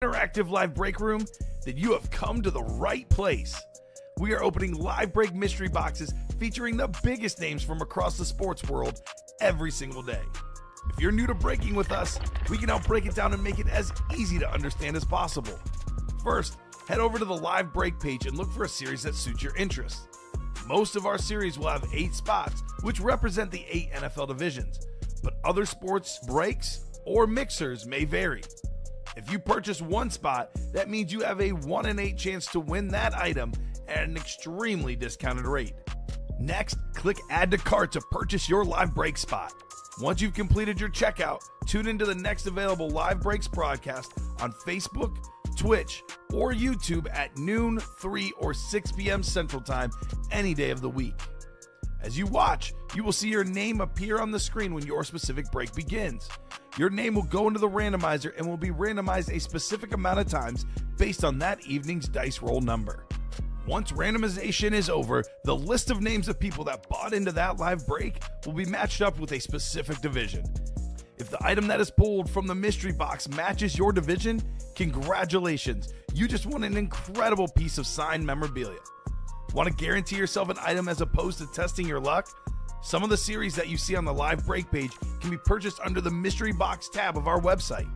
Interactive live break room, then you have come to the right place. We are opening live break mystery boxes featuring the biggest names from across the sports world every single day. If you're new to breaking with us, we can help break it down and make it as easy to understand as possible. First, head over to the live break page and look for a series that suits your interests. Most of our series will have 8 spots, which represent the 8 NFL divisions, but other sports breaks or mixers may vary. If you purchase one spot, that means you have a 1 in 8 chance to win that item at an extremely discounted rate. Next, click Add to Cart to purchase your live break spot. Once you've completed your checkout, tune into the next available live breaks broadcast on Facebook, Twitch, or YouTube at noon, 3, or 6 p.m. Central Time any day of the week. As you watch, you will see your name appear on the screen when your specific break begins. Your name will go into the randomizer and will be randomized a specific amount of times based on that evening's dice roll number. Once randomization is over, the list of names of people that bought into that live break will be matched up with a specific division. If the item that is pulled from the mystery box matches your division, congratulations, you just won an incredible piece of signed memorabilia. Want to guarantee yourself an item as opposed to testing your luck? Some of the series that you see on the live break page can be purchased under the mystery box tab of our website.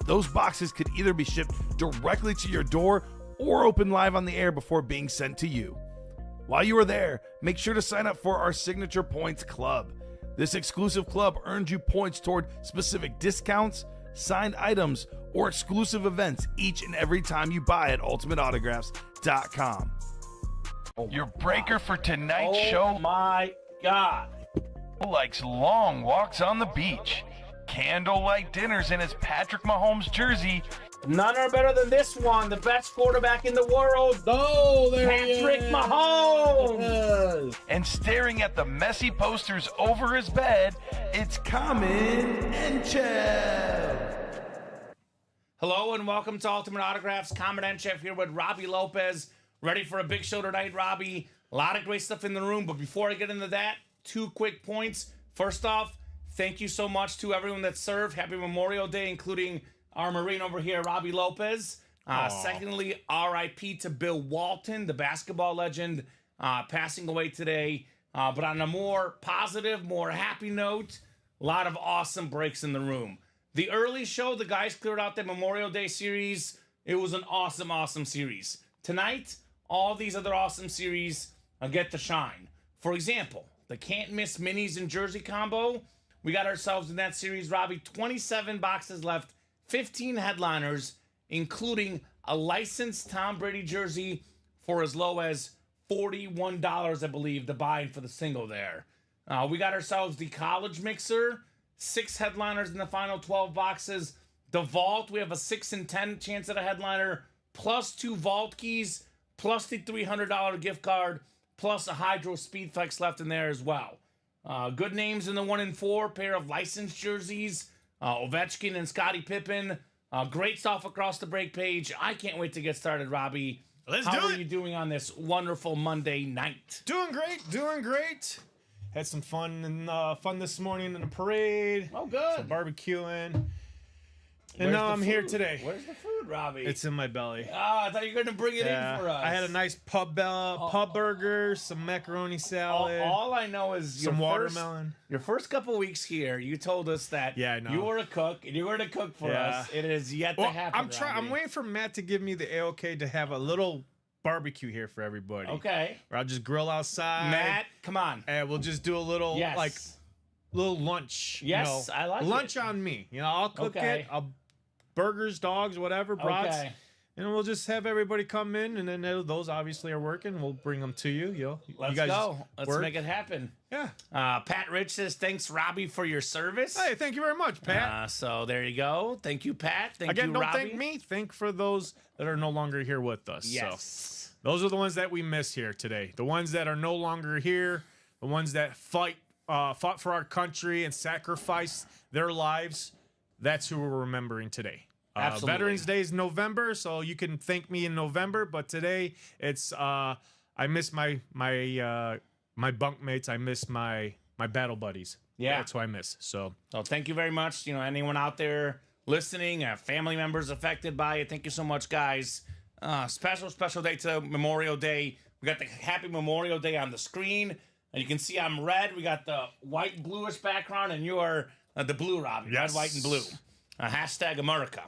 Those boxes could either be shipped directly to your door or open live on the air before being sent to you. While you are there, make sure to sign up for our Signature Points Club. This exclusive club earns you points toward specific discounts, signed items, or exclusive events each and every time you buy at ultimateautographs.com. Your breaker for tonight's show. Oh my God. Likes long walks on the beach, candlelight dinners in his Patrick Mahomes jersey, None are better than this one, the best quarterback in the world. Oh, there Patrick he is. Mahomes. and staring at the messy posters over his bed, it's Kamen Entchev. Hello and welcome to Ultimate Autographs. Kamen Entchev here with Robbie Lopez. Ready for a big show tonight, Robbie. A lot of great stuff in the room, but before I get into that, 2 quick points. First off, thank you so much to everyone that served. Happy Memorial Day, including our Marine over here, Robbie Lopez. Secondly, RIP to Bill Walton, the basketball legend, passing away today. But on a more positive, more happy note, a lot of awesome breaks in the room. The early show, the guys cleared out their Memorial Day series. It was an awesome, awesome series. Tonight, all these other awesome series get to shine. For example, the can't miss minis and jersey combo. We got ourselves in that series, Robbie, 27 boxes left, 15 headliners, including a licensed Tom Brady jersey for as low as $41, I believe, to buy for the single there. We got ourselves the college mixer, 6 headliners in the final 12 boxes. The vault, we have a 6 in 10 chance at a headliner, plus 2 vault keys, plus the $300 gift card, plus a Hydro Speedflex left in there as well. Good names in the 1 in 4, pair of licensed jerseys, Ovechkin and Scottie Pippen. Great stuff across the break page. I can't wait to get started, Robbie. How are you doing on this wonderful Monday night? Doing great. Had some fun this morning in the parade. Oh, good. Some barbecuing. And now I'm here today. Where's the food, Robbie? It's in my belly. I thought you were going to bring it in for us. I had a nice pub burger, some macaroni salad. All I know is some watermelon. Your first couple weeks here, you told us that I know. you were a cook and you were to cook for us. It is yet to happen. I'm waiting for Matt to give me the A-OK to have a little barbecue here for everybody. Okay. Or I'll just grill outside. Matt, come on. And we'll just do a little little lunch. Yes, I like lunch it. on me. I'll cook it. Burgers, dogs, whatever, brats. Okay. And we'll just have everybody come in, and then those obviously are working. We'll bring them to you. Let's you guys go. Let's work. make it happen. Yeah. Pat Rich says, thanks, Robbie, for your service. Hey, thank you very much, Pat. So there you go. Thank you, Pat. Thank you, don't Robbie. thank me. Thank for those that are no longer here with us. Yes. So, those are the ones that we miss here today. The ones that are no longer here. The ones that fought for our country and sacrificed their lives. That's who we're remembering today. Absolutely. Veterans Day is November, so you can thank me in November. But today, it's I miss my bunkmates. I miss my battle buddies. Yeah, that's who I miss. So thank you very much. Anyone out there listening, family members affected by it. Thank you so much, guys. Special day to Memorial Day. We got the Happy Memorial Day on the screen, and you can see I'm red. We got the white bluish background, and you are the blue, Robbie. Yes. Red, white, and blue. Hashtag America.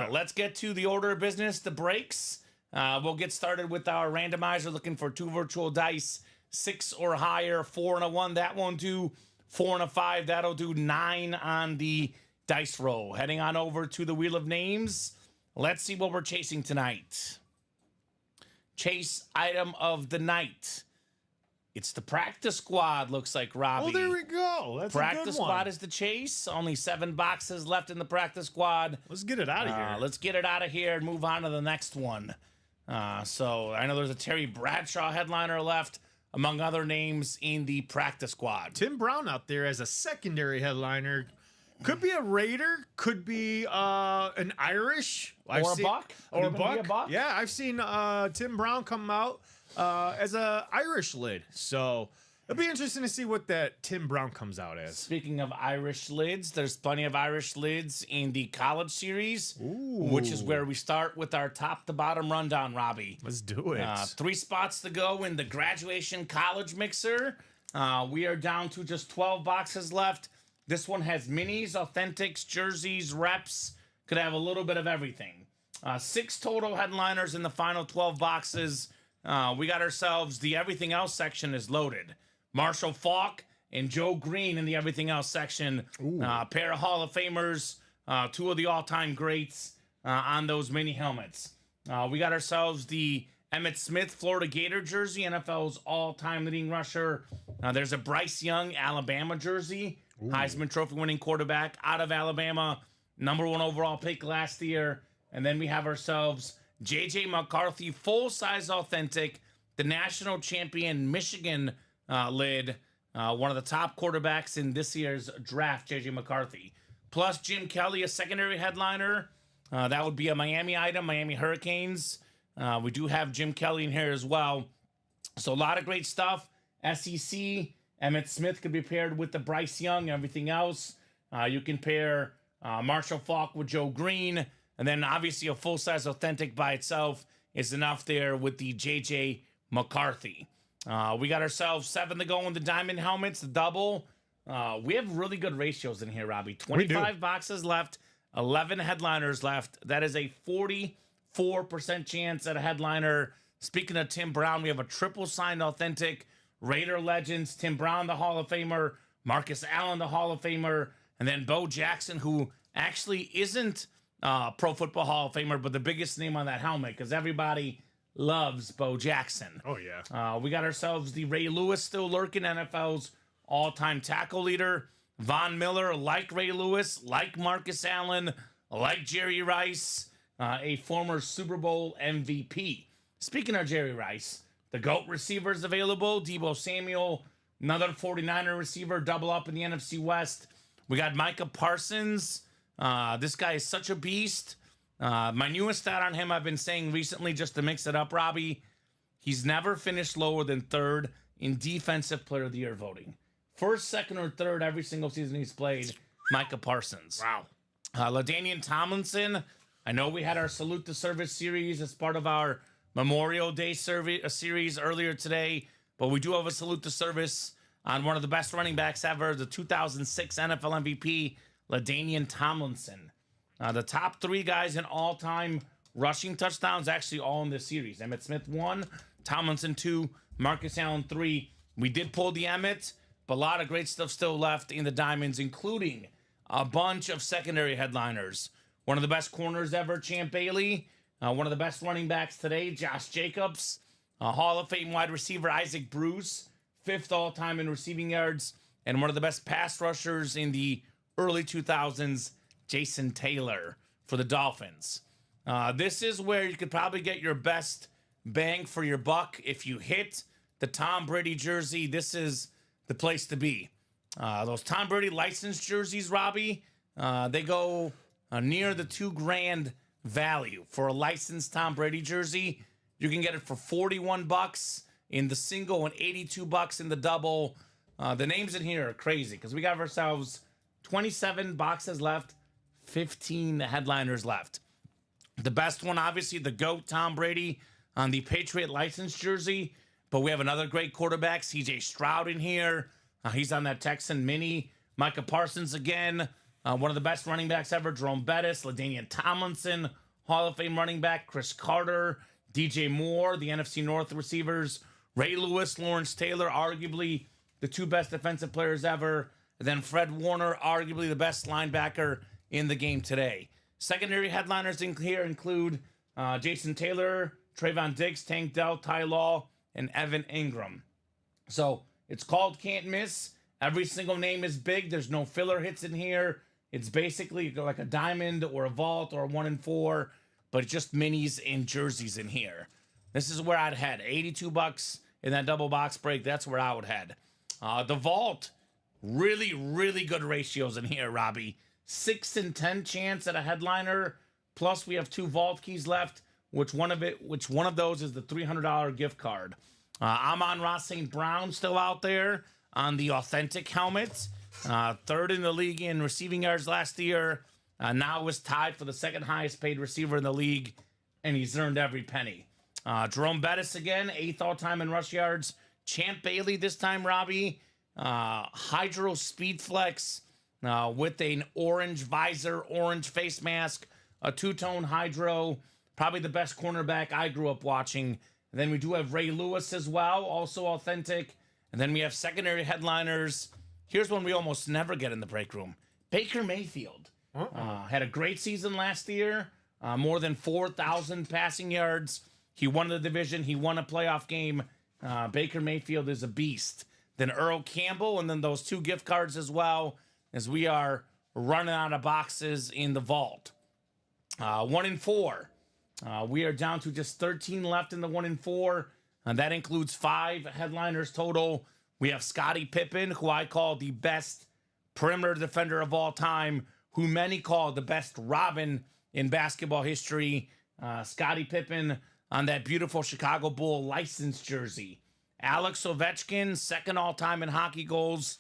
Let's get to the order of business, the breaks. We'll get started with our randomizer, looking for 2 virtual dice, 6 or higher, 4 and a 1. That won't do. 4 and a 5. That'll do 9 on the dice roll. Heading on over to the Wheel of Names. Let's see what we're chasing tonight. Chase item of the night. It's the practice squad, looks like, Robbie. Well, there we go. That's practice a good squad one. is the chase. Only 7 boxes left in the practice squad. Let's get it out of here. Let's get it out of here and move on to the next one. So I know there's a Terry Bradshaw headliner left, among other names in the practice squad. Tim Brown out there as a secondary headliner. Could be a Raider, could be an Irish. Or a Buck. Or a Could even be a Buck. Yeah, I've seen Tim Brown come out as a Irish lid. So it'll be interesting to see what that Tim Brown comes out as. Speaking of Irish lids, there's plenty of Irish lids in the college series, which is where we start with our top to bottom rundown, Robbie. Let's do it. 3 spots to go in the graduation college mixer. We are down to just 12 boxes left. This one has minis, authentics, jerseys, reps. Could have a little bit of everything. 6 total headliners in the final 12 boxes. We got ourselves the everything else section is loaded. Marshall Faulk and Joe Green in the everything else section. Pair of Hall of Famers, 2 of the all-time greats on those mini helmets. We got ourselves the Emmitt Smith Florida Gator jersey, NFL's all-time leading rusher. There's a Bryce Young Alabama jersey. Heisman Trophy winning quarterback out of Alabama, #1 overall pick last year. And then we have ourselves J.J. McCarthy, full-size authentic, the national champion Michigan lid, one of the top quarterbacks in this year's draft, J.J. McCarthy. Plus Jim Kelly, a secondary headliner. That would be a Miami item, Miami Hurricanes. We do have Jim Kelly in here as well. So a lot of great stuff. SEC, Emmitt Smith could be paired with the Bryce Young and everything else. You can pair Marshall Faulk with Joe Green. And then obviously a full-size authentic by itself is enough there with the J.J. McCarthy. We got ourselves 7 to go in the diamond helmets, the double. We have really good ratios in here, Robbie. 25 boxes left, 11 headliners left. That is a 44% chance at a headliner. Speaking of Tim Brown, we have a triple signed authentic. Raider legends, Tim Brown, the Hall of Famer, Marcus Allen, the Hall of Famer, and then Bo Jackson, who actually isn't Pro Football Hall of Famer, but the biggest name on that helmet, because everybody loves Bo Jackson. Oh, yeah. We got ourselves the Ray Lewis still lurking, NFL's all-time tackle leader. Von Miller, like Ray Lewis, like Marcus Allen, like Jerry Rice, a former Super Bowl MVP. Speaking of Jerry Rice, the GOAT receivers available. Deebo Samuel, another 49er receiver, double up in the NFC West. We got Micah Parsons. This guy is such a beast. My newest stat on him I've been saying recently just to mix it up, Robbie. He's never finished lower than 3rd in Defensive Player of the Year voting. 1st, 2nd, or 3rd every single season he's played, Micah Parsons. Wow. LaDainian Tomlinson. I know we had our Salute to Service series as part of our Memorial Day series earlier today, but we do have a salute to service on one of the best running backs ever, the 2006 NFL MVP, LaDainian Tomlinson. The top 3 guys in all-time rushing touchdowns, actually all in this series. Emmitt Smith 1, Tomlinson 2, Marcus Allen 3. We did pull the Emmitt, but a lot of great stuff still left in the Diamonds, including a bunch of secondary headliners. One of the best corners ever, Champ Bailey. One of the best running backs today, Josh Jacobs. Hall of Fame wide receiver, Isaac Bruce. 5th all-time in receiving yards. And one of the best pass rushers in the early 2000s, Jason Taylor for the Dolphins. This is where you could probably get your best bang for your buck. If you hit the Tom Brady jersey, this is the place to be. Those Tom Brady licensed jerseys, Robbie, they go near the $2,000 value for a licensed Tom Brady jersey. You can get it for $41 in the single and $82 in the double. The names in here are crazy because we got ourselves 27 boxes left, 15 headliners left. The best one, obviously, the GOAT, Tom Brady, on the Patriot license jersey. But we have another great quarterback, CJ Stroud, in here. He's on that Texan mini. Micah Parsons again. One of the best running backs ever. Jerome Bettis, LaDainian Tomlinson, Hall of Fame running back. Chris Carter, DJ Moore, the NFC North receivers. Ray Lewis, Lawrence Taylor, arguably the two best defensive players ever. And then Fred Warner, arguably the best linebacker in the game today. Secondary headliners in here include Jason Taylor, Trayvon Diggs, Tank Dell, Ty Law, and Evan Ingram. So it's called Can't Miss. Every single name is big. There's no filler hits in here. It's basically like a diamond or a vault or a 1 in 4, but just minis and jerseys in here. This is where I'd head. $82 in that double box break. That's where I would head. The vault, really, really good ratios in here, Robbie. 6 in 10 chance at a headliner. Plus, we have 2 vault keys left. Which one of those is the $300 gift card? Amon-Ra St. Brown still out there on the authentic helmet. Third in the league in receiving yards last year. Now is tied for the second highest paid receiver in the league, and he's earned every penny. Jerome Bettis again, 8th all-time in rush yards. Champ Bailey this time, Robbie. Hydro Speed Flex with an orange visor, orange face mask, a 2-tone hydro. Probably the best cornerback I grew up watching. And then we do have Ray Lewis as well, also authentic. And then we have secondary headliners. Here's one we almost never get in the break room. Baker Mayfield. Had a great season last year. More than 4,000 passing yards. He won the division. He won a playoff game. Baker Mayfield is a beast. Then Earl Campbell, and then those 2 gift cards as well, as we are running out of boxes in the vault. 1 in 4. We are down to just 13 left in the 1 in 4. And that includes 5 headliners total. We have Scottie Pippen, who I call the best perimeter defender of all time, who many call the best Robin in basketball history. Scottie Pippen on that beautiful Chicago Bull license jersey. Alex Ovechkin, 2nd all-time in hockey goals.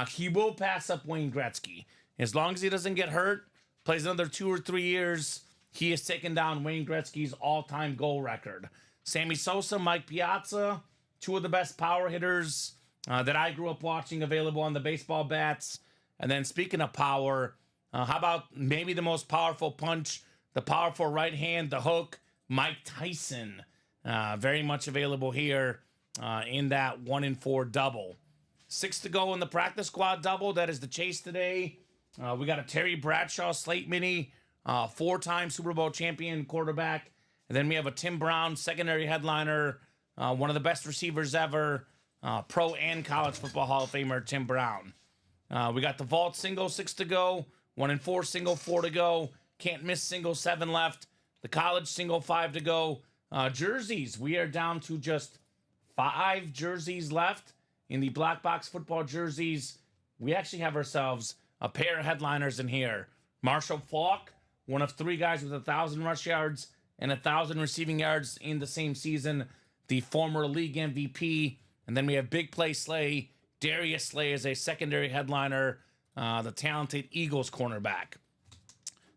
He will pass up Wayne Gretzky. As long as he doesn't get hurt, plays another 2 or 3 years, he has taken down Wayne Gretzky's all-time goal record. Sammy Sosa, Mike Piazza, 2 of the best power hitters that I grew up watching, available on the baseball bats. And then speaking of power, how about maybe the most powerful punch, the powerful right hand, the hook, Mike Tyson. Very much available here in that 1 in 4 double. 6 to go in the practice squad double. That is the chase today. We got a Terry Bradshaw slate mini, 4-time Super Bowl champion quarterback. And then we have a Tim Brown secondary headliner, one of the best receivers ever, pro and college football Hall of Famer Tim Brown. We got the vault single, 6 to go. 1 in 4 single, 4 to go. Can't miss single, 7 left. The college single, 5 to go. Jerseys, we are down to just 5 jerseys left in the black box football jerseys. We actually have ourselves a pair of headliners in here. Marshall Faulk, one of 3 guys with 1,000 rush yards and 1,000 receiving yards in the same season. The former league MVP. And then we have Big Play Slay. Darius Slay is a secondary headliner. The talented Eagles cornerback.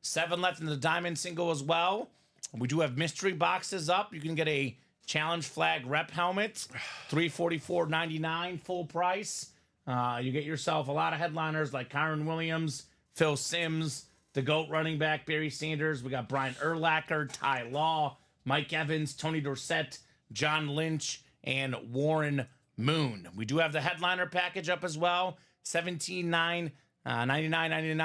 7 left in the diamond single as well. We do have mystery boxes up. You can get a challenge flag rep helmet, $344.99 full price. You get yourself a lot of headliners like Kyron Williams, Phil Simms, the GOAT running back Barry Sanders. We got Brian Urlacher, Ty Law, Mike Evans, Tony Dorsett, John Lynch, and Warren Moon. We do have the headliner package up as well. $17,999, $99.99,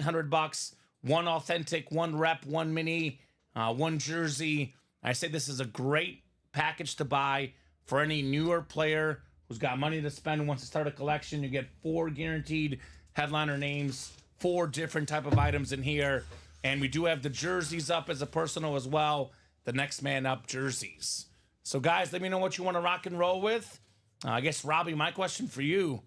$1,800. 1 authentic, 1 rep, 1 mini, 1 jersey. I say this is a great package to buy for any newer player who's got money to spend and wants to start a collection. You get 4 guaranteed headliner names, 4 different type of items in here. And we do have the jerseys up as a personal as well, the next man up jerseys. So guys, let me know what you want to rock and roll with. I guess, Robbie, my question for you,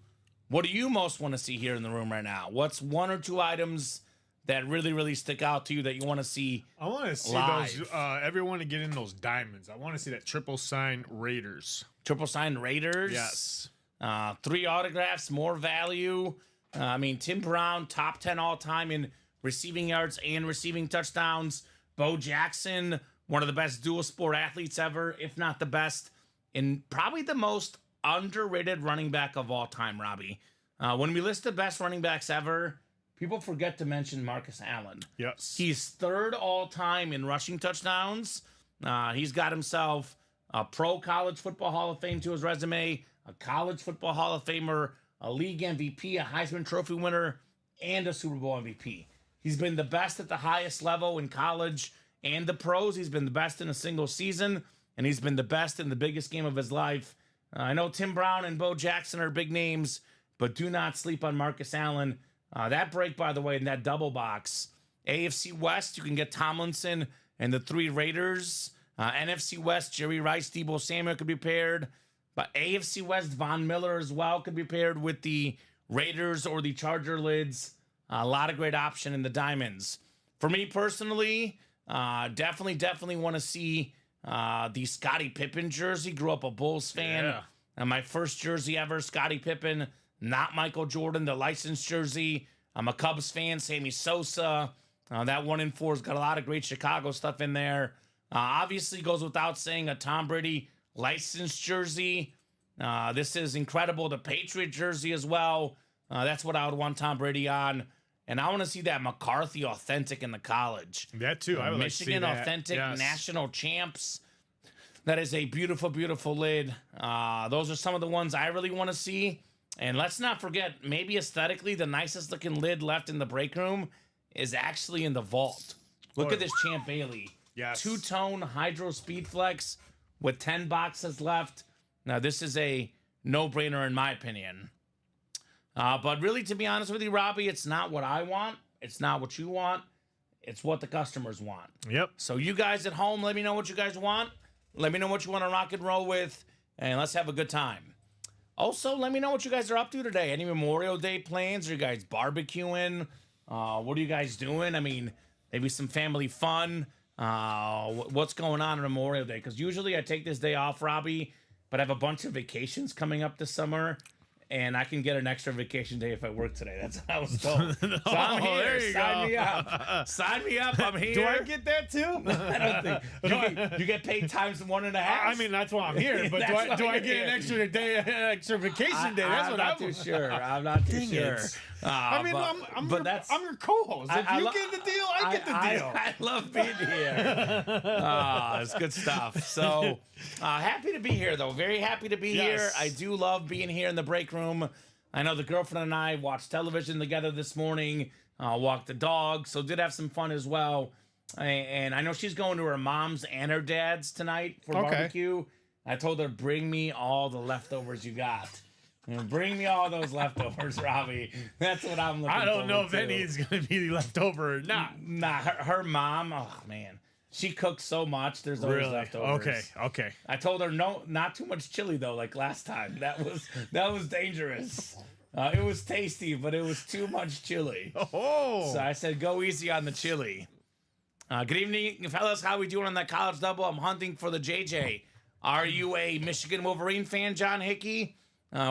what do you most want to see here in the room right now? What's 1 or 2 items that really, really stick out to you that you want to see? I want to see live? those, everyone to get in those diamonds. I want to see that triple sign Raiders. Triple sign Raiders? Yes. 3 autographs, more value. I mean, Tim Brown, top 10 all time in receiving yards and receiving touchdowns. Bo Jackson, one of the best dual sport athletes ever, if not the best, and probably the most underrated running back of all time, Robbie. When we list the best running backs ever, people forget to mention Marcus Allen. Yes. He's third all time in rushing touchdowns. He's got himself a pro college football Hall of Fame to his resume, a college football Hall of Famer, a league MVP, a Heisman Trophy winner, and a Super Bowl MVP. He's been the best at the highest level in college and the pros. He's been the best in a single season, and he's been the best in the biggest game of his life. I know Tim Brown and Bo Jackson are big names, but do not sleep on Marcus Allen. That break, by the way, in that double box, AFC West, you can get Tomlinson and the 3 Raiders. NFC West, Jerry Rice, Deebo Samuel could be paired. But AFC West, Von Miller as well could be paired with the Raiders or the Charger lids. A lot of great option in the diamonds. For me personally, definitely want to see the Scottie Pippen jersey. Grew up a Bulls fan. Yeah. And my first jersey ever, Scottie Pippen, not Michael Jordan, the licensed jersey. I'm a Cubs fan, Sammy Sosa. That 1 in 4's got a lot of great Chicago stuff in there. Obviously goes without saying a Tom Brady licensed jersey. This is incredible. The Patriot jersey as well. That's what I would want Tom Brady on. And I want to see that McCarthy authentic in the college. That too. I would Michigan like to see that. authentic, Yes. national champs. That is a beautiful, beautiful lid. Those are some of the ones I really want to see. And let's not forget, maybe aesthetically, the nicest looking lid left in the break room is actually in the vault. Look at this Champ Bailey. Yes. 2-tone Hydro Speed Flex with 10 boxes left. Now, this is a no-brainer in my opinion. But really, to be honest with you, Robbie, it's not what I want. It's not what you want. It's what the customers want. Yep. So you guys at home, let me know what you guys want. Let me know what you want to rock and roll with, and let's have a good time. Also, let me know what you guys are up to today. Any Memorial Day plans? Are you guys barbecuing? What are you guys doing? I mean, maybe some family fun. What's going on Memorial Day? Because usually I take this day off, Robbie, but I have a bunch of vacations coming up this summer, and I can get an extra vacation day if I work today. That's what I was told. So I'm here. There you Sign go. me up. Sign me up. I'm here. Do I get that too? I don't think you get paid times 1.5. I mean, that's why I'm here. But That's why do I you're get here. an extra day, extra vacation day? That's I'm what not too sure. I'm not too Dang sure. it. I mean, I'm your co-host. If you get the deal, I get the deal. I love being here. It's good stuff. So happy to be here, though. Very happy to be here. Yes. I do love being here in the break room. I know the girlfriend and I watched television together this morning, walked the dog, so did have some fun as well. And I know she's going to her mom's and her dad's tonight for barbecue. I told her, bring me all the leftovers you got. Bring me all those leftovers, Robbie. That's what I'm looking for. I don't know if any is going to be left over or not. Nah, her mom, oh, man. She cooks so much. There's always leftovers. Okay. I told her no, not too much chili though. Like last time, that was dangerous. It was tasty, but it was too much chili. Oh. So I said, go easy on the chili. Good evening, fellas. How we doing on that college double? I'm hunting for the JJ. Are you a Michigan Wolverine fan, John Hickey?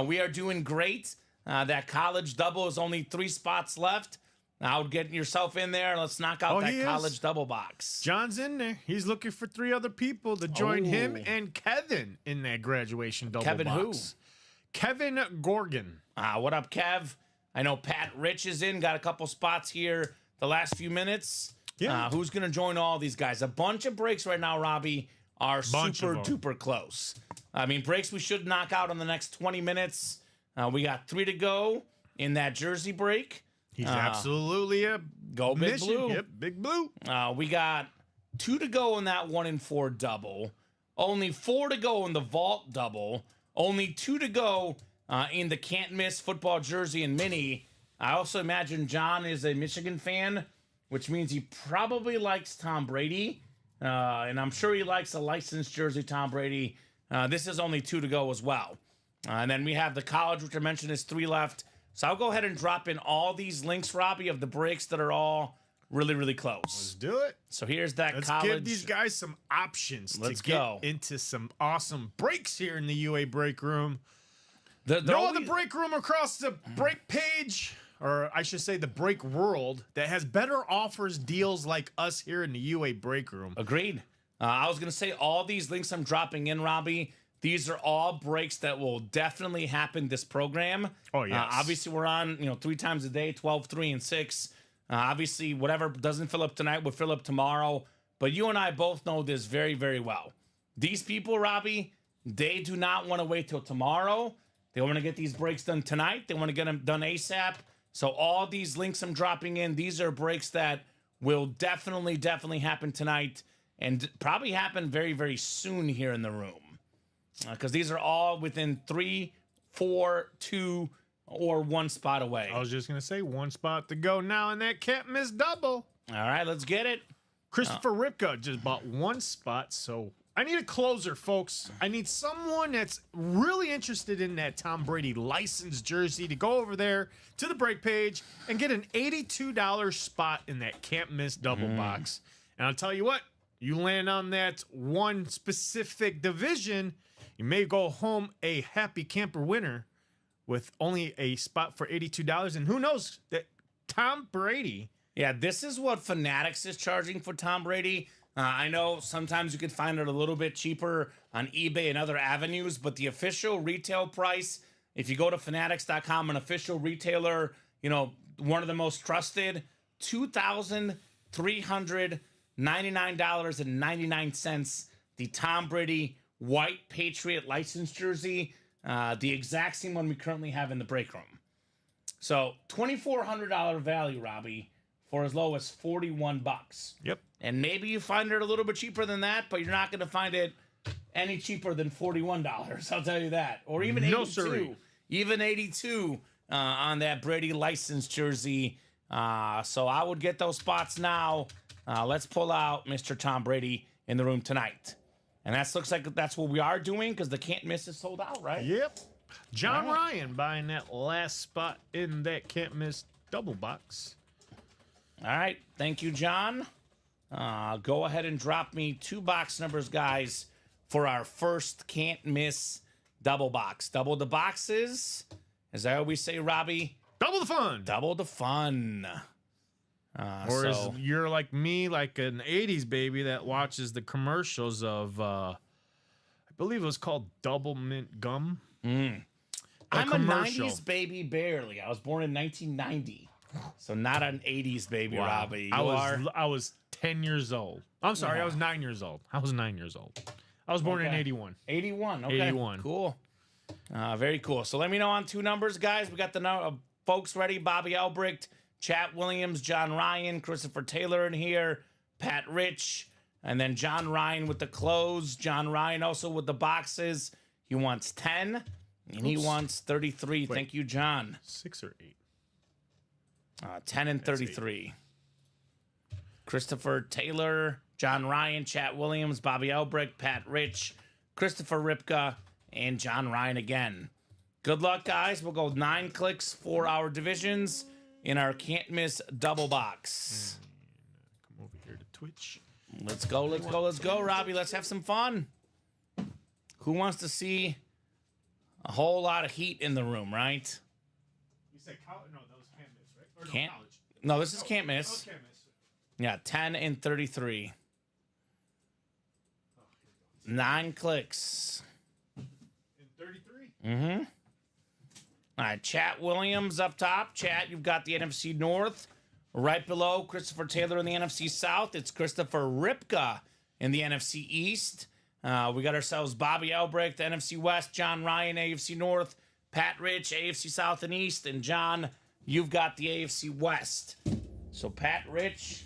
We are doing great. That college double is only 3 spots left. Now get yourself in there. Let's knock out that college double box. John's in there. He's looking for 3 other people to join him and Kevin in that graduation double Kevin box. Who? Kevin Gorgon. What up, Kev? I know Pat Rich is in. Got a couple spots here the last few minutes. Yeah. Who's going to join all these guys? A bunch of breaks right now, Robbie, are super duper close. I mean, breaks we should knock out in the next 20 minutes. We got 3 to go in that jersey break. He's absolutely a go big blue. Yep, big blue. We got 2 to go in that 1 in 4 double. Only 4 to go in the vault double. Only 2 to go in the can't miss football jersey and mini. I also imagine John is a Michigan fan, which means he probably likes Tom Brady. And I'm sure he likes a licensed jersey Tom Brady. This is only 2 to go as well. And then we have the college, which I mentioned is 3 left. So I'll go ahead and drop in all these links, Robbie, of the breaks that are all really, really close. Let's do it. So here's that Let's college. give these guys some options Let's to get go into some awesome breaks here in the UA break room. They're No always- other break room across the break page. or I should say the break world, that has better offers, deals like us here in the UA Break Room. Agreed. I was going to say all these links I'm dropping in, Robbie, these are all breaks that will definitely happen this program. Oh, yes. Obviously, we're on 3 times a day, 12, 3, and 6. Obviously, whatever doesn't fill up tonight will fill up tomorrow. But you and I both know this very, very well. These people, Robbie, they do not want to wait till tomorrow. They want to get these breaks done tonight. They want to get them done ASAP. So all these links I'm dropping in, these are breaks that will definitely happen tonight and probably happen very, very soon here in the room. Because these are all within 3, 4, 2, or 1 spot away. I was just going to say 1 spot to go now, and that can't miss double. All right, let's get it. Christopher Ripka just bought 1 spot, so I need a closer, folks. I need someone that's really interested in that Tom Brady licensed jersey to go over there to the break page and get an $82 spot in that can't miss double box. And I'll tell you what, you land on that one specific division, you may go home a happy camper winner with only a spot for $82. And who knows, that Tom Brady. Yeah, this is what Fanatics is charging for Tom Brady. I know sometimes you could find it a little bit cheaper on eBay and other avenues, but the official retail price, if you go to fanatics.com, an official retailer, one of the most trusted, $2,399.99. The Tom Brady white Patriot license jersey, the exact same one we currently have in the break room. So $2,400 value, Robbie, for as low as $41. Yep. And maybe you find it a little bit cheaper than that, but you're not going to find it any cheaper than $41. I'll tell you that. Or even 82. Siree. Even 82 on that Brady license jersey. So I would get those spots now. Let's pull out Mr. Tom Brady in the room tonight. And that looks like that's what we are doing because the can't miss is sold out, right? Yep. John Ryan buying that last spot in that can't miss double box. All right. Thank you, John. Go ahead and drop me 2 box numbers, guys, for our first can't miss double box. Double the boxes, as I always say, Robbie. Double the fun. Double the fun. Or as you're like me, like an 80s baby that watches the commercials of, I believe it was called Double Mint Gum. I'm a 90s baby barely. I was born in 1990. So not an 80s baby, wow. Robbie. I was 10 years old. I'm sorry, I was 9 years old. I was 9 years old. I was born in 81. 81, okay. 81. Cool. Very cool. So let me know on 2 numbers, guys. We got the folks ready. Bobby Albrecht, Chat Williams, John Ryan, Christopher Taylor in here, Pat Rich, and then John Ryan with the clothes. John Ryan also with the boxes. He wants 10, and he wants 33. Wait, thank you, John. 6 or 8? 10 and 33. Christopher Taylor, John Ryan, Chat Williams, Bobby Albrecht, Pat Rich, Christopher Ripka, and John Ryan again. Good luck, guys. We'll go 9 clicks for our divisions in our can't miss double box. Come over here to Twitch. Let's go, Robbie. Let's have some fun. Who wants to see a whole lot of heat in the room, right? You said college? No, that was can't miss, right? Or can't, college. No, this is can't miss. Can't miss. Yeah, 10 and 33. 9 clicks. And 33? Mm-hmm. All right, Chat Williams up top. Chat, you've got the NFC North. Right below Christopher Taylor in the NFC South, it's Christopher Ripka in the NFC East. We got ourselves Bobby Albrecht, the NFC West, John Ryan, AFC North, Pat Rich, AFC South and East, and John, you've got the AFC West. So Pat Rich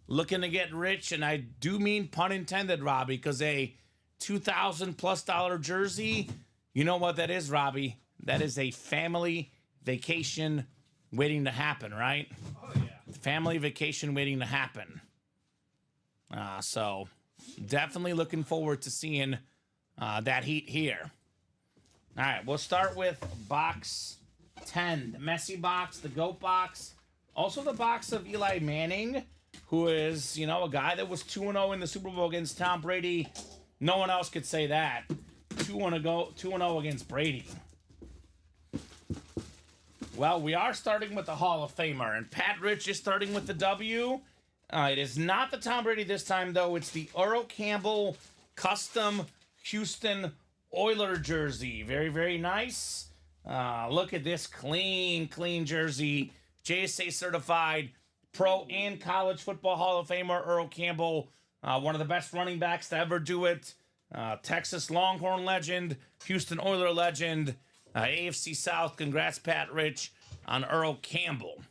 looking to get rich, and I do mean pun intended, Robbie, because a $2,000+ jersey, you know what that is, Robbie? That is a family vacation waiting to happen, right? Oh, yeah. Family vacation waiting to happen. So definitely looking forward to seeing that heat here. All right, we'll start with box 10, the Messi box, the GOAT box, also the box of Eli Manning, who is, you know, a guy that was 2-0 in the Super Bowl against Tom Brady. No one else could say that. 2-0 against Brady. Well, we are starting with the Hall of Famer, and Pat Rich is starting with the W. It is not the Tom Brady this time, though. It's the Earl Campbell custom Houston Oiler jersey. Very, very nice. Look at this clean jersey. JSA certified pro and college football Hall of Famer Earl Campbell. One of the best running backs to ever do it. Texas Longhorn legend, Houston Oiler legend, AFC South. Congrats, Pat Rich, on Earl Campbell.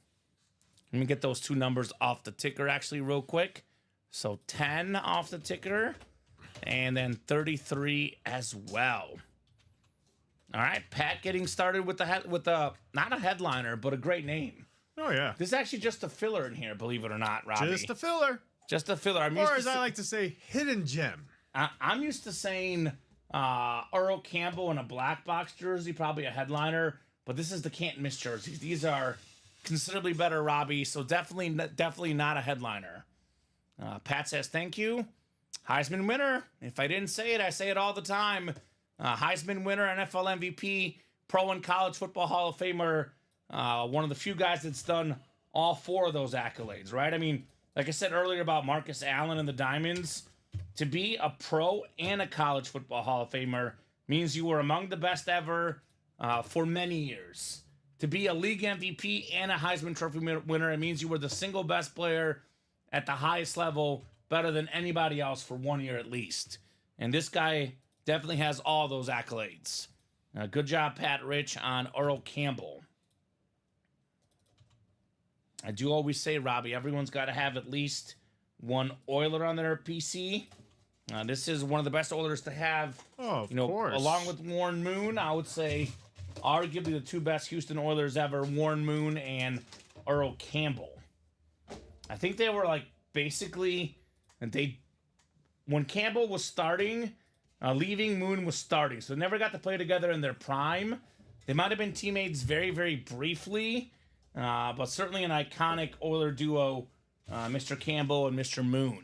Let me get those two numbers off the ticker actually real quick. So 10 off the ticker, and then 33 as well. All right, Pat getting started with the not a headliner, but a great name. Oh, yeah. This is actually just a filler in here, believe it or not, Robbie. Just a filler. Just a filler. Or as I like to say, hidden gem. I'm used to saying Earl Campbell in a black box jersey, probably a headliner, but this is the can't miss jerseys. These are considerably better, Robbie, so definitely not a headliner. Pat says thank you. Heisman winner. If I didn't say it, I say it all the time. Heisman winner, NFL MVP, pro and college football Hall of Famer. One of the few guys that's done all four of those accolades, right? I mean, like I said earlier about Marcus Allen and the Diamonds, to be a pro and a college football Hall of Famer means you were among the best ever for many years. To be a league MVP and a Heisman Trophy winner, it means you were the single best player at the highest level, better than anybody else for 1 year at least. And this guy definitely has all those accolades. Good job, Pat Rich, on Earl Campbell. I do always say, Robbie, everyone's got to have at least one Oiler on their PC. This is one of the best Oilers to have. Oh, of course. Along with Warren Moon, I would say arguably the two best Houston Oilers ever, Warren Moon and Earl Campbell. I think they were like basically, when Campbell was starting, leaving, Moon was starting. So they never got to play together in their prime. They might have been teammates very, very briefly, but certainly an iconic Oiler duo, Mr. Campbell and Mr. Moon.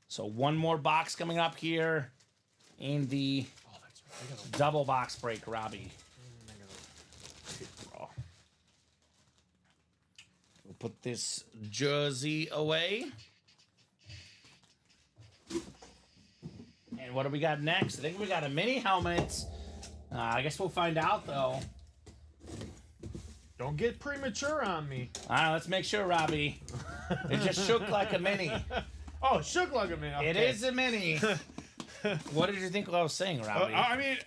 So one more box coming up here in the double box break, Robbie. We'll put this jersey away. And what do we got next? I think we got a mini helmet. I guess we'll find out, though. Don't get premature on me. All right, let's make sure, Robbie. It just shook like a mini. Oh, shook like a mini. Okay. It is a mini. What did you think I was saying, Robbie? I mean,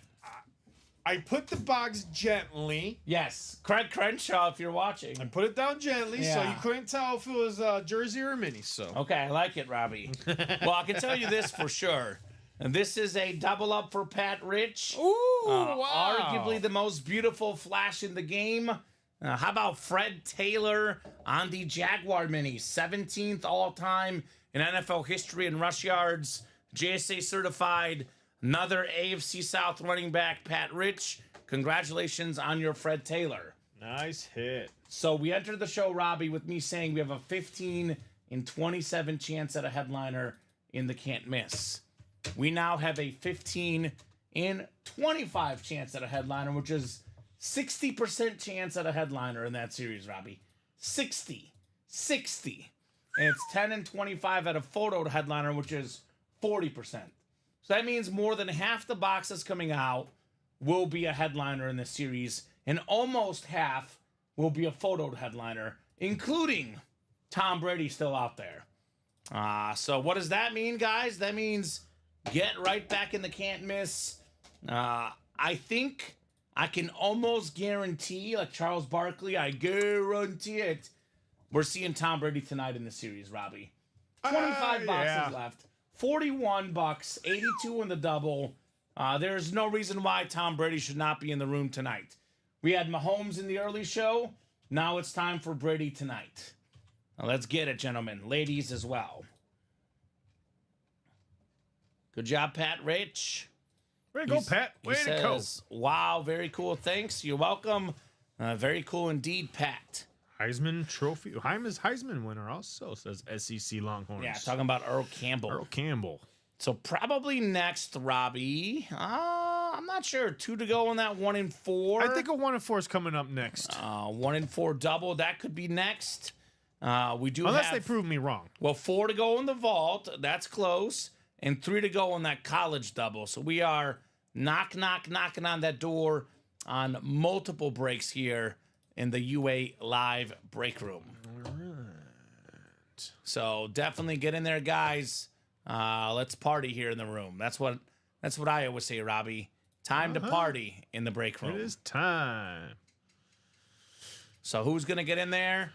I put the box gently. Yes. Craig Crenshaw, if you're watching. I put it down gently, so Yeah. you couldn't tell if it was jersey or mini. So Okay, I like it, Robbie. Well, I can tell you this for sure. And this is a double up for Pat Rich. Ooh, wow. Arguably the most beautiful flash in the game. How about Fred Taylor on the Jaguar Mini? 17th all-time in NFL history in rush yards. JSA certified. Another AFC South running back, Pat Rich. Congratulations on your Fred Taylor. Nice hit. So we entered the show, Robbie, with me saying we have a 15 in 27 chance at a headliner in the can't miss. We now have a 15 in 25 chance at a headliner, which is 60% chance at a headliner in that series, Robbie. 60. And it's 10 and 25 at a photo headliner, which is 40%. So that means more than half the boxes coming out will be a headliner in this series, and almost half will be a photo headliner, including Tom Brady still out there. So what does that mean, guys? That means get right back in the can't miss. I think I can almost guarantee, like Charles Barkley, I guarantee it, we're seeing Tom Brady tonight in the series, Robbie. 25 boxes left. 41 bucks, 82 in the double. There's no reason why Tom Brady should not be in the room tonight. We had Mahomes in the early show. Now it's time for Brady tonight. Now let's get it, gentlemen. Ladies as well. Good job, Pat Rich. Way to go, Pat. Way to go. Wow, very cool. Thanks. You're welcome. Very cool indeed, Pat. Heisman Trophy. Heisman winner also, says SEC Longhorns. Yeah, talking about Earl Campbell. Earl Campbell. So probably next, Robbie. I'm not sure. 2 to go on that 1 and 4. I think a 1 and 4 is coming up next. 1 and 4 double, that could be next. We do Unless have, they prove me wrong. well, 4 to go in the vault. That's close. And 3 to go on that college double. So we are knocking on that door on multiple breaks here in the UA Live break room. All right. So definitely get in there, guys. Let's party here in the room. That's what I always say, Robbie. Time to party in the break room. It is time. So who's going to get in there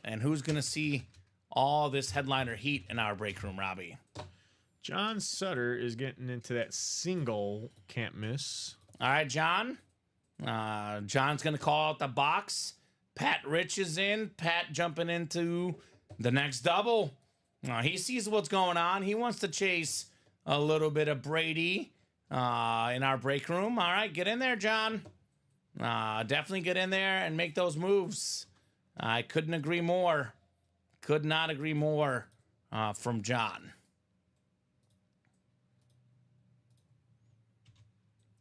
and who's going to see all this headliner heat in our break room, Robbie? John Sutter is getting into that single can't miss. All right, John. John's going to call out the box. Pat Rich is in. Pat jumping into the next double. He sees what's going on. He wants to chase a little bit of Brady in our break room. All right, get in there, John. Definitely get in there and make those moves. I couldn't agree more. Could not agree more from John.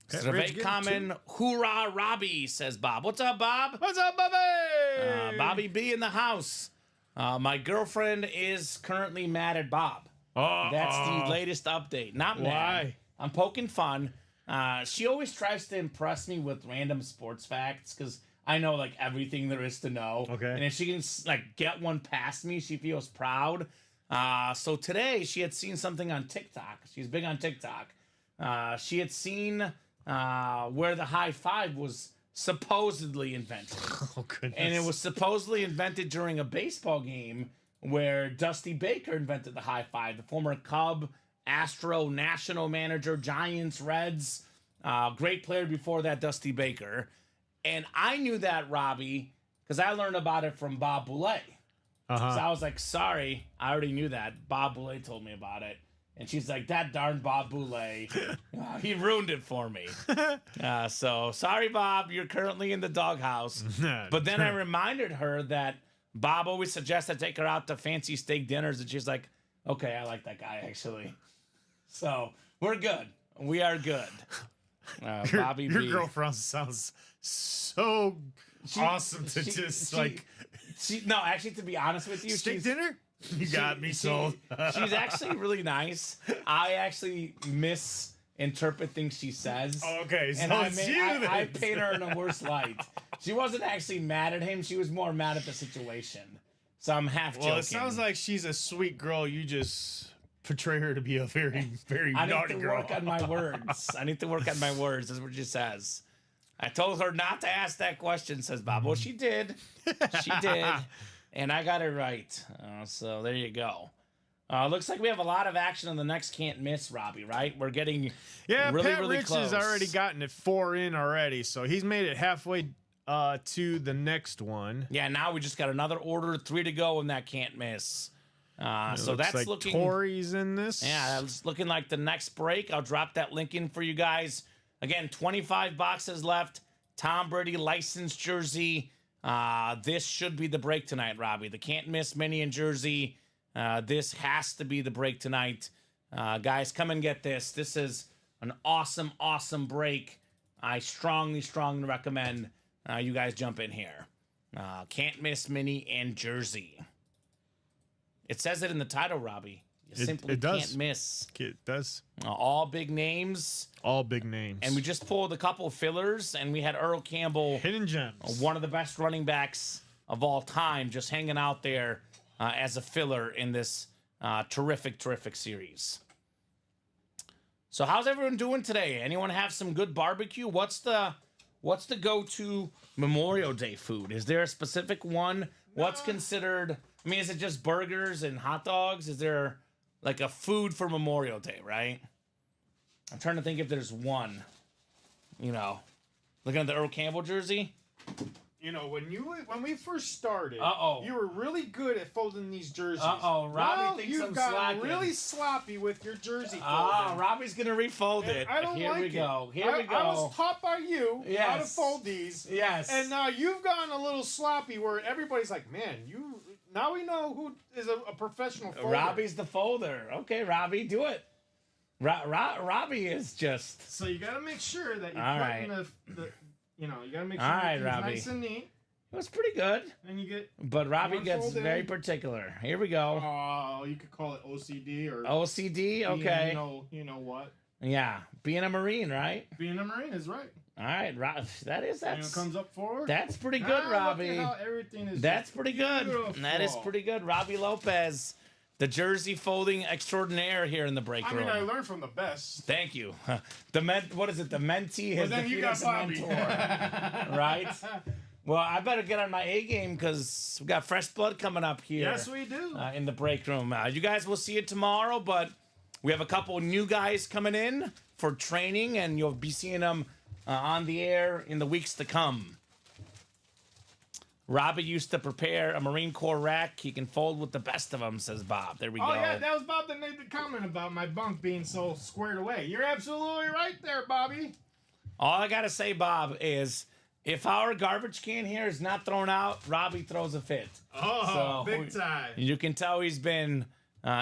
Survey Kamen, hoorah, Robbie, says Bob. What's up, Bob? What's up, Bobby? Bobby B in the house. My girlfriend is currently mad at Bob. That's the latest update. Not mad. Why? I'm poking fun. She always tries to impress me with random sports facts because I know like everything there is to know. Okay. And if she can like get one past me, she feels proud. So today she had seen something on TikTok. She's big on TikTok. She had seen where the high five was supposedly invented. Oh, goodness. And it was supposedly invented during a baseball game where Dusty Baker invented the high five, the former Cub, Astro, National manager, Giants, Reds, great player before that, Dusty Baker. And I knew that, Robbie, because I learned about it from Bob Boulay. So I was like, sorry, I already knew that. Bob Boulay told me about it. And she's like, that darn Bob Boulay, he ruined it for me. So sorry, Bob, you're currently in the doghouse. But then I reminded her that Bob always suggests I take her out to fancy steak dinners. And she's like, okay, I like that guy, actually. So we're good. We are good. Bobby your B. girlfriend sounds so awesome to no, actually, to be honest with you, steak dinner. You got me sold. She's actually really nice. I actually misinterpret things she says. Okay, so and I it's paint her in a worse light. She wasn't actually mad at him. She was more mad at the situation. So I'm half joking. Well, it sounds like she's a sweet girl. You just portray her to be a very, very naughty girl. I need to work on my words. I need to work on my words. That's what she says. I told her not to ask that question, says Bob. Well, she did. She did. And I got it right. So there you go. Looks like we have a lot of action on the next can't miss, Robbie, right? We're getting really, Pat really Rich close. has already gotten it 4 in already, so he's made it halfway to the next one. Yeah, now we just got another order, 3 to go, and that can't miss. So that's like looking. Tori's in this. Yeah, it's looking like the next break. I'll drop that link in for you guys. Again, 25 boxes left. Tom Brady licensed jersey. This should be the break tonight, Robbie. The can't miss mini and jersey. This has to be the break tonight. Guys, come and get this. This is an awesome, awesome break. I strongly, strongly recommend you guys jump in here. Can't miss mini and jersey. It says it in the title, Robbie. You simply can't miss. It does. All big names. All big names. And we just pulled a couple of fillers, and we had Earl Campbell, hidden gems, one of the best running backs of all time, just hanging out there as a filler in this terrific, terrific series. So how's everyone doing today? Anyone have some good barbecue? What's the go-to Memorial Day food? Is there a specific one? What's considered, I mean, is it just burgers and hot dogs? Is there like a food for Memorial Day, right? I'm trying to think if there's one. You know, looking at the Earl Campbell jersey. You know, when we first started, Uh-oh. you were really good at folding these jerseys. Robbie thinks I'm slacking. You've gotten really sloppy with your jersey folding. Robbie's gonna refold it. I don't Here like we go. it. Here we go. I was taught by you how to Yes. fold these. Yes. And now you've gotten a little sloppy where everybody's like, man, now we know who is a professional folder. Robbie's the folder. Okay, Robbie, do it. Robbie is just. So you got to make sure that you're All putting right. you got to make sure All right, it's Robbie. nice and neat. It was pretty good. And you get. But Robbie One gets fold in. very particular. Here we go. Oh, you could call it OCD or. OCD? Okay. You know what? Yeah. Being a Marine, right? Being a Marine is right. All right, that's Comes up forward. that's pretty good, Robbie. Look at how everything is. That's just pretty good. beautiful. That is pretty good. Robbie Lopez, the jersey folding extraordinaire here in the break I room. mean, I learned from the best. Thank you. What is it? The mentee But has then you defeated got the Bobby. mentor. Right? Well, I better get on my A game because we got fresh blood coming up here. Yes, we do. In the break room. You guys will see it tomorrow, but we have a couple new guys coming in for training, and you'll be seeing them on the air in the weeks to come. Robbie used to prepare a Marine Corps rack. He can fold with the best of them, says Bob. There we go. Oh, yeah, that was Bob that made the comment about my bunk being so squared away. You're absolutely right there, Bobby. All I got to say, Bob, is if our garbage can here is not thrown out, Robbie throws a fit. Oh, big time. You can tell he's been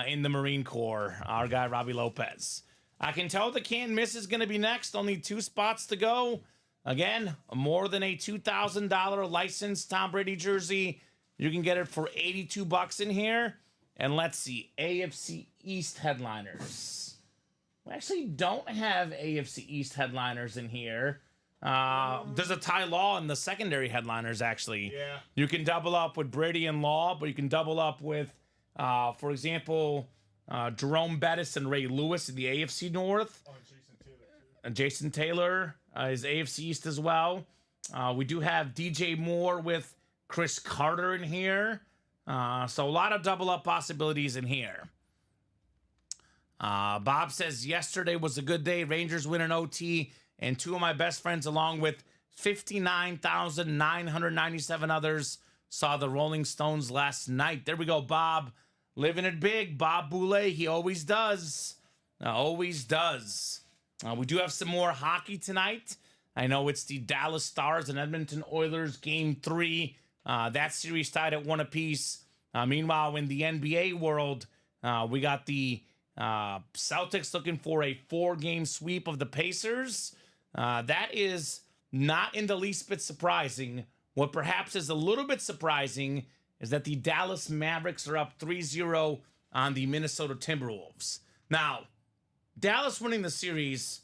in the Marine Corps, our guy, Robbie Lopez. I can tell the can't miss is going to be next. Only 2 spots to go. Again, more than a $2,000 licensed Tom Brady jersey. You can get it for $82 in here. And let's see, AFC East headliners. We actually don't have AFC East headliners in here. There's a Ty Law in the secondary headliners, actually. Yeah. You can double up with Brady and Law, but you can double up with, for example, Jerome Bettis and Ray Lewis in the AFC North. Oh, Jason Taylor. Jason Taylor is AFC East as well. We do have DJ Moore with Chris Carter in here. So a lot of double up possibilities in here. Bob says yesterday was a good day. Rangers win an OT, and 2 of my best friends, along with 59,997 others, saw the Rolling Stones last night. There we go, Bob. Living it big. Bob Boulay, he always does. Always does. We do have some more hockey tonight. I know it's the Dallas Stars and Edmonton Oilers Game 3. That series tied at 1 apiece. Meanwhile, in the NBA world, we got the Celtics looking for a 4-game sweep of the Pacers. That is not in the least bit surprising. What perhaps is a little bit surprising is that the Dallas Mavericks are up 3-0 on the Minnesota Timberwolves. Now, Dallas winning the series,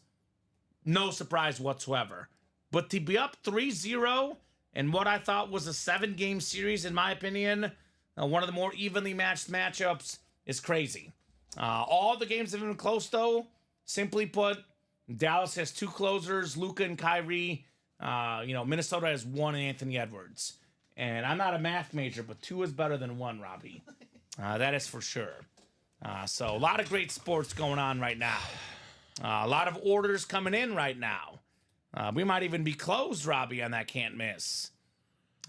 no surprise whatsoever. But to be up 3-0 in what I thought was a 7-game series, in my opinion, one of the more evenly matched matchups, is crazy. All the games have been close, though. Simply put, Dallas has 2 closers, Luka and Kyrie. Minnesota has 1 Anthony Edwards. And I'm not a math major, but 2 is better than 1, Robbie. That is for sure. So a lot of great sports going on right now. A lot of orders coming in right now. We might even be closed, Robbie, on that can't miss.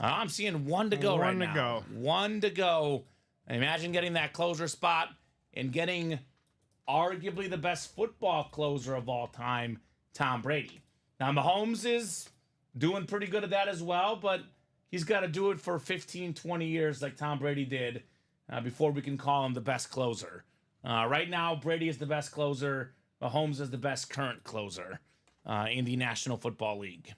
I'm seeing 1 to go right now. 1 to go. Imagine getting that closer spot and getting arguably the best football closer of all time, Tom Brady. Now, Mahomes is doing pretty good at that as well, but he's got to do it for 15, 20 years like Tom Brady did before we can call him the best closer. Right now, Brady is the best closer. Mahomes is the best current closer in the National Football League.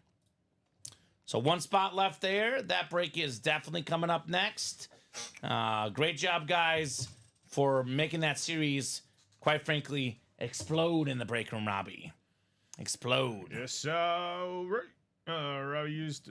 So 1 spot left there. That break is definitely coming up next. Great job, guys, for making that series, quite frankly, explode in the break room, Robbie. Explode. Yes, right. Robbie used...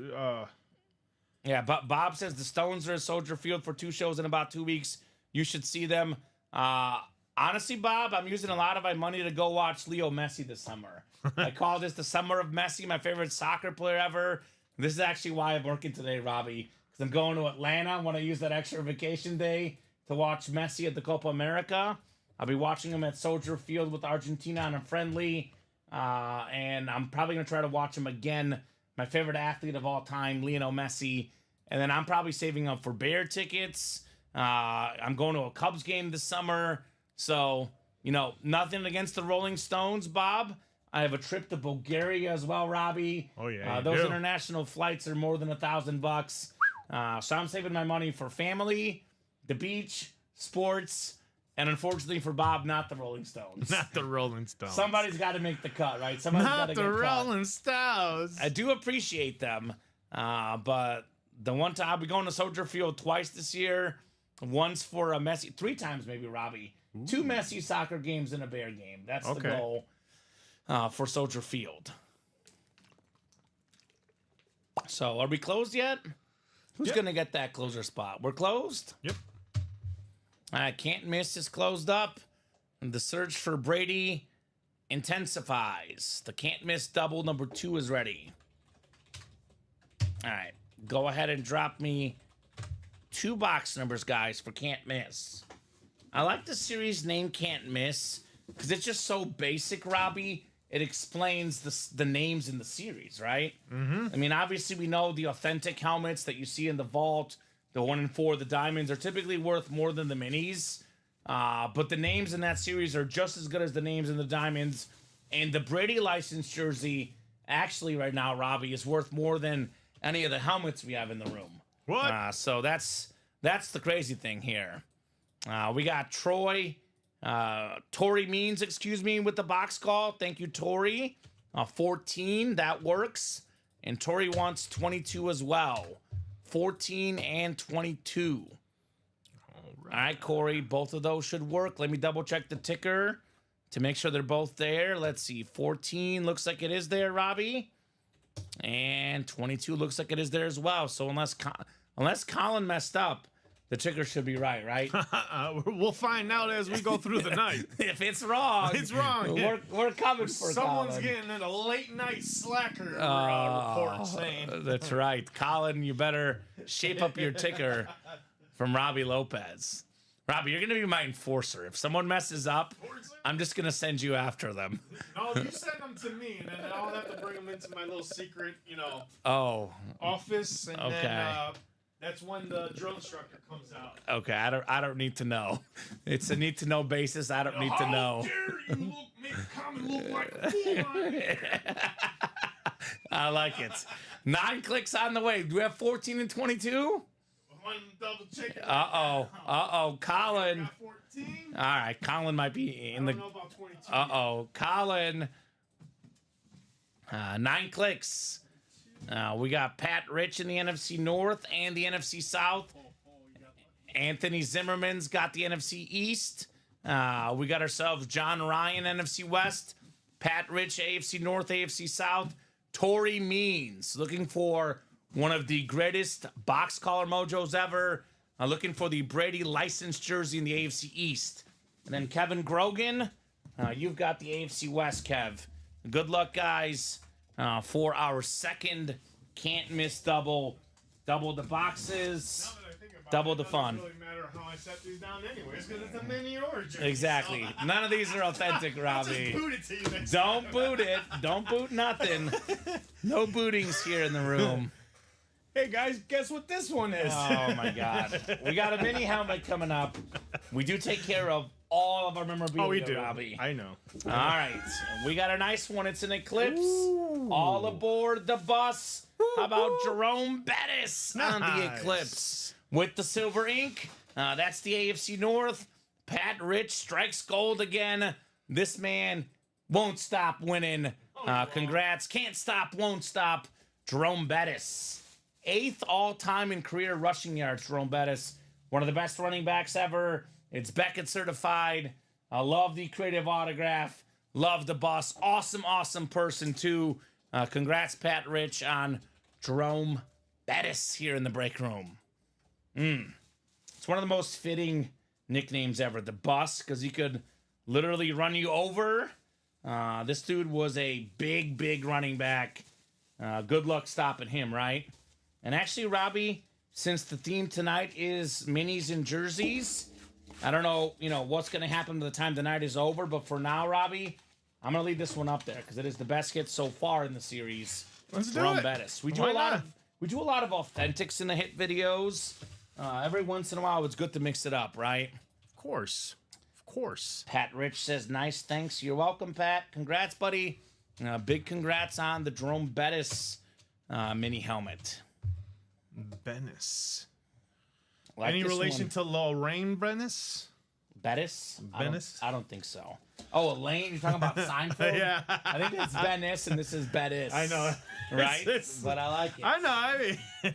Yeah, but Bob says the Stones are at Soldier Field for 2 shows in about 2 weeks. You should see them. Honestly, Bob, I'm using a lot of my money to go watch Leo Messi this summer. I call this the summer of Messi, my favorite soccer player ever. This is actually why I'm working today, Robbie, because I'm going to Atlanta. I want to use that extra vacation day to watch Messi at the Copa America. I'll be watching him at Soldier Field with Argentina on a friendly, and I'm probably going to try to watch him again. My favorite athlete of all time, Lionel Messi. And then I'm probably saving up for Bear tickets. I'm going to a Cubs game this summer. So, nothing against the Rolling Stones, Bob. I have a trip to Bulgaria as well, Robbie. Oh, yeah. Those international flights are more than $1,000. So I'm saving my money for family, the beach, sports, And unfortunately for Bob, not the Rolling Stones. Not the Rolling Stones. Somebody's got to make the cut, right? Somebody's got Not to the get Rolling Stones. I do appreciate them, but the one time we going to Soldier Field twice this year, once for a messy, 3 times maybe, Robbie. Ooh. 2 messy soccer games and a Bear game. That's the goal for Soldier Field. So, are we closed yet? Who's going to get that closer spot? We're closed? Yep. Can't Miss is closed up. And the search for Brady intensifies. The Can't Miss double number 2 is ready. All right. Go ahead and drop me 2 box numbers, guys, for Can't Miss. I like the series name Can't Miss because it's just so basic, Robbie. It explains the names in the series, right? Mm-hmm. I mean, obviously, we know the authentic helmets that you see in the vault, the 1 and 4, the diamonds, are typically worth more than the minis. But the names in that series are just as good as the names in the diamonds. And the Brady licensed jersey, actually, right now, Robbie, is worth more than any of the helmets we have in the room. What? So that's the crazy thing here. We got Tori Means, with the box call. Thank you, Tori. 14, that works. And Tori wants 22 as well. 14 and 22. All right, Corey, both of those should work. Let me double check the ticker to make sure they're both there. Let's see. 14 looks like it is there, Robbie. And 22 looks like it is there as well. So unless Colin messed up, the ticker should be right? We'll find out as we go through the night. If it's wrong, it's wrong. We're coming for Someone's Colin. getting a late night slacker report saying. That's right. Colin, you better shape up your ticker from Robbie Lopez. Robbie, you're going to be my enforcer. If someone messes up, I'm just going to send you after them. No, you send them to me, and then I'll have to bring them into my little secret, office, and then that's when the drill instructor comes out. Okay, I don't need to know. It's a need to know basis. I don't need to know. How dare you make Kamen look like a fool on here? I like it. 9 clicks on the way. Do we have 14 and 22? Double check it. Colin. 14? All right, Colin might be in I don't know about 22. Colin. 9 clicks. We got Pat Rich in the NFC North and the NFC South. Anthony Zimmerman's got the NFC East. We got ourselves John Ryan, NFC West. Pat Rich, AFC North, AFC South. Tori Means, looking for one of the greatest box collar mojos ever. Looking for the Brady licensed jersey in the AFC East. And then Kevin Grogan, you've got the AFC West, Kev. Good luck, guys, for our second Can't Miss double. Double the boxes, double the fun. It doesn't really matter how I set these down anyways, because it's a mini origin. Exactly. None of these are authentic, Robbie. Just boot it to you next Don't time. boot it. Don't boot nothing. No bootings here in the room. Hey guys, guess what this one is? Oh my God. We got a mini helmet coming up. We do take care of all of our memorabilia, Oh, we do. Robbie. I know. All right. We got a nice one. It's an Eclipse. Ooh. All aboard the bus. How about Jerome Bettis on the Nice. Eclipse with the silver ink? That's the AFC North. Pat Rich strikes gold again. This man won't stop winning. Congrats. Can't stop, won't stop. Jerome Bettis. 8th all-time in career rushing yards, Jerome Bettis. One of the best running backs ever. It's Beckett certified. I love the creative autograph. Love the bus. Awesome, awesome person, too. Congrats, Pat Rich, on Jerome Bettis here in the break room. It's one of the most fitting nicknames ever. The bus, because he could literally run you over. This dude was a big, big running back. Good luck stopping him, right? And actually, Robbie, since the theme tonight is minis and jerseys, I don't know, what's going to happen by the time the night is over, but for now, Robbie, I'm going to leave this one up there because it is the best hit so far in the series. Let's do Jerome it. Bettis. We do Why a lot not? of authentics in the hit videos. Every once in a while, it's good to mix it up, right? Of course. Of course. Pat Rich says, nice, thanks. You're welcome, Pat. Congrats, buddy. Big congrats on the Jerome Bettis mini helmet. Bennis. Like Any this relation one. to Lorraine Bennis? Bettis? Bennis? I don't think so. Oh, Elaine? You're talking about Seinfeld? Yeah. I think it's Bennis and this is Bettis. I know. Right? It's- But I like it. I know. I mean,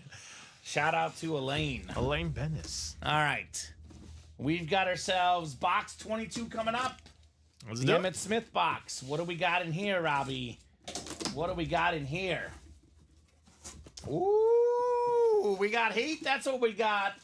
Shout out to Elaine. Elaine Bennis. All right. We've got ourselves box 22 coming up. Let's The do Emmett it. Smith box. What do we got in here, Robbie? What do we got in here? Ooh, we got heat. That's what we got.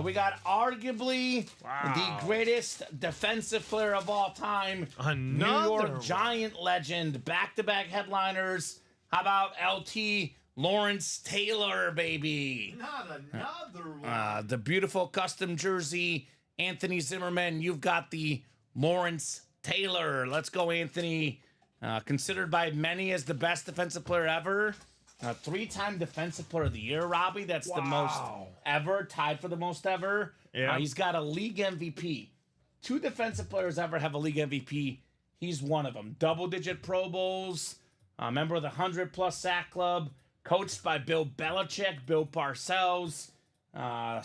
We got arguably Wow. the greatest defensive player of all time. New Another York one. Giant legend. Back-to-back headliners. How about LT Lawrence Taylor, baby? Not another one. The beautiful custom jersey. Anthony Zimmerman, you've got the Lawrence Taylor. Let's go, Anthony. Considered by many as the best defensive player ever. 3-time defensive player of the year, Robbie. That's the most Wow. ever. Tied for the most ever. Yeah. He's got a league MVP. 2 defensive players ever have a league MVP. He's one of them. Double-digit Pro Bowls. Member of the 100-plus sack club. Coached by Bill Belichick, Bill Parcells.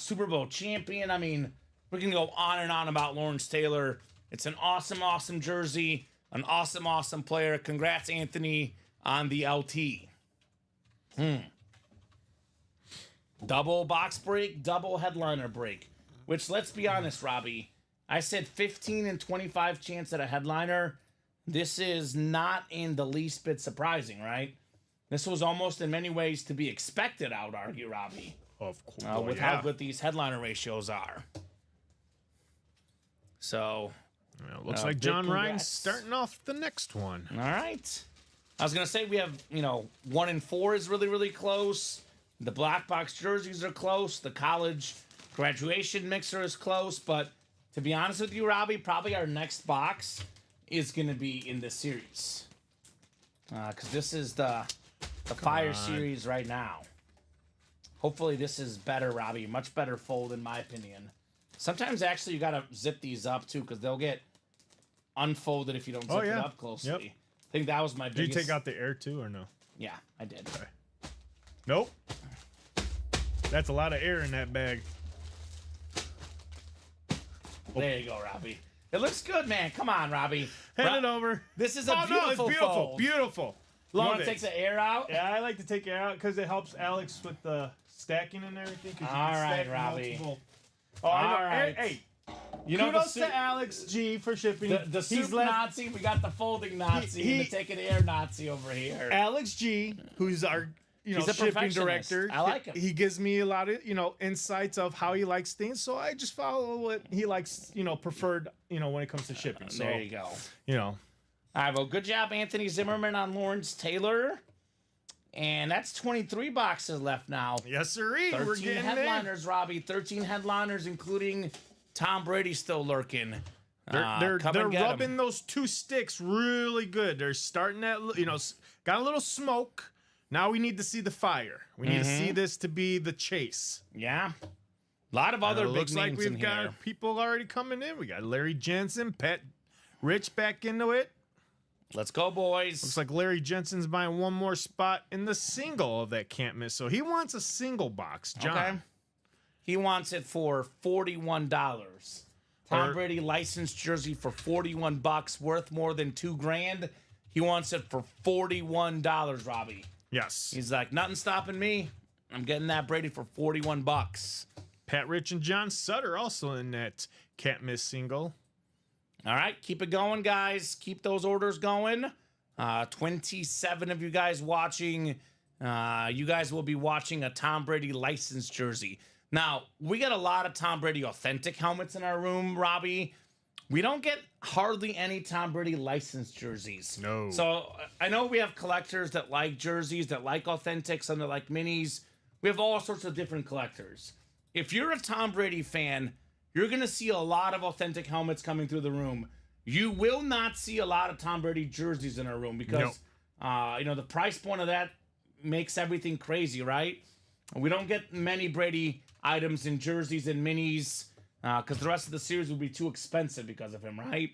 Super Bowl champion. I mean, we can go on and on about Lawrence Taylor. It's an awesome, awesome jersey. An awesome, awesome player. Congrats, Anthony, on the LT. Double box break, double headliner break. Which, let's be honest, Robbie. I said 15 and 25 chance at a headliner. This is not in the least bit surprising, right? This was almost in many ways to be expected, I would argue, Robbie. Of course. With how good these headliner ratios are. So, Well, it looks like big John Ryan's congrats. starting off the next one. all right. I was going to say we have, 1 and 4 is really, really close. The black box jerseys are close. The college graduation mixer is close. But to be honest with you, Robbie, probably our next box is going to be in this series. Because this is the Fire on. series right now. Hopefully this is better, Robbie. Much better fold, in my opinion. Sometimes, actually, you got to zip these up, too, because they'll get unfolded if you don't zip it yeah. up closely. Yep. I think that was my Did you biggest... take out the air too or no? Yeah, I did. Nope. That's a lot of air in that bag. There you go, Robbie. It looks good, man. Come on, Robbie. Hand it over. This is a Oh, no, it's beautiful beautiful. fold. Beautiful. You Love want it. to take the air out? Yeah, I like to take it out because it helps Alex with the stacking and everything. 'Cause you All can right, stack Robbie. multiple- Oh, I know. All right. Hey, You know, kudos the, to Alex G for shipping. the He's soup left Nazi, we got the folding Nazi, and the taking the air Nazi over here. Alex G, who's our He's a shipping perfectionist. director. I like him. He gives me a lot of insights of how he likes things, so I just follow what he likes. Preferred. When it comes to shipping. So There you go. All right, well, good job, Anthony Zimmerman, on Lawrence Taylor. And that's 23 boxes left now. Yes, sirree. 13 We're getting there. headliners, Robbie. 13 headliners, including Tom Brady still lurking. They're Come and get 'em. rubbing those 2 sticks really good. They're starting that, got a little smoke. Now we need to see the fire. We need to see this to be the chase. Yeah. A lot of other It big looks like names we've in got here. people already coming in. We got Larry Jensen, Pat Rich back into it. Let's go, boys. Looks like Larry Jensen's buying one more spot in the single of that can't miss. So he wants a single box, John. Okay. He wants it for $41. Tom Or- Brady licensed jersey for $41, worth more than $2,000. He wants it for $41, Robbie. Yes. He's like, nothing stopping me. I'm getting that Brady for $41. Pat Rich and John Sutter also in that can't miss single. All right, keep it going, guys. Keep those orders going. 27 of you guys watching. You guys will be watching a Tom Brady licensed jersey. Now, we got a lot of Tom Brady authentic helmets in our room, Robbie. We don't get hardly any Tom Brady licensed jerseys. No. So I know we have collectors that like jerseys, that like authentics, and that like minis. We have all sorts of different collectors. If you're a Tom Brady fan, you're going to see a lot of authentic helmets coming through the room. You will not see a lot of Tom Brady jerseys in our room because, the price point of that makes everything crazy, right? We don't get many Brady items in jerseys and minis because the rest of the series would be too expensive because of him, right?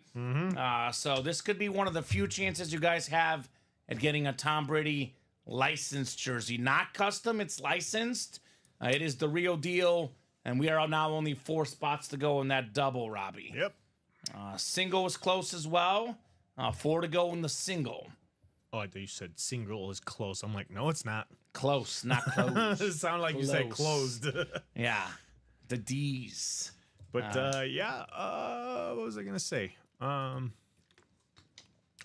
So this could be one of the few chances you guys have at getting a Tom Brady licensed jersey. Not custom, it's licensed. It is the real deal. And we are now only 4 spots to go in that double, Robbie. Yep. Single was close as well. 4 to go in the single. Oh, I thought you said single is close. I'm like, no, it's not. Close, not close. It sounded like you said Close. closed. Yeah, the D's. But yeah, what was I gonna say? Oh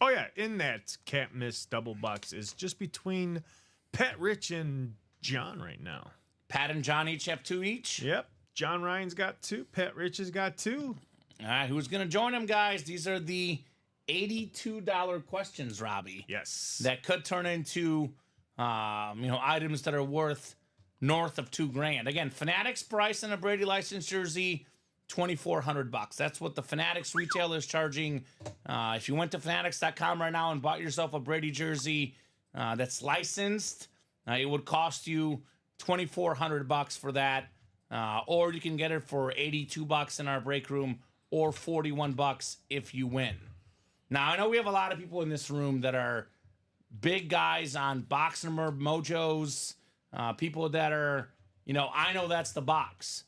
yeah, in that can't miss double box is just between Pat Rich and John right now. Pat and John each have 2 each. Yep, John Ryan's got 2. Pat Rich has got 2. All right, who's gonna join them, guys? These are the $82 questions, Robbie. Yes. That could turn into items that are worth north of $2,000. Again, Fanatics price in a Brady license jersey, $2,400. That's what the Fanatics retailer is charging. If you went to fanatics.com right now and bought yourself a Brady jersey that's licensed, it would cost you $2,400 for that. Or you can get it for $82 in our break room, or $41 if you win. Now, I know we have a lot of people in this room that are big guys on box number mojos, people that are, I know that's the box.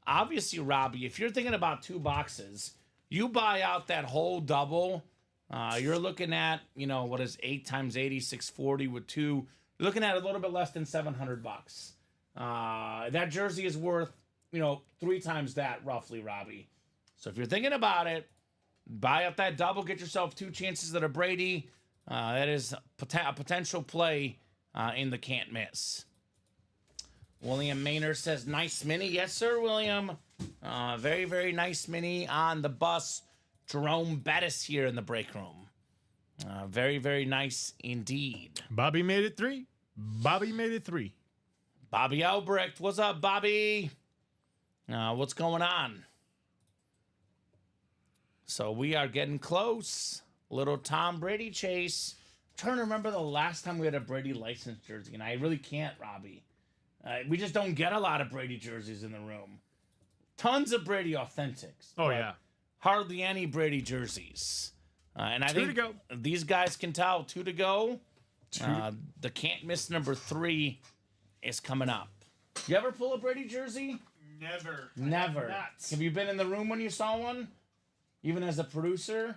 Obviously, Robbie, if you're thinking about 2 boxes, you buy out that whole double, you're looking at, what is 8 times 80, 640 with 2. You're looking at a little bit less than $700. That jersey is worth, 3 times that roughly, Robbie. So if you're thinking about it, buy up that double, get yourself 2 chances at a Brady. That is a potential play in the can't miss. William Maynard says, nice mini. Yes, sir, William. Very, very nice mini on the bus. Jerome Bettis here in the break room. Very, very nice indeed. Bobby made it 3. Bobby made it 3. Bobby Albrecht. What's up, Bobby? What's going on? So we are getting close. Little Tom Brady chase. I'm trying to remember the last time we had a Brady license jersey, and I really can't, Robbie. We just don't get a lot of Brady jerseys in the room. Tons of Brady authentics. Oh, yeah. Hardly any Brady jerseys. And I 2 think to go. these guys can tell. 2 to go. The can't miss number 3 is coming up. You ever pull a Brady jersey? Never. Never. Have you been in the room when you saw one? Even as a producer?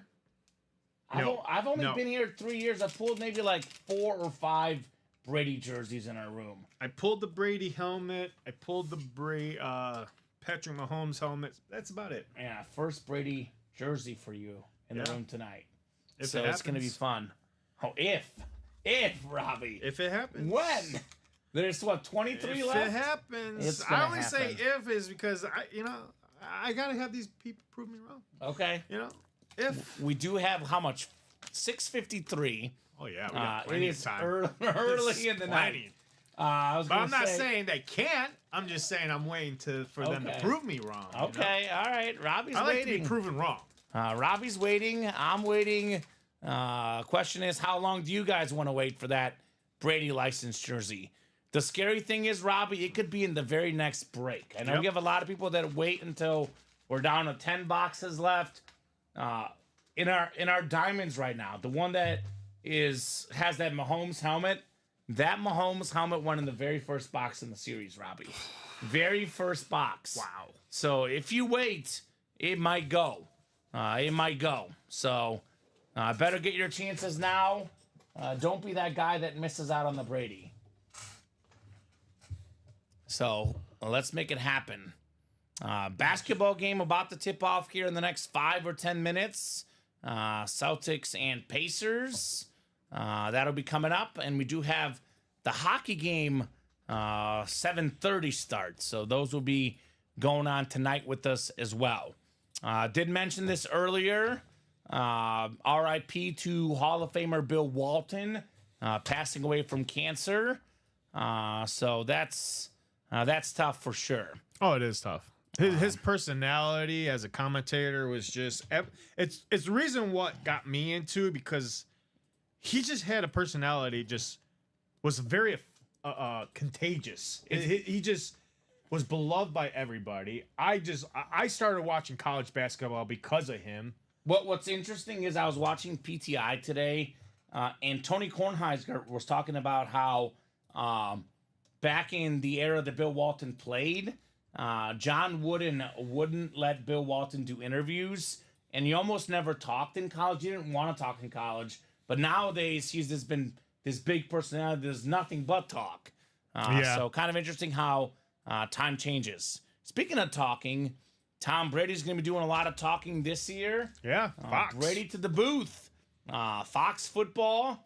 No. I've only No. been here 3 years. I've pulled maybe like 4 or 5 Brady jerseys in our room. I pulled the Brady helmet. I pulled the Patrick Mahomes helmet. That's about it. Yeah, first Brady jersey for you in the room tonight. If So it it's going to be happens. fun. Oh, if, Robbie. If it happens. When? There's, 23 If left? it happens. It's gonna I only say happen. if is because, I got to have these people prove me wrong. Okay. If. We do have how much? 6:53. Oh, yeah. We got It plenty of is time. early in the night. Plenty. I was But I'm gonna not say- saying they can't. I'm just saying I'm waiting for them to Okay. prove me wrong. you know? Okay, all right. Robbie's I like waiting. to be proven wrong. Robbie's waiting. I'm waiting. Question is, how long do you guys want to wait for that Brady license jersey? The scary thing is, Robbie, it could be in the very next break. I know Yep. we have a lot of people that wait until we're down to 10 boxes left. In our diamonds right now, the one that has that Mahomes helmet, that Mahomes helmet went in the very first box in the series, Robbie. Very first box. Wow. So if you wait, it might go. So better get your chances now. Don't be that guy that misses out on the Brady. So let's make it happen. Basketball game about to tip off here in the next 5 or 10 minutes. Celtics and Pacers. That'll be coming up. And we do have the hockey game 7:30 start. So those will be going on tonight with us as well. Did mention this earlier. RIP to Hall of Famer Bill Walton, passing away from cancer. So that's tough for sure. Oh, it is tough. His personality as a commentator was just it's the reason what got me into it, because he just had a personality, just was very contagious. He just was beloved by everybody. I started watching college basketball because of him. What's interesting is I was watching PTI today, and Tony Kornheiser was talking about how back in the era that Bill Walton played, John Wooden wouldn't let Bill Walton do interviews, and he almost never talked in college. He didn't want to talk in college, but nowadays he's just been this big personality. There's nothing but talk. So kind of interesting how time changes. Speaking of talking, Tom Brady's going to be doing a lot of talking this year. Yeah, Fox. Brady to the booth. Fox football.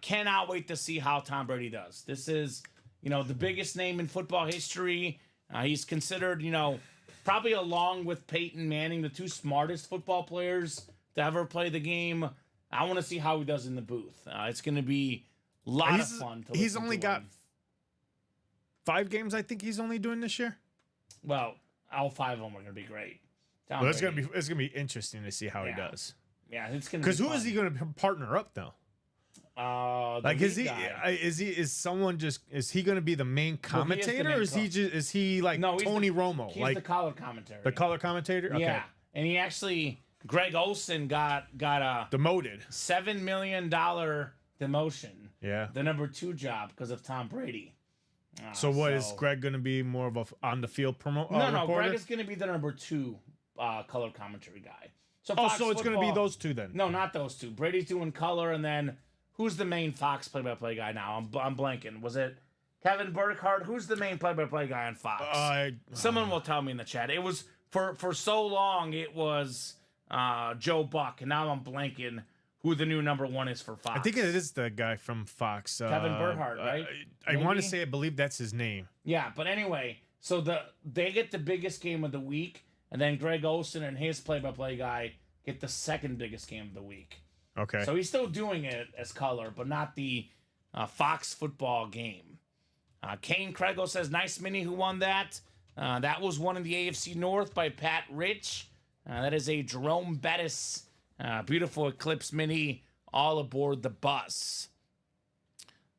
Cannot wait to see how Tom Brady does. This is, the biggest name in football history. He's considered, probably along with Peyton Manning, the two smartest football players to ever play the game. I want to see how he does in the booth. It's going to be a lot of fun. He's only got 5 games. I think he's only doing this year. Well, all 5 of them are going to be great. Well, it's gonna be interesting to see how he does. Yeah, it's going to. Because who is he going to partner up though? Is someone is he going to be the main commentator, or is he like Tony Romo? He's the color commentator. The color commentator. Okay. Yeah, and he actually Greg Olson got a demoted $7 million demotion. Yeah, the number 2 job because of Tom Brady. So is Greg going to be more of a on the field promoter? No, Greg is going to be the number 2 color commentary guy. So it's going to be those 2 then? No, not those 2. Brady's doing color, and then who's the main Fox play-by-play guy now? I'm blanking. Was it Kevin Burkhardt? Who's the main play-by-play guy on Fox? Someone will tell me in the chat. It was for so long. It was Joe Buck, and now I'm blanking who the new number 1 is for Fox. I think it is the guy from Fox. Kevin Burkhardt, right? I want to say I believe that's his name. Yeah, but anyway, so they get the biggest game of the week, and then Greg Olson and his play-by-play guy get the second biggest game of the week. Okay. So he's still doing it as color, but not the Fox football game. Kane Craigo says, nice mini. Who won that? That was won in the AFC North by Pat Rich. That is a Jerome Bettis beautiful Eclipse mini, all aboard the bus.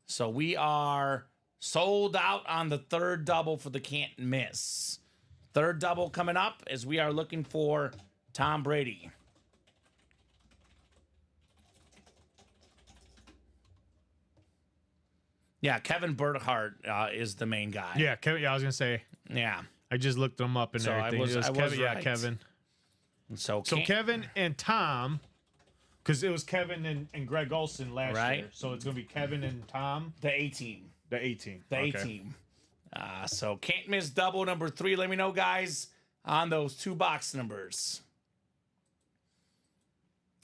So we are sold out on the third double for the can't miss. Third double coming up as we are looking for Tom Brady. Yeah, Kevin Burkhardt is the main guy. Yeah, Kevin. Yeah, I was gonna say. Yeah, I just looked them up and everything. I was Kevin. right. Yeah, Kevin. So Kevin and Tom, because it was Kevin and Greg Olson last year. So it's gonna be Kevin and Tom. The A team. The A team. The A team. So can't miss double number 3. Let me know, guys, on those 2 box numbers.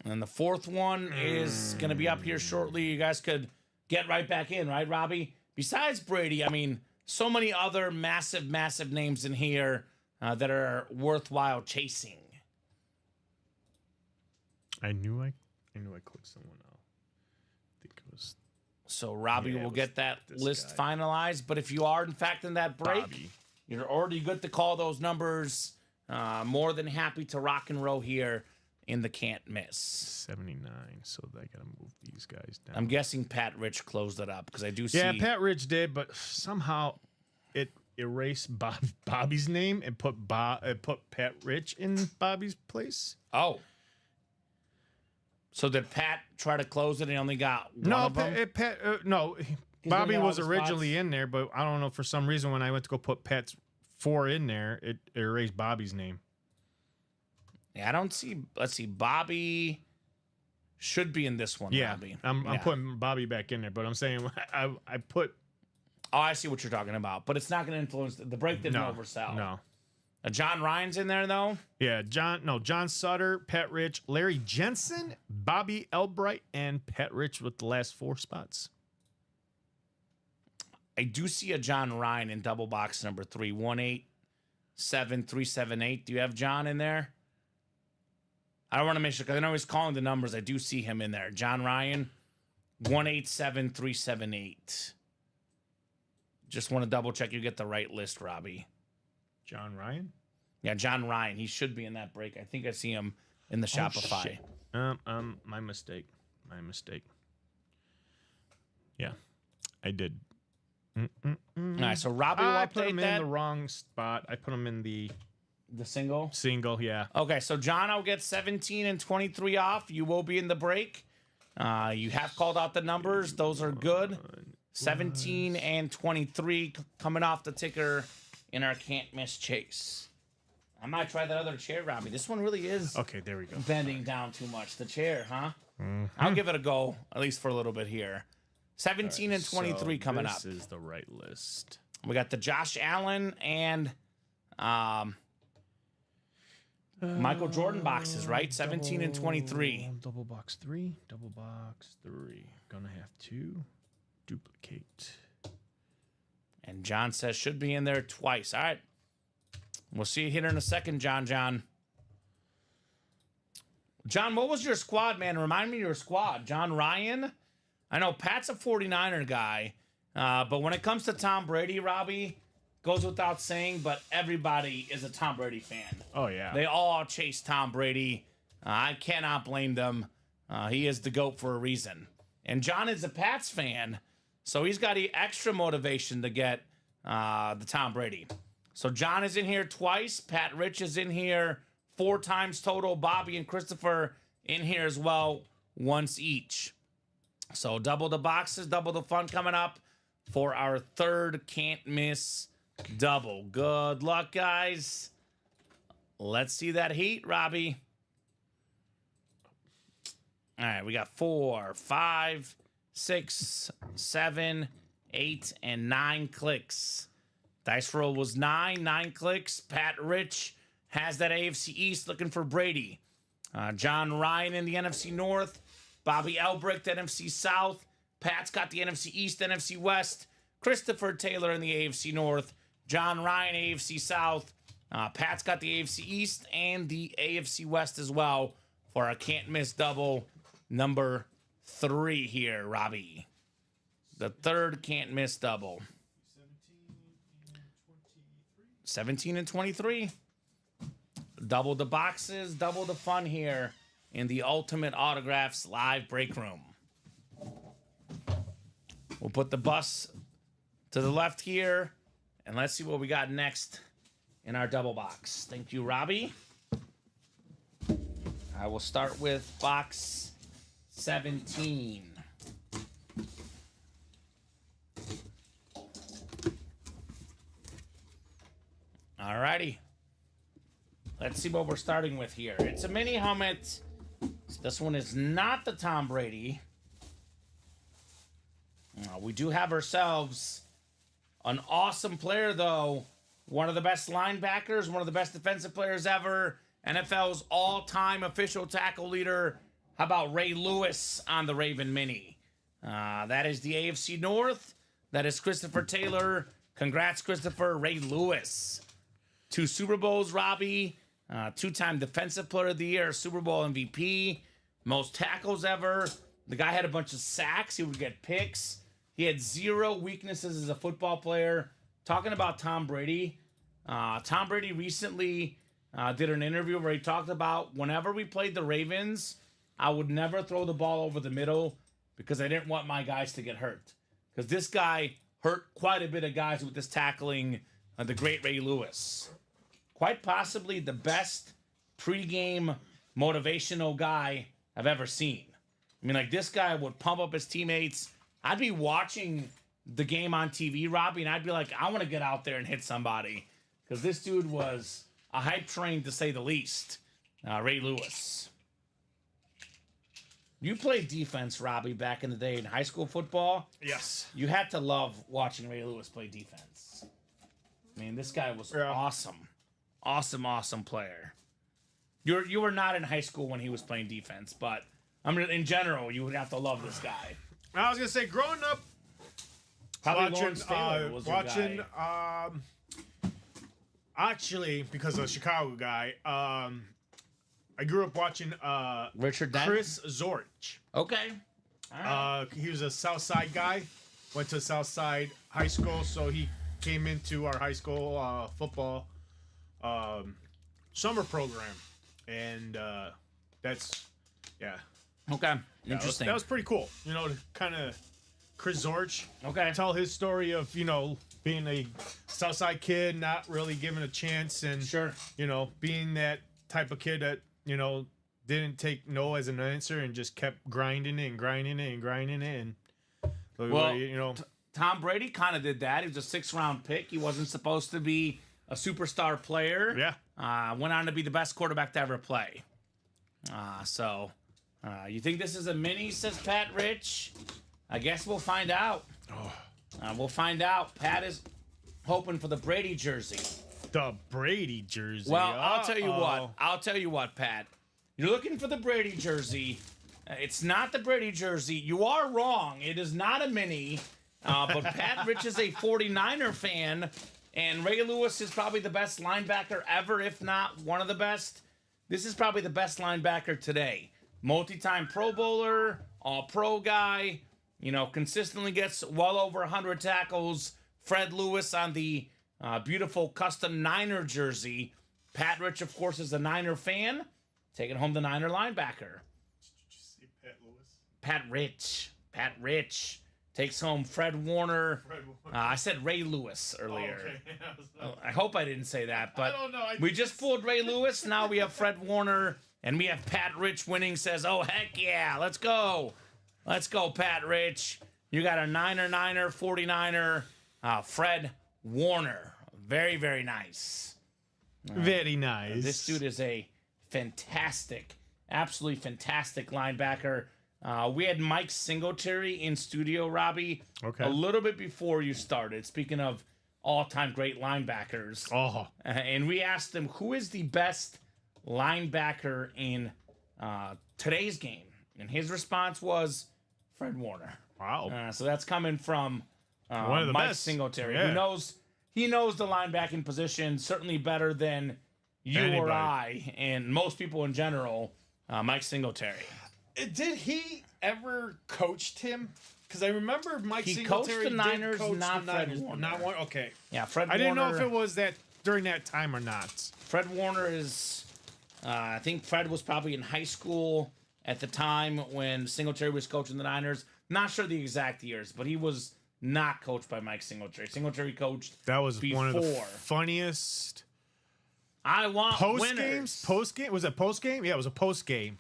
And the 4th one is gonna be up here shortly. You guys could get right back in, right, Robbie? Besides Brady, I mean, so many other massive, massive names in here that are worthwhile chasing. I knew I clicked someone out. I think it was. So Robbie will get that list finalized. But if you are, in fact, in that break, you're already good to call those numbers. More than happy to rock and roll here in the can't miss. 79. So I got to move these guys down. I'm guessing Pat Rich closed it up because I do see. Yeah, Pat Rich did, but somehow it erased Bobby's name and put Pat Rich in Bobby's place. Oh. So did Pat try to close it and he only got one of them? No, Bobby was originally in there, but I don't know, for some reason when I went to go put Pat's 4 in there, it erased Bobby's name. Yeah, I don't see. Let's see. Bobby should be in this one. Yeah, Robbie. I'm putting Bobby back in there, but I'm saying I put. Oh, I see what you're talking about, but it's not going to influence the break. Didn't oversell. No. John Ryan's in there though. Yeah, John Sutter, Pat Rich, Larry Jensen, Bobby Elbright, and Pat Rich with the last 4 spots. I do see a John Ryan in double box number 3, 187378. Do you have John in there? I don't want to make sure because I know he's calling the numbers. I do see him in there. John Ryan, 187378. Just want to double check you get the right list, Robbie. John Ryan? Yeah, John Ryan. He should be in that break. I think I see him in the Shopify. My mistake. Yeah, I did. All right, so Robbie will I put update him that. in the wrong spot. I put him in the single. Single, yeah. Okay, so John will get 17 and 23 off. You will be in the break. You have called out the numbers. Those are good. 17 and 23 coming off the ticker in our can't miss chase. I might try that other chair, Robbie. This one really is Okay, there we go. bending down too much. The chair, huh? I'll give it a go, at least for a little bit here. 17 and 23 coming up. This is the right list. We got the Josh Allen and Michael Jordan boxes, right? 17 and 23. Double box 3. Double box 3. Gonna have to duplicate. And John says should be in there twice. All right. We'll see you here in a second, John. John, what was your squad, man? Remind me of your squad. John Ryan? I know Pat's a 49er guy, but when it comes to Tom Brady, Robbie, goes without saying, but everybody is a Tom Brady fan. Oh, yeah. They all chase Tom Brady. I cannot blame them. He is the GOAT for a reason. And John is a Pats fan, so he's got the extra motivation to get the Tom Brady. So John is in here twice. Pat Rich is in here 4 times total. Bobby and Christopher in here as well, once each. So double the boxes, double the fun coming up for our third can't miss double. Good luck, guys. Let's see that heat, Robbie. All right, we got 4, 5, 6, 7, 8, and 9 clicks. Dice roll was 9 clicks. Pat Rich has that AFC East looking for Brady. John Ryan in the NFC North. Bobby Elbrick, the NFC South. Pat's got the NFC East, NFC West. Christopher Taylor in the AFC North. John Ryan, AFC South. Pat's got the AFC East and the AFC West as well for our can't miss double number 3 here, Robbie. The third can't miss double. 17 and 23. Double the boxes, double the fun here in the Ultimate Autographs live break room. We'll put the bus to the left here, and let's see what we got next in our double box. Thank you, Robbie. I will start with box 17. Alrighty. Let's see what we're starting with here. It's a mini helmet. So this one is not the Tom Brady. We do have ourselves an awesome player, though. One of the best linebackers, one of the best defensive players ever. NFL's all-time official tackle leader. How about Ray Lewis on the Raven Mini? That is the AFC North. That is Christopher Taylor. Congrats, Christopher. Ray Lewis. 2 Super Bowls, Robbie. 2-time Defensive Player of the Year, Super Bowl MVP. Most tackles ever. The guy had a bunch of sacks. He would get picks. He had 0 weaknesses as a football player. Talking about Tom Brady. Tom Brady recently did an interview where he talked about whenever we played the Ravens, I would never throw the ball over the middle because I didn't want my guys to get hurt. Because this guy hurt quite a bit of guys with this tackling, the great Ray Lewis. Quite possibly the best pregame motivational guy I've ever seen. I mean, like, this guy would pump up his teammates. I'd be watching the game on TV, Robbie, and I'd be like, I want to get out there and hit somebody. Because this dude was a hype train, to say the least. Ray Lewis. You played defense, Robbie, back in the day in high school football. Yes. You had to love watching Ray Lewis play defense. I mean, this guy was awesome. Awesome player. You were not in high school when he was playing defense, but I mean, in general, you would have to love this guy. I was gonna say, growing up, Probably Lawrence Taylor was your guy. Actually, because of a Chicago guy, I grew up watching Richard Dent? Chris Zorich. Okay. All right. He was a South Side guy. Went to South Side High School, so he came into our high school football summer program, and that's Okay. Interesting. That was pretty cool. You know, to kind of Chris Zorich Okay. tell his story of, you know, being a Southside kid, not really given a chance, and Sure. you know, being that type of kid that, you know, didn't take no as an answer and just kept grinding it and grinding it and grinding it, and Well, you know, Tom Brady kind of did that. He was a 6th-round pick. He wasn't supposed to be a superstar player. Yeah. went on to be the best quarterback to ever play. You think this is a mini, says Pat Rich? I guess we'll find out. We'll find out. Pat is hoping for the Brady jersey. The Brady jersey. Well, I'll tell you what. I'll tell you what, Pat. You're looking for the Brady jersey. It's not the Brady jersey. You are wrong. It is not a mini. But Pat Rich is a 49er fan, and Ray Lewis is probably the best linebacker ever, if not one of the best. This is probably the best linebacker today. Multi-time Pro Bowler, all-pro guy, consistently gets well over 100 tackles. Fred Lewis on the beautiful custom Niner jersey. Pat Rich, of course, is a Niner fan, taking home the Niner linebacker. Did you say Pat Lewis? Pat Rich. Pat Rich takes home Fred Warner. I said Ray Lewis earlier. Oh, okay. I hope I didn't say that, but I don't know. we just fooled Ray Lewis. Now we have Fred Warner, and we have Pat Rich winning. Says, "Oh heck yeah, let's go, Pat Rich. You got a Niner, 49er, Fred Warner. Very, very nice. Very nice. This dude is a fantastic, absolutely fantastic linebacker." We had Mike Singletary in studio, Robbie, a little bit before you started. Speaking of all-time great linebackers, and we asked him who is the best linebacker in today's game, and his response was Fred Warner. Wow! So that's coming from one of the Mike best. Singletary, Yeah. who knows the linebacking position certainly better than you or I, and most people in general. Mike Singletary. Did he ever coached him? Because I remember Mike He Singletary coached the Niners, did coach not the Fred Niners. Warner. Not one. Okay. Yeah, Fred I didn't Warner. know if it was that during that time or not. Fred Warner is, I think Fred was probably in high school at the time when Singletary was coaching the Niners. Not sure the exact years, but he was not coached by Mike Singletary. Singletary coached That was before. one of the funniest I want post winners. games. Post game was it post game? Yeah, it was a post game.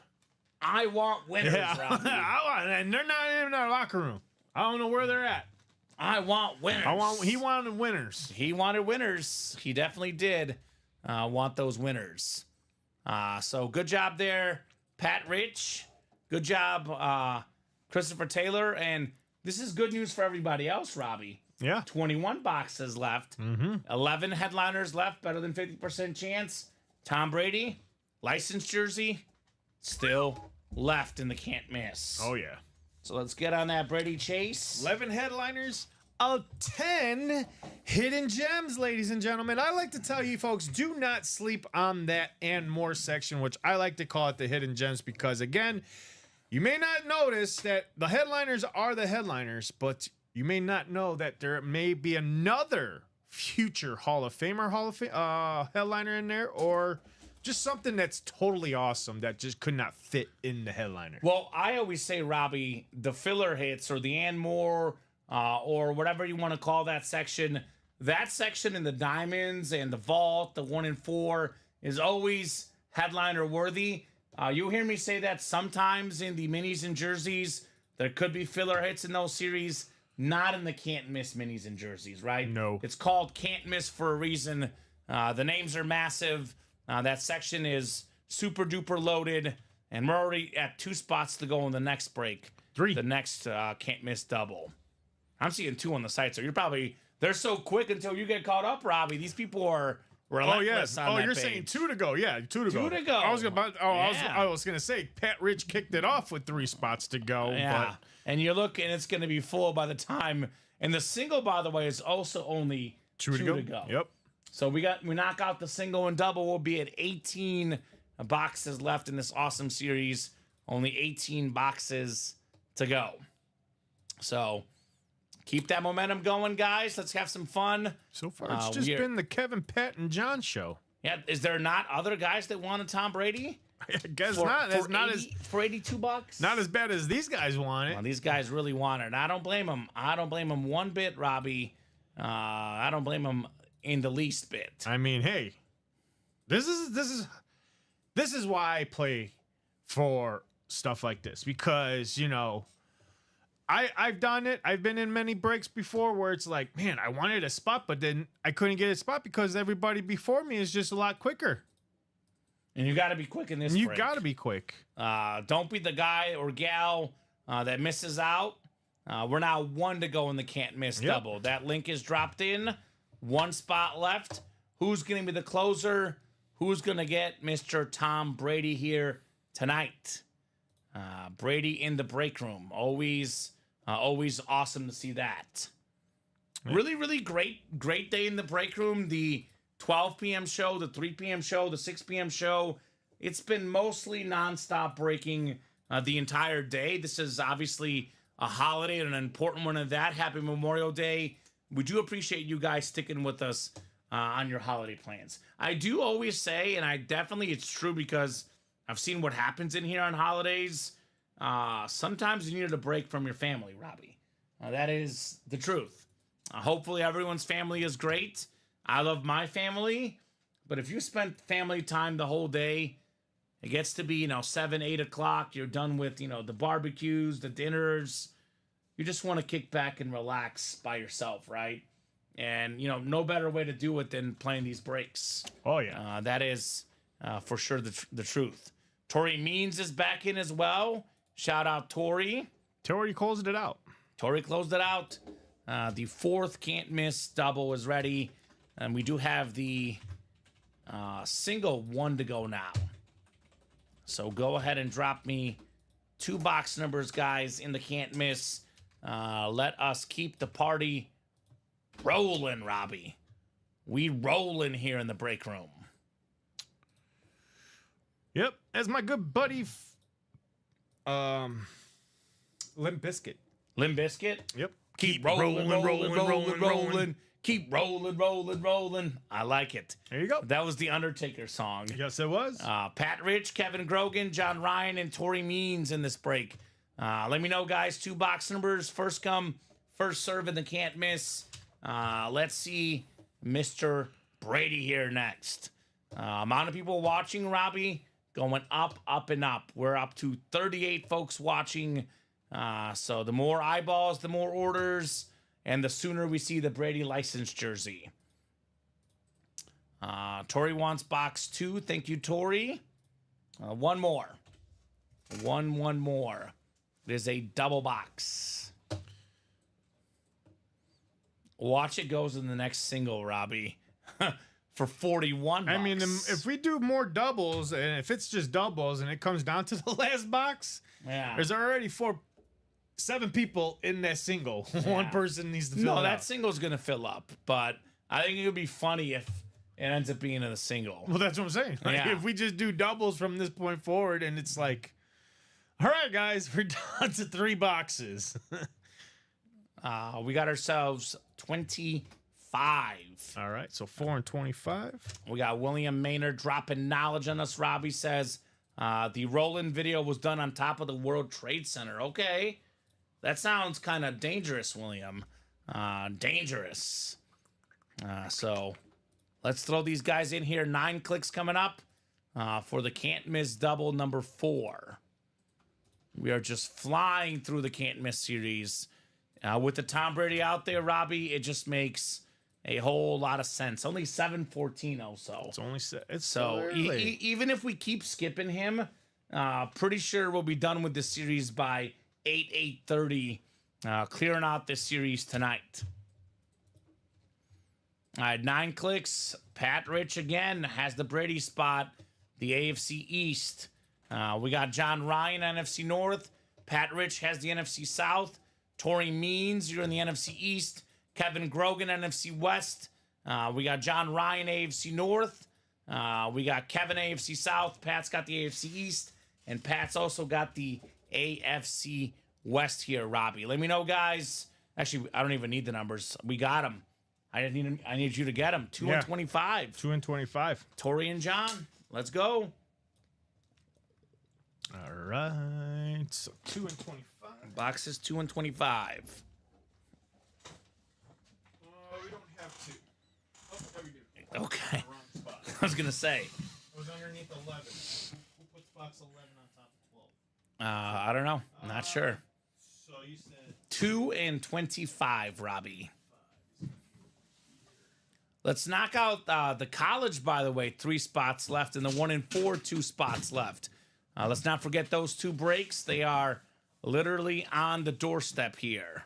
I want winners, Robbie. And they're not even in our locker room. I don't know where they're at. I want winners. He wanted winners. He wanted winners. He definitely did want those winners. So good job there, Pat Rich. Good job, Christopher Taylor. And this is good news for everybody else, Robbie. Yeah. 21 boxes left. 11 headliners left. Better than 50% chance. Tom Brady, licensed jersey, still left in the can't miss. Oh yeah. So let's get on that Brady chase. 11 headliners, 10 hidden gems, ladies and gentlemen. I like to tell you folks, do not sleep on that and more section, which I like to call it the hidden gems, because again, you may not notice that the headliners are the headliners, but you may not know that there may be another future Hall of Famer headliner in there, or just something that's totally awesome that just could not fit in the headliner. Well, I always say, Robbie, the filler hits or the and more or whatever you want to call that section in the diamonds and the vault, the 1 and 4 is always headliner worthy. You hear me say that sometimes in the minis and jerseys. There could be filler hits in those series, not in the can't miss minis and jerseys, right? No. It's called can't miss for a reason. The names are massive. That section is super duper loaded, and we're already at 2 spots to go in the next break. 3. The next can't miss double. I'm seeing 2 on the site, so they're so quick until you get caught up, Robbie. These people are relentless on that you're page. saying 2 to go. Yeah, 2 to go. 2 to go. I was about. Yeah. I was gonna say Pat Rich kicked it off with 3 spots to go. Yeah, But and you're looking, it's going to be full by the time. And the single, by the way, is also only 2 to go. Yep. So we knock out the single and double. We'll be at 18 boxes left in this awesome series. Only 18 boxes to go. So keep that momentum going, guys. Let's have some fun. So far, it's just been the Kevin, Pat, and John show. Yeah, is there not other guys that wanted Tom Brady? I guess not. That's not for $82. not as bad as these guys want it. Well, these guys really want it. I don't blame them. I don't blame them one bit, Robbie. I don't blame them in the least bit. I mean, hey, this is why I play for stuff like this, because I've done it. I've been in many breaks before where it's like, man, I wanted a spot, but then I couldn't get a spot because everybody before me is just a lot quicker. And you got to be quick in this And you break. got to be quick. Don't be the guy or gal that misses out. We're now 1 to go in the can't miss double. That link is dropped in. 1 spot left. Who's going to be the closer? Who's going to get Mr. Tom Brady here tonight? Brady in the break room. Always awesome to see that. Really, really great day in the break room. The 12 p.m. show, the 3 p.m. show, the 6 p.m. show. It's been mostly nonstop breaking the entire day. This is obviously a holiday and an important one of that. Happy Memorial Day. We do appreciate you guys sticking with us on your holiday plans. I do always say, and it's true because I've seen what happens in here on holidays. Sometimes you need a break from your family, Robbie. That is the truth. Hopefully everyone's family is great. I love my family, but if you spent family time the whole day, it gets to be, 7, 8 o'clock. You're done with, the barbecues, the dinners. You just want to kick back and relax by yourself, right? And, no better way to do it than playing these breaks. Oh, yeah. That is for sure the truth. Tori Means is back in as well. Shout out Tori. Tori closed it out. Tori closed it out. The 4th can't miss double is ready. And we do have the single 1 to go now. So go ahead and drop me 2 box numbers, guys, in the can't miss. Let us keep the party rolling, Robbie. We rolling here in the break room. Yep, as my good buddy, Limp Bizkit. Limp Bizkit? Yep. Keep rolling. Keep rolling. I like it. There you go. That was the Undertaker song. Yes, it was. Pat Rich, Kevin Grogan, John Ryan, and Tori Means in this break. Let me know, guys. 2 box numbers. First come, first serve in the can't miss. Let's see Mr. Brady here next. Amount of people watching, Robbie, going up, and up. We're up to 38 folks watching. So the more eyeballs, the more orders, and the sooner we see the Brady license jersey. Tori wants box 2. Thank you, Tori. 1 more. One more. It is a double box. Watch it goes in the next single, Robbie. For 41 bucks. I mean, if we do more doubles, and if it's just doubles, and it comes down to the last box, there's already 7 people in that single. Yeah. 1 person needs to fill it up. No, that single's going to fill up, but I think it would be funny if it ends up being in a single. Well, that's what I'm saying. Like, if we just do doubles from this point forward, and it's like, all right, guys, we're down to 3 boxes. We got ourselves 25. All right, so 4 and 25. We got William Maynard dropping knowledge on us. Robbie says the Roland video was done on top of the World Trade Center. Okay. That sounds kind of dangerous, William. Dangerous. So let's throw these guys in here. 9 clicks coming up for the can't miss double number 4. We are just flying through the can't miss series. With the Tom Brady out there, Robbie, it just makes a whole lot of sense. Only 7:14 also. It's only it's so even if we keep skipping him, pretty sure we'll be done with this series by 8:30, clearing out this series tonight. All right, 9 clicks. Pat Rich again has the Brady spot, the AFC East. We got John Ryan, NFC North. Pat Rich has the NFC South. Tori Means, you're in the NFC East. Kevin Grogan, NFC West. We got John Ryan, AFC North. We got Kevin, AFC South. Pat's got the AFC East. And Pat's also got the AFC West here, Robbie. Let me know, guys. Actually, I don't even need the numbers. We got them. I need you to get them. 2 and 25. 2 and 25. Tori and John, let's go. All right. So 2 and 25. Boxes 2 and 25. We don't have to. Oh, there we do. Okay. Wrong spot. I was going to say. It was underneath 11. Who puts box 11 on top of 12? I don't know. Not sure. So 2 and 25, Robbie. Let's knock out the college, by the way. 3 spots left, and the 1 and 4, 2 spots left. Let's not forget those 2 breaks. They are literally on the doorstep here.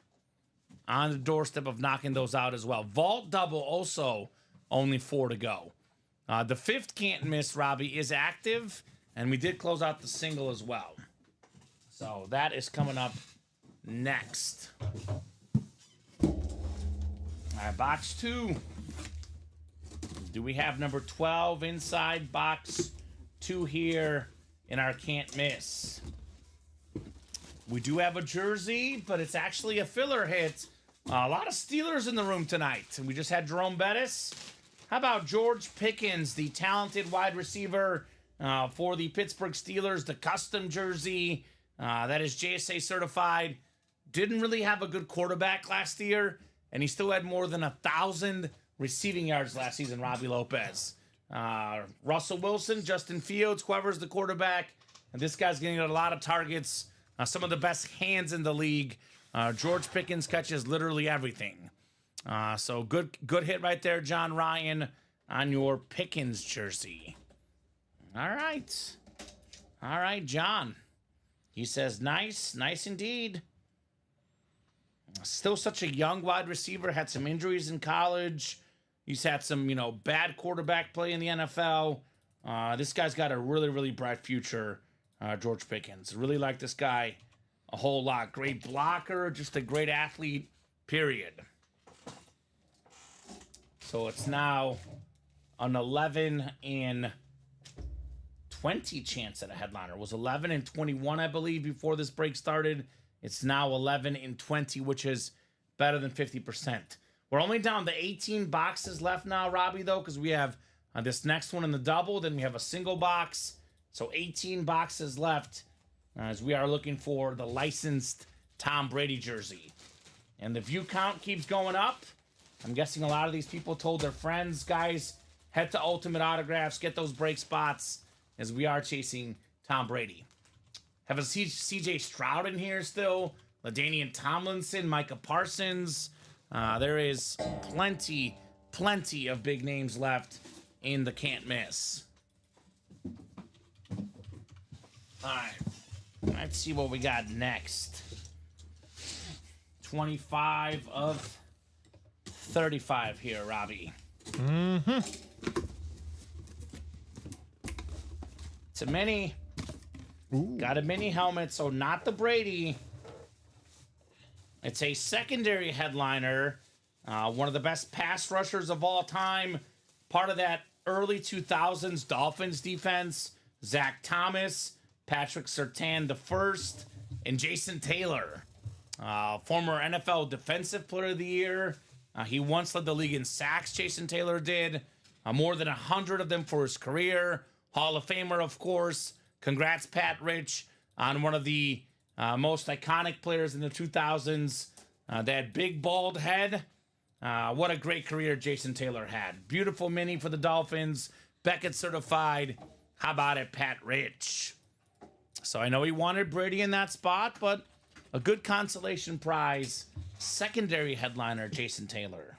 On the doorstep of knocking those out as well. Vault double also only 4 to go. The 5th can't miss, Robbie, is active, and we did close out the single as well. So that is coming up next. All right, box 2. Do we have number 12 inside box 2 here in our can't miss? We do have a jersey, but it's actually a filler hit. A lot of Steelers in the room tonight. We just had Jerome Bettis. How about George Pickens, the talented wide receiver for the Pittsburgh Steelers, the custom jersey that is JSA certified. Didn't really have a good quarterback last year, and he still had more than 1,000 receiving yards last season, Robbie Lopez. Russell Wilson, Justin Fields, whoever's the quarterback. And this guy's getting a lot of targets. Some of the best hands in the league. George Pickens catches literally everything. So good hit right there, John Ryan, on your Pickens jersey. All right, John. He says, nice indeed. Still such a young wide receiver. Had some injuries in college. He's had some, bad quarterback play in the NFL. This guy's got a really, really bright future, George Pickens. Really like this guy a whole lot. Great blocker, just a great athlete, period. So it's now an 11 and 20 chance at a headliner. It was 11 and 21, I believe, before this break started. It's now 11 and 20, which is better than 50%. We're only down to 18 boxes left now, Robbie, though, because we have this next one in the double. Then we have a single box. So 18 boxes left as we are looking for the licensed Tom Brady jersey. And the view count keeps going up. I'm guessing a lot of these people told their friends, guys, head to Ultimate Autographs, get those break spots, as we are chasing Tom Brady. Have a CJ Stroud in here still. LaDainian Tomlinson, Micah Parsons. There is plenty of big names left in the can't miss. All right. Let's see what we got next. 25 of 35 here, Robbie. It's a mini. Ooh. Got a mini helmet, so not the Brady. It's a secondary headliner. One of the best pass rushers of all time. Part of that early 2000s Dolphins defense. Zach Thomas, Patrick Surtain the first, and Jason Taylor. Former NFL Defensive Player of the Year. He once led the league in sacks, Jason Taylor did. More than 100 of them for his career. Hall of Famer, of course. Congrats, Pat Rich, on one of the most iconic players in the 2000s. That big, bald head. What a great career Jason Taylor had. Beautiful mini for the Dolphins. Beckett certified. How about it, Pat Rich? So I know he wanted Brady in that spot, but a good consolation prize. Secondary headliner, Jason Taylor.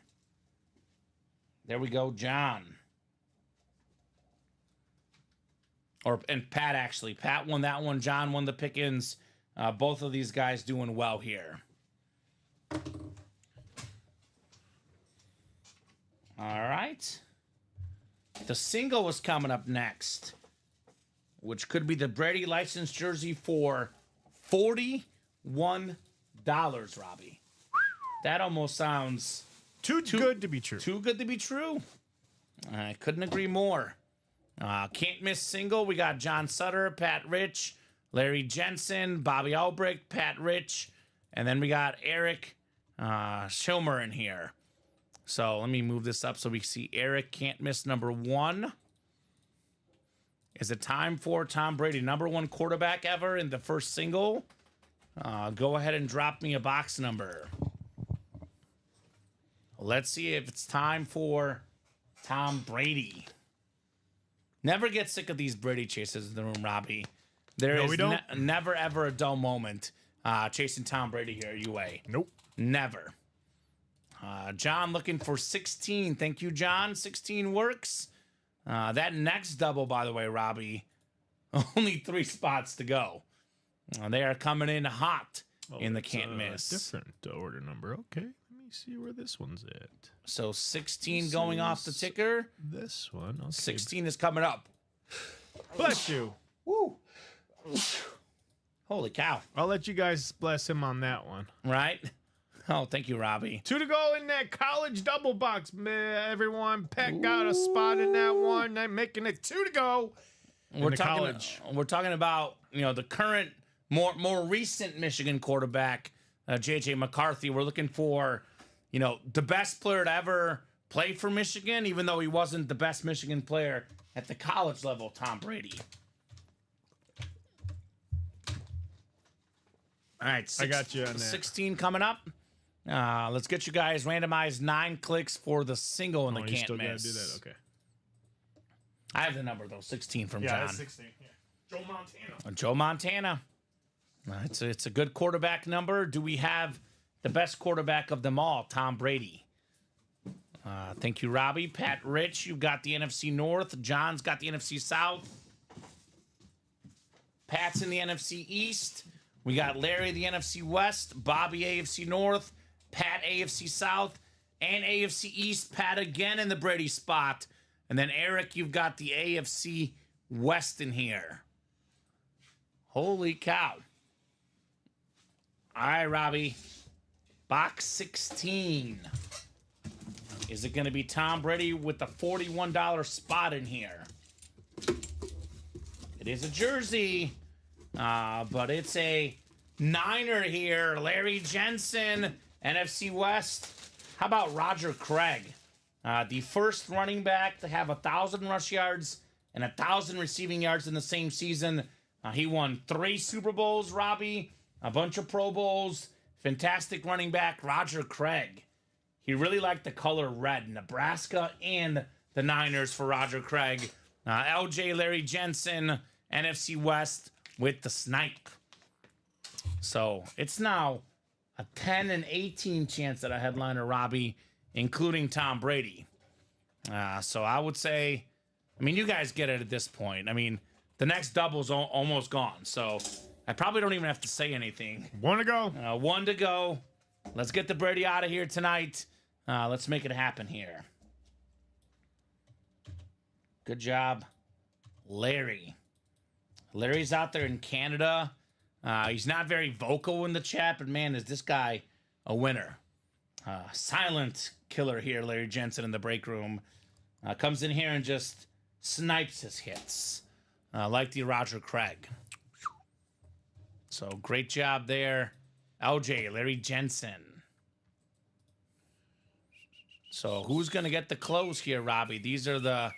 There we go, John. And Pat, actually. Pat won that one. John won the Pickens. Both of these guys doing well here. All right. The single is coming up next, which could be the Brady license jersey for $41, Robbie. That almost sounds Too good to be true. too good to be true. I couldn't agree more. Can't miss single. We got John Sutter, Pat Rich, Larry Jensen, Bobby Albrecht, Pat Rich, and then we got Eric Schilmer in here. So let me move this up so we see Eric can't miss number 1. Is it time for Tom Brady, number 1 quarterback ever in the first single? Go ahead and drop me a box number. Let's see if it's time for Tom Brady. Never get sick of these Brady chases in the room, Robbie. There is we don't. never, ever a dull moment. chasing Tom Brady here, UA. Nope. Never. John looking for 16. Thank you, John. 16 works. That next double, by the way, Robbie, only 3 spots to go. They are coming in hot in the can't miss. Different order number. Okay. Let me see where this one's at. So 16 going off the ticker. This one. Okay. 16 is coming up. Bless you. Woo. Holy cow. I'll let you guys bless him on that one. Right? Oh, thank you, Robbie. 2 to go in that college double box, everyone. Pat got a spot in that one. I'm making it 2 to go. We're talking about, the current, more recent Michigan quarterback, J.J. McCarthy. We're looking for, the best player to ever play for Michigan, even though he wasn't the best Michigan player at the college level, Tom Brady. All right, I got you on that. 16 coming up. Let's get you guys randomized 9 clicks for the single in the can't still miss. Gotta do that. Okay. I have the number though, 16 from Yeah, John. that's 16. Yeah. Joe Montana. Joe Montana. It's a good quarterback number. Do we have the best quarterback of them all, Tom Brady? Thank you, Robbie. Pat Rich, you've got the NFC North. John's got the NFC South. Pat's in the NFC East. We got Larry, the NFC West. Bobby, AFC North. Pat, AFC South. And AFC East. Pat again in the Brady spot. And then, Eric, you've got the AFC West in here. Holy cow. All right, Robbie. Box 16. Is it going to be Tom Brady with the $41 spot in here? It is a jersey, but it's a Niner here. Larry Jensen, NFC West. How about Roger Craig? The first running back to have 1,000 rush yards and 1,000 receiving yards in the same season. He won 3 Super Bowls, Robbie, a bunch of Pro Bowls. Fantastic running back, Roger Craig. He really liked the color red, Nebraska and the Niners for Roger Craig. LJ Larry Jensen, NFC West with the snipe. So it's now a 10 and 18 chance at a headliner, Robbie, including Tom Brady. So I would say, you guys get it at this point. The next double's almost gone. So I probably don't even have to say anything. 1 to go. 1 to go. Let's get the Brady out of here tonight. Let's make it happen here. Good job, Larry. Larry's out there in Canada. He's not very vocal in the chat, but man, is this guy a winner. Silent killer here, Larry Jensen in the break room. Comes in here and just snipes his hits. Like the Roger Craig. So great job there, LJ, Larry Jensen. So who's going to get the close here, Robbie? These are the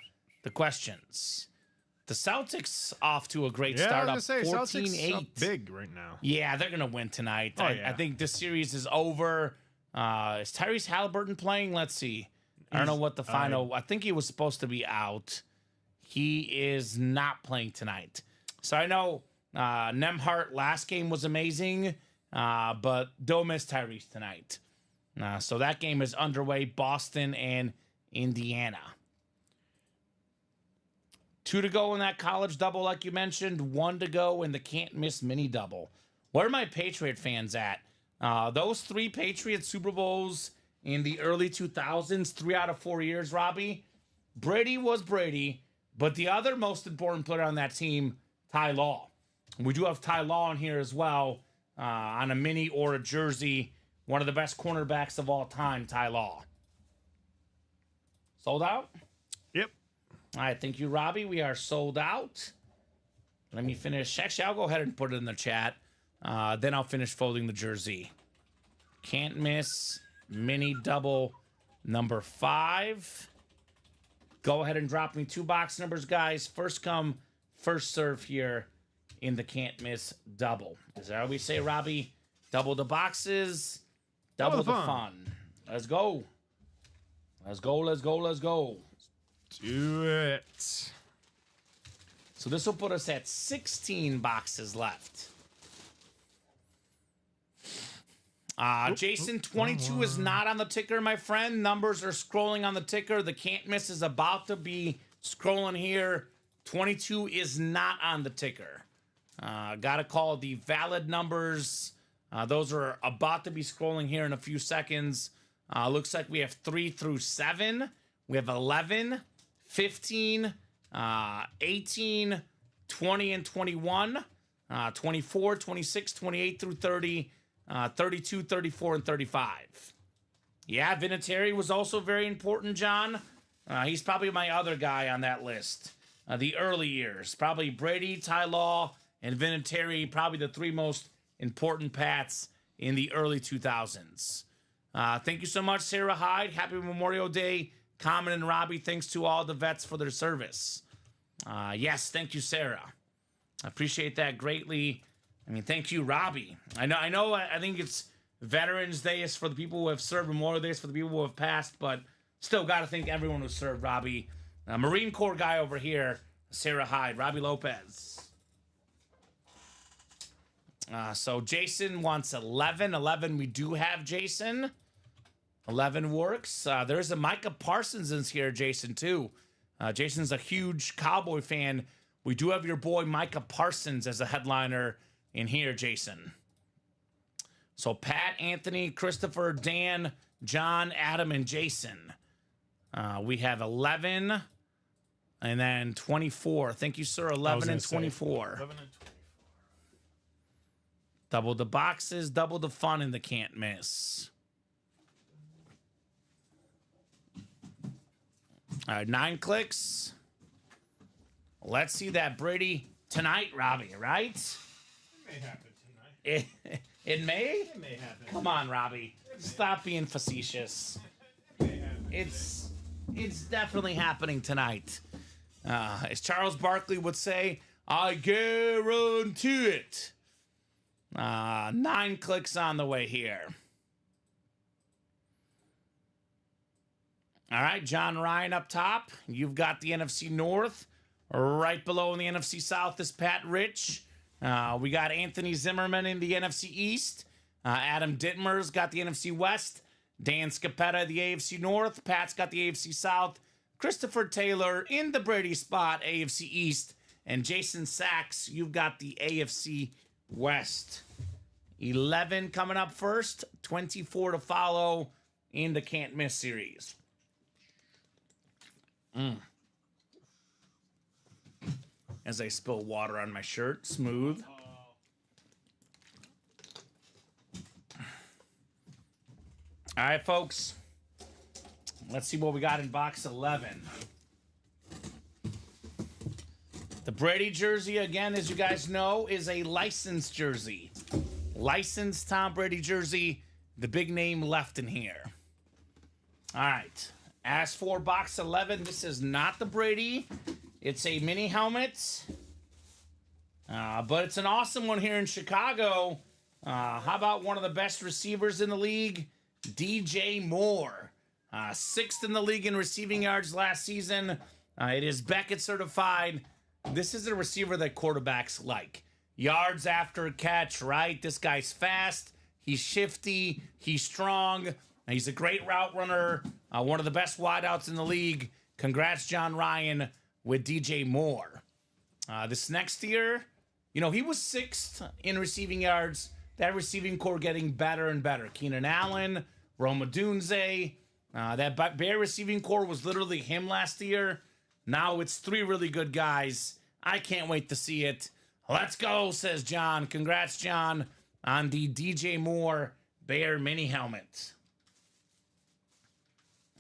questions. The Celtics off to a great start, up 14-8. Big right now. Yeah, they're going to win tonight. Oh, I think this series is over. Is Tyrese Halliburton playing? Let's see. I don't know what the final... I think he was supposed to be out. He is not playing tonight. So I know Nemhart last game was amazing, but don't miss Tyrese tonight. So that game is underway, Boston and Indiana. 2 to go in that college double, like you mentioned. 1 to go in the can't miss mini double. Where are my Patriot fans at? Those 3 Patriot Super Bowls in the early 2000s, 3 out of 4 years, Robbie. Brady was Brady, but the other most important player on that team, Ty Law. We do have Ty Law in here as well on a mini or a jersey. One of the best cornerbacks of all time, Ty Law. Sold out? Yep. All right, thank you, Robbie. We are sold out. Let me finish. Actually, I'll go ahead and put it in the chat. Then I'll finish folding the jersey. Can't miss mini double number 5. Go ahead and drop me 2 box numbers, guys. First come, first serve here in the can't miss double. Is that how we say, Robbie? Double the boxes, double the fun. Let's go. Let's go, let's go, let's go. Do it. So this will put us at 16 boxes left. Jason, 22 is not on the ticker, my friend. Numbers are scrolling on the ticker. The can't miss is about to be scrolling here. 22 is not on the ticker. Got to call the valid numbers. Those are about to be scrolling here in a few seconds. Looks like we have 3 through 7. We have 11, 15, 18, 20, and 21, 24, 26, 28 through 30, 32, 34, and 35. Yeah, Vinatieri was also very important, John. He's probably my other guy on that list. The early years. Probably Brady, Ty Law, and Vinatieri, probably the 3 most important Pats in the early 2000s. Thank you so much, Sarah Hyde. Happy Memorial Day, Kamen and Robbie. Thanks to all the vets for their service. Yes, thank you, Sarah. I appreciate that greatly. I mean, thank you, Robbie. I think it's Veterans Day is for the people who have served, Memorial Day is for the people who have passed, but still got to thank everyone who served, Robbie. Marine Corps guy over here, Sarah Hyde, Robbie Lopez. So Jason wants 11. 11, we do have Jason. 11 works. There's a Micah Parsons in here, Jason, too. Jason's a huge Cowboy fan. We do have your boy Micah Parsons as a headliner in here, Jason. So Pat, Anthony, Christopher, Dan, John, Adam, and Jason. We have 11 and then 24. Thank you, sir. 11 and 24. 11 and 24. Double the boxes, double the fun in the can't miss. All right, 9 clicks. Let's see that Brady tonight, Robbie, right? It may happen tonight. It may? It may happen. Come on, Robbie. Stop being facetious. It's definitely happening tonight. As Charles Barkley would say, I guarantee it. 9 clicks on the way here. All right, John Ryan up top. You've got the NFC North. Right below in the NFC South is Pat Rich. We got Anthony Zimmerman in the NFC East. Adam Dittmer's got the NFC West. Dan Scapetta, the AFC North. Pat's got the AFC South. Christopher Taylor in the Brady spot, AFC East. And Jason Sachs, you've got the AFC West. 11 coming up first. 24 to follow in the Can't Miss series. As I spill water on my shirt. Smooth. All right, folks. Let's see what we got in box 11. The Brady jersey, again, as you guys know, is a licensed jersey. Licensed Tom Brady jersey. The big name left in here. All right. As for box 11, this is not the Brady. It's a mini helmet. But it's an awesome one here in Chicago. How about one of the best receivers in the league? DJ Moore. 6th in the league in receiving yards last season. It is Beckett certified. This is a receiver that quarterbacks like. Yards after a catch, right? This guy's fast. He's shifty. He's strong. He's a great route runner. One of the best wideouts in the league. Congrats, John Ryan, with DJ Moore. This next year, he was 6th in receiving yards. That receiving core getting better and better. Keenan Allen, Roma Dunze. That Bear receiving core was literally him last year. Now it's 3 really good guys. I can't wait to see it. Let's go, says John. Congrats, John, on the DJ Moore Bear mini helmet.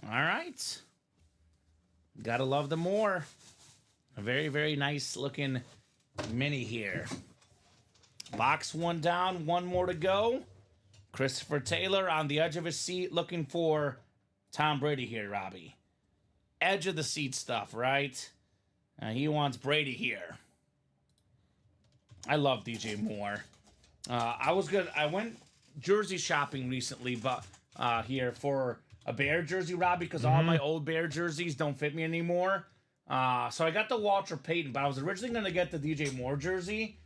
All right. Gotta love the Moore. A very, very nice looking mini here. Box 1 down, 1 more to go. Christopher Taylor on the edge of his seat looking for Tom Brady here, Robbie. Edge of the seat stuff, right? He wants Brady here. I love DJ Moore. I went jersey shopping recently, but here for a Bear jersey, Robbie, because all my old Bear jerseys don't fit me anymore. So I got the Walter Payton, but I was originally going to get the DJ Moore jersey,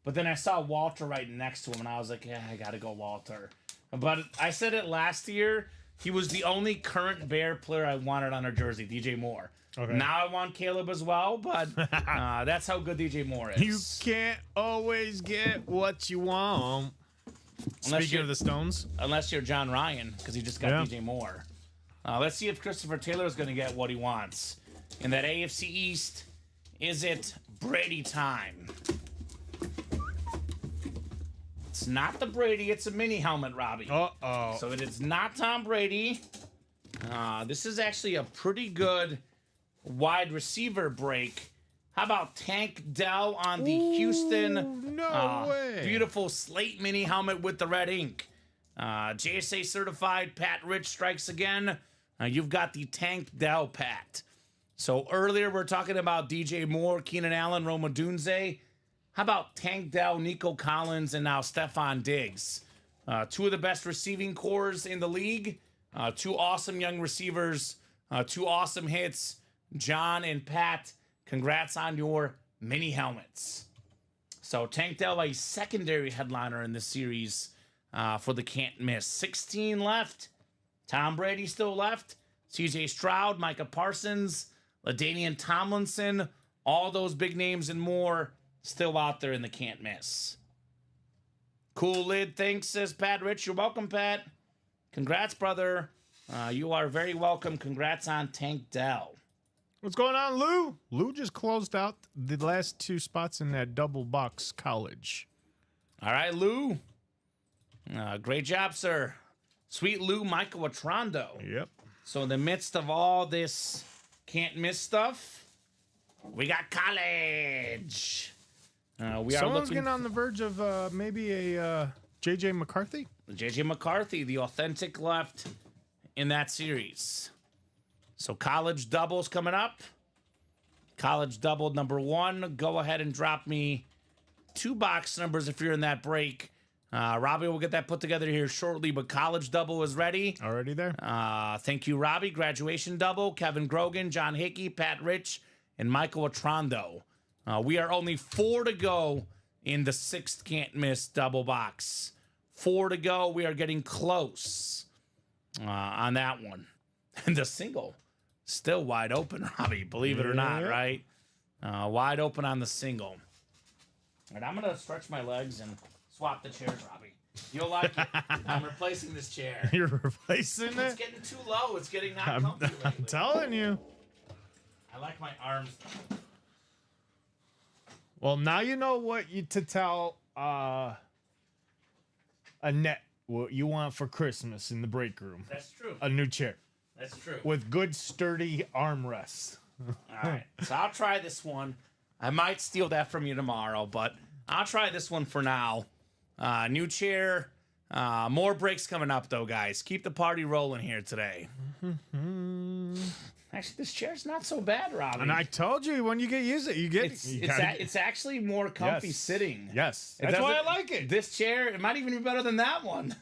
but then I saw Walter right next to him, and I was like, yeah, I got to go Walter. But I said it last year. He was the only current Bear player I wanted on our jersey, DJ Moore. Okay. Now I want Caleb as well, but that's how good DJ Moore is. You can't always get what you want. Speaking of the Stones. Unless you're John Ryan, because he just got DJ Moore. Let's see if Christopher Taylor is going to get what he wants. In that AFC East, is it Brady time? It's not the Brady, it's a mini helmet, Robbie. Uh-oh. So it is not Tom Brady. This is actually a pretty good wide receiver break. How about Tank Dell on the Houston? No way. Beautiful slate mini helmet with the red ink. JSA certified Pat Rich strikes again. You've got the Tank Dell Pat. So earlier we're talking about DJ Moore, Keenan Allen, Roma Dunze. How about Tank Dell, Nico Collins, and now Stephon Diggs? Two of the best receiving cores in the league. Two awesome young receivers. Two awesome hits. John and Pat, congrats on your mini helmets. So Tank Dell, a secondary headliner in this series for the can't miss. 16 left. Tom Brady still left. CJ Stroud, Micah Parsons, LaDainian Tomlinson, all those big names and more still out there in the can't miss. Cool lid, thanks, says Pat Rich. You're welcome, Pat. Congrats, brother. You are very welcome. Congrats on Tank Dell. What's going on, Lou? Lou just closed out the last two spots in that double box college. All right, Lou. Great job, sir. Sweet Lou Michael Atrondo. Yep. So in the midst of all this can't miss stuff, we got college. Someone's getting on the verge of maybe a J.J. McCarthy. J.J. McCarthy, the authentic left in that series. So college doubles coming up. College double number one. Go ahead and drop me 2 box numbers if you're in that break. Robbie will get that put together here shortly, but college double is ready. Already there. Thank you, Robbie. Graduation double. Kevin Grogan, John Hickey, Pat Rich, and Michael Atrondo. We are only 4 to go in the 6th can't miss double box. 4 to go. We are getting close on that one. And the single still wide open, Robbie, believe it or not, right? Wide open on the single. All right, I'm going to stretch my legs and swap the chairs, Robbie. You'll like it. I'm replacing this chair. You're replacing It's it? getting too low. It's getting not comfy lately. I'm telling you. I like my arms. Well, now you know what to tell Annette what you want for Christmas in the break room. That's true. A new chair That's true. with good, sturdy armrests. All right. So I'll try this one. I might steal that from you tomorrow, but I'll try this one for now. New chair. More breaks coming up, though, guys. Keep the party rolling here today. Actually, this chair's not so bad, Robbie. And I told you, when you get used to it, you get It's actually more comfy Yes. sitting. Yes. It That's why I doesn't- like it. This chair, it might even be better than that one.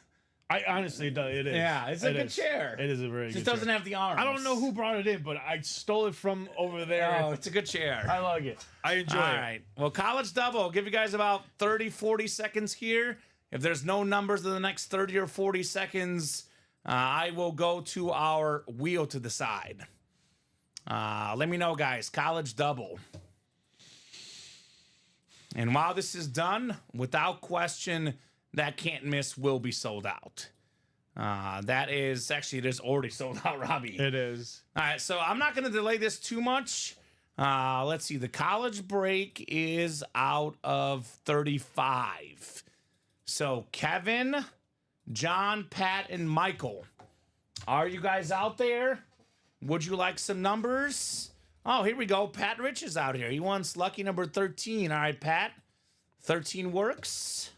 I honestly, it is. Yeah, it's a It good is. chair. It is a very It good just doesn't chair. have the arms. I don't know who brought it in, but I stole it from over there. Oh, it's a good chair. I like it. I enjoy All it. right. Well, college double. I'll give you guys about 30, 40 seconds here. If there's no numbers in the next 30 or 40 seconds, I will go to our wheel to the side. Let me know, guys. College double. And while this is done, without question, that can't miss will be sold out. That is actually, it is already sold out, Robbie. It is. All right, so I'm not going to delay this too much. Let's see. The college break is out of 35. So Kevin, John, Pat, and Michael, are you guys out there? Would you like some numbers? Oh, here we go. Pat Rich is out here. He wants lucky number 13. All right, Pat. 13 works.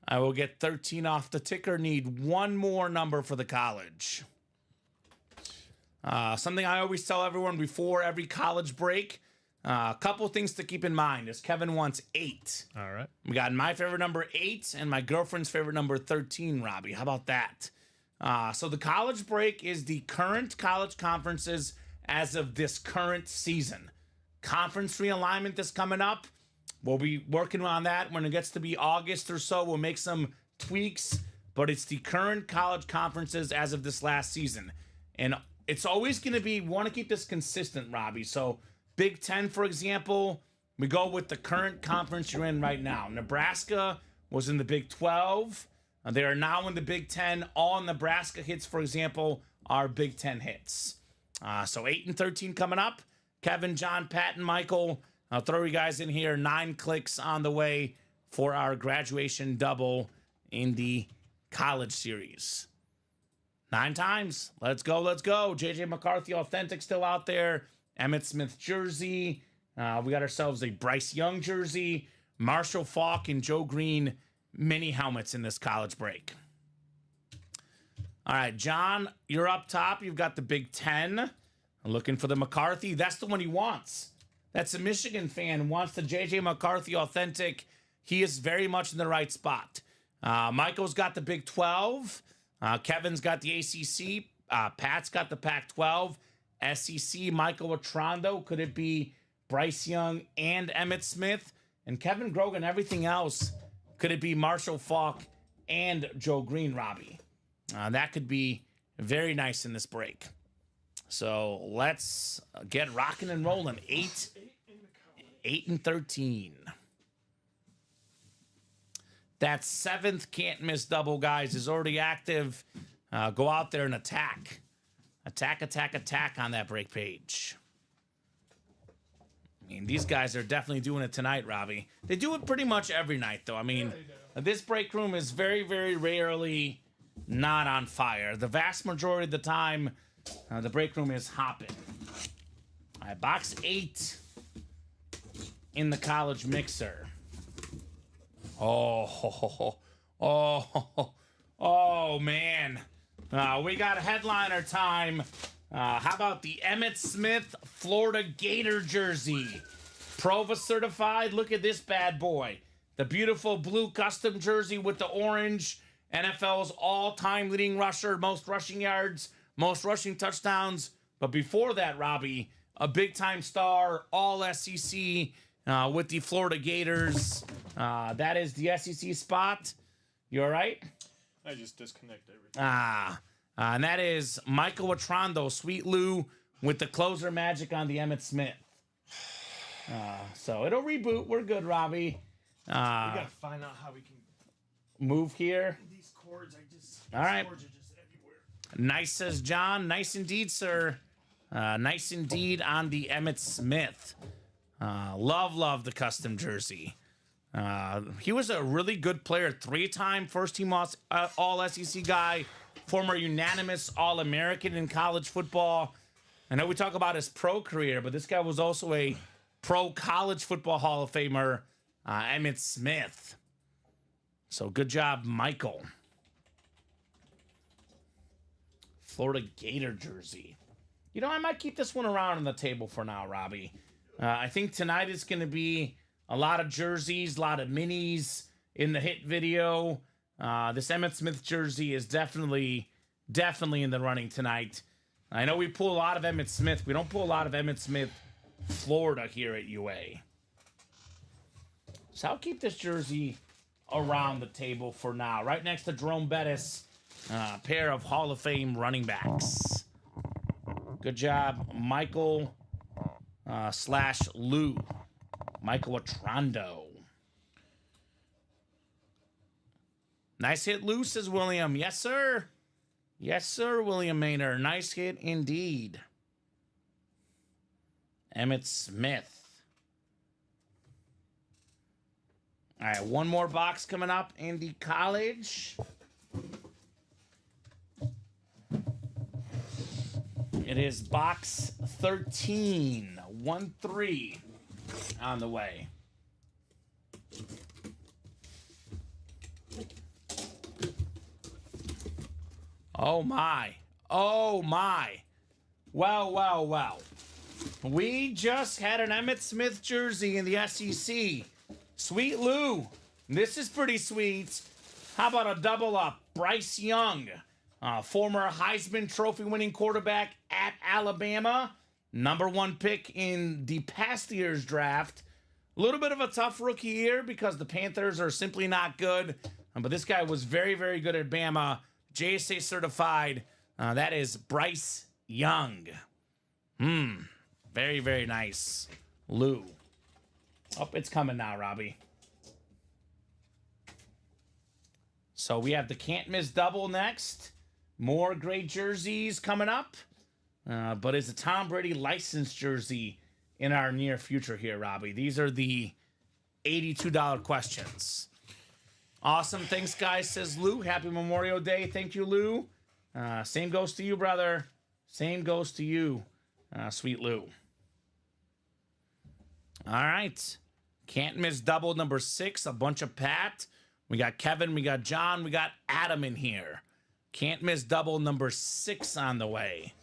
I will get 13 off the ticker. Need one more number for the college. Something I always tell everyone before every college break. A couple things to keep in mind is Kevin wants 8. All right. We got my favorite number 8 and my girlfriend's favorite number 13, Robbie. How about that? So the college break is the current college conferences as of this current season. Conference realignment is coming up. We'll be working on that when it gets to be August or so. We'll make some tweaks. but it's the current college conferences as of this last season. And it's always going to be, want to keep this consistent, Robbie. So Big Ten, for example, we go with the current conference you're in right now. Nebraska was in the Big 12. They are now in the Big Ten. All Nebraska hits, for example, are Big Ten hits. So 8 and 13 coming up. Kevin, John, Pat, and Michael. I'll throw you guys in here. 9 clicks on the way for our graduation double in the college series. 9 times. Let's go, let's go. JJ McCarthy Authentic still out there. Emmitt Smith jersey. We got ourselves a Bryce Young jersey. Marshall Faulk and Joe Green mini helmets in this college break. All right, John, you're up top. You've got the Big Ten. I'm looking for the McCarthy. That's the one he wants. That's a Michigan fan who wants the JJ McCarthy Authentic. He is very much in the right spot. Michael's got the Big 12. Kevin's got the ACC. Pat's got the Pac-12. SEC, Michael Atrando. Could it be Bryce Young and Emmitt Smith? And Kevin Grogan, everything else. Could it be Marshall Faulk and Joe Green, Robbie? That could be very nice in this break. So let's get rocking and rolling. 8 and 13. That 7th can't miss double, guys, is already active. Go out there and attack. Attack, attack, attack on that break page. I mean, these guys are definitely doing it tonight, Robbie. They do it pretty much every night, though. I mean, this break room is very, very rarely not on fire. The vast majority of the time, the break room is hopping. All right, box 8 in the college mixer. Oh, man. We got headliner time. How about the Emmitt Smith Florida Gator jersey? Prova certified. Look at this bad boy. The beautiful blue custom jersey with the orange. NFL's all-time leading rusher, most rushing yards, most rushing touchdowns. But before that, Robbie, a big-time star, all SEC with the Florida Gators. That is the SEC spot. You all right? I just disconnect everything. And that is Michael Atrando, Sweet Lou, with the closer magic on the Emmitt Smith. So it'll reboot. We're good, Robbie. We gotta find out how we can move here. These cords. All right. Cords are just everywhere. Nice, says John. Nice indeed, sir. Nice indeed on the Emmitt Smith. Love the custom jersey. He was a really good player. 3-time first-team All-SEC guy. Former unanimous All-American in college football. I know we talk about his pro career, but this guy was also a pro college football Hall of Famer, Emmitt Smith. So good job, Michael. Florida Gator jersey. You know, I might keep this one around on the table for now, Robbie. I think tonight is going to be a lot of jerseys, a lot of minis in the hit video. This Emmitt Smith jersey is definitely in the running tonight. I know we pull a lot of Emmitt Smith. We don't pull a lot of Emmitt Smith Florida here at UA. So I'll keep this jersey around the table for now. Right next to Jerome Bettis, pair of Hall of Fame running backs. Good job, Michael / Lou. Michael Atrando. Nice hit, Lou, says William. Yes, sir. Yes, sir, William Maynard. Nice hit indeed. Emmitt Smith. All right, one more box coming up in the college. It is box 13. 1-3 on the way. Oh, my. Oh, my. Well. We just had an Emmitt Smith jersey in the SEC. Sweet Lou. This is pretty sweet. How about a double up? Bryce Young, former Heisman Trophy winning quarterback at Alabama. #1 pick in the past year's draft. A little bit of a tough rookie year because the Panthers are simply not good. But this guy was very, very good at Bama. JSA certified. That is Bryce Young. Very, very nice. Lou. Oh, it's coming now, Robbie. So we have the can't miss double next. More great jerseys coming up. But it's a Tom Brady licensed jersey in our near future here, Robbie. These are the $82 questions. Awesome. Thanks, guys, says Lou. Happy Memorial Day. Thank you, Lou. Same goes to you, brother. Same goes to you, sweet Lou. All right. Can't miss double number 6. A bunch of Pat. We got Kevin. We got John. We got Adam in here. Can't miss double number 6 on the way.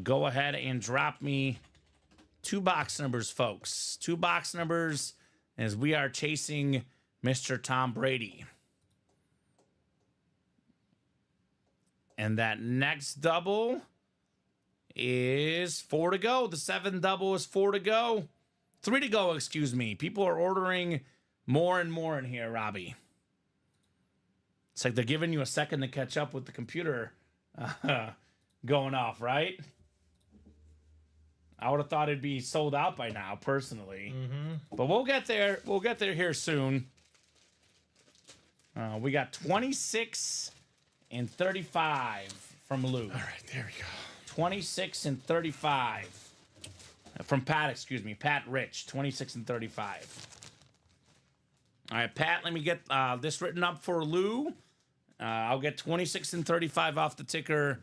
Go ahead and drop me 2 box numbers, folks. 2 box numbers as we are chasing Mr. Tom Brady. And that next double is 4 to go. The 7 double is 4 to go. 3 to go, excuse me. People are ordering more and more in here, Robbie. It's like they're giving you a second to catch up with the computer going off, right? I would have thought it'd be sold out by now, personally. But we'll get there. We'll get there here soon. We got 26 and 35 from Lou. All right, there we go. 26 and 35 from Pat, excuse me. Pat Rich, 26 and 35. All right, Pat, let me get this written up for Lou. I'll get 26 and 35 off the ticker,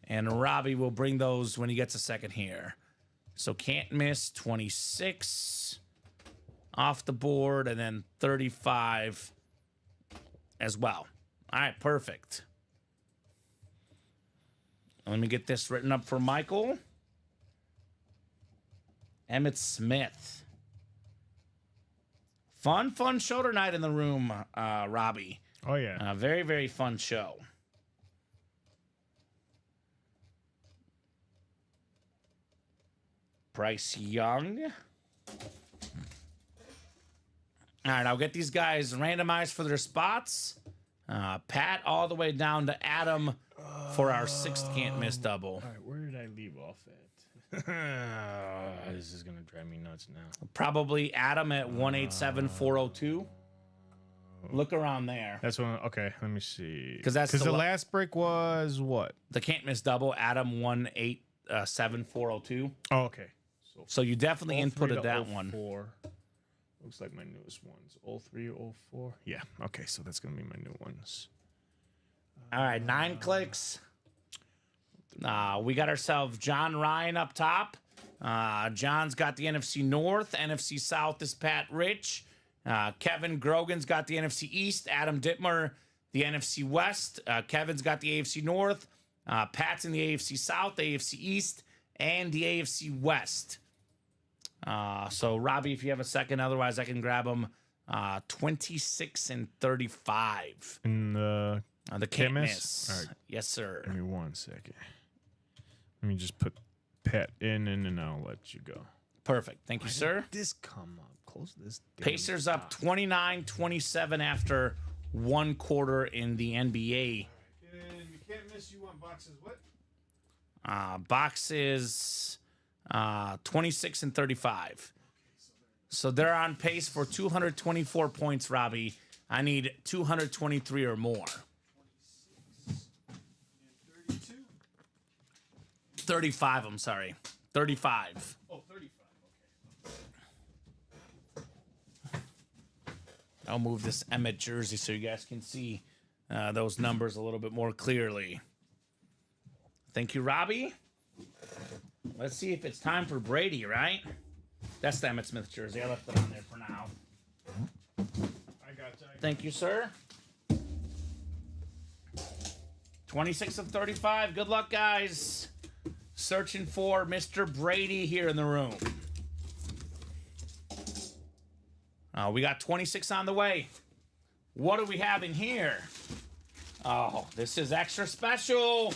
and Robbie will bring those when he gets a second here. So can't miss 26 off the board, and then 35 as well. All right, perfect. Let me get this written up for Michael. Emmett Smith. Fun show tonight in the room, Robbie. Oh, yeah. Very, very fun show. Bryce Young. All right, I'll get these guys randomized for their spots. Pat all the way down to Adam for our 6th can't miss double. All right, where did I leave off at? This is going to drive me nuts now. Probably Adam at 187,402. Look around there. That's one. Okay, let me see. Because the last break was what? The can't miss double, Adam 187,402. Oh, okay. So you definitely 03 inputted to that one. 04. Looks like my newest ones. 03, 04. Yeah, okay, so that's going to be my new ones. All right, 9 clicks. We got ourselves John Ryan up top. John's got the NFC North. NFC South is Pat Rich. Kevin Grogan's got the NFC East. Adam Dittmer, the NFC West. Kevin's got the AFC North. Pat's in the AFC South, the AFC East, and the AFC West. So, Robbie, if you have a second, otherwise I can grab them. 26 and 35. And the can't miss? miss. All right. Yes, sir. Give me 1 second. Let me just put Pat in, and then I'll let you go. Perfect. Thank you, sir. This come up. Close this. Pacers up 29-27 after 1 quarter in the NBA. And you can't miss. You want boxes what? Boxes 26 and 35. So they're on pace for 224 points, Robbie. I need 223 or more. 35, I'm sorry. 35. Oh, 35. Okay. I'll move this Emmett jersey so you guys can see those numbers a little bit more clearly. Thank you, Robbie. Let's see if it's time for Brady, right? That's the Emmett Smith jersey. I left it on there for now. I got you. Thank you, sir. 26 of 35. Good luck, guys. Searching for Mr. Brady here in the room. We got 26 on the way. What do we have in here? Oh, this is extra special.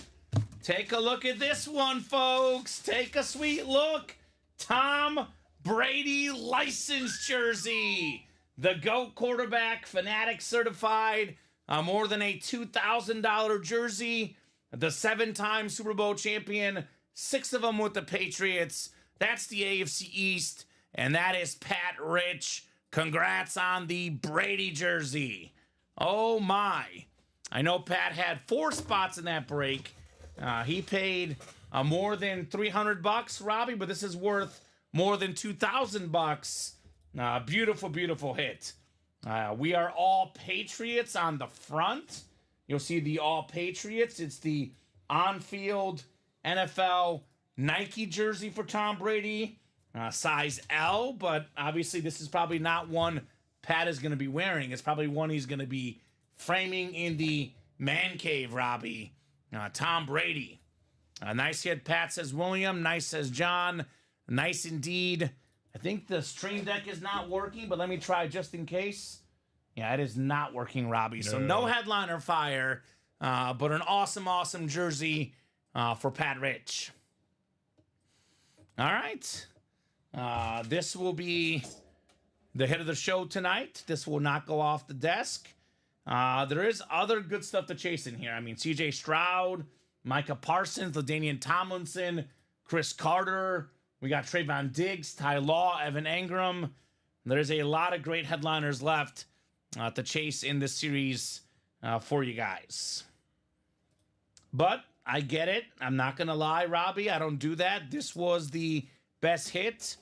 Take a look at this one, folks. Take a sweet look. Tom Brady license jersey. the GOAT quarterback, Fanatic certified, more than a $2,000 jersey, the 7-time Super Bowl champion, 6 of them with the Patriots. That's the AFC East, and that is Pat Rich. Congrats on the Brady jersey. Oh my. I know Pat had 4 spots in that break. He paid more than $300, Robbie, but this is worth more than $2,000. Beautiful, beautiful hit. We are all Patriots on the front. You'll see the all Patriots. It's the on-field NFL Nike jersey for Tom Brady, size L, but obviously this is probably not one Pat is going to be wearing. It's probably one he's going to be framing in the man cave, Robbie. Tom Brady. Nice hit, Pat, says William. Nice, says John. Nice indeed. I think the stream deck is not working, but let me try just in case. Yeah, it is not working, Robbie. So no headliner fire, but an awesome, awesome jersey for Pat Rich. All right. This will be the hit of the show tonight. This will not go off the desk. There is other good stuff to chase in here. I mean, C.J. Stroud, Micah Parsons, LaDainian Tomlinson, Chris Carter. We got Trayvon Diggs, Ty Law, Evan Engram. There's a lot of great headliners left to chase in this series for you guys. But I get it. I'm not going to lie, Robbie. I don't do that. This was the best hit.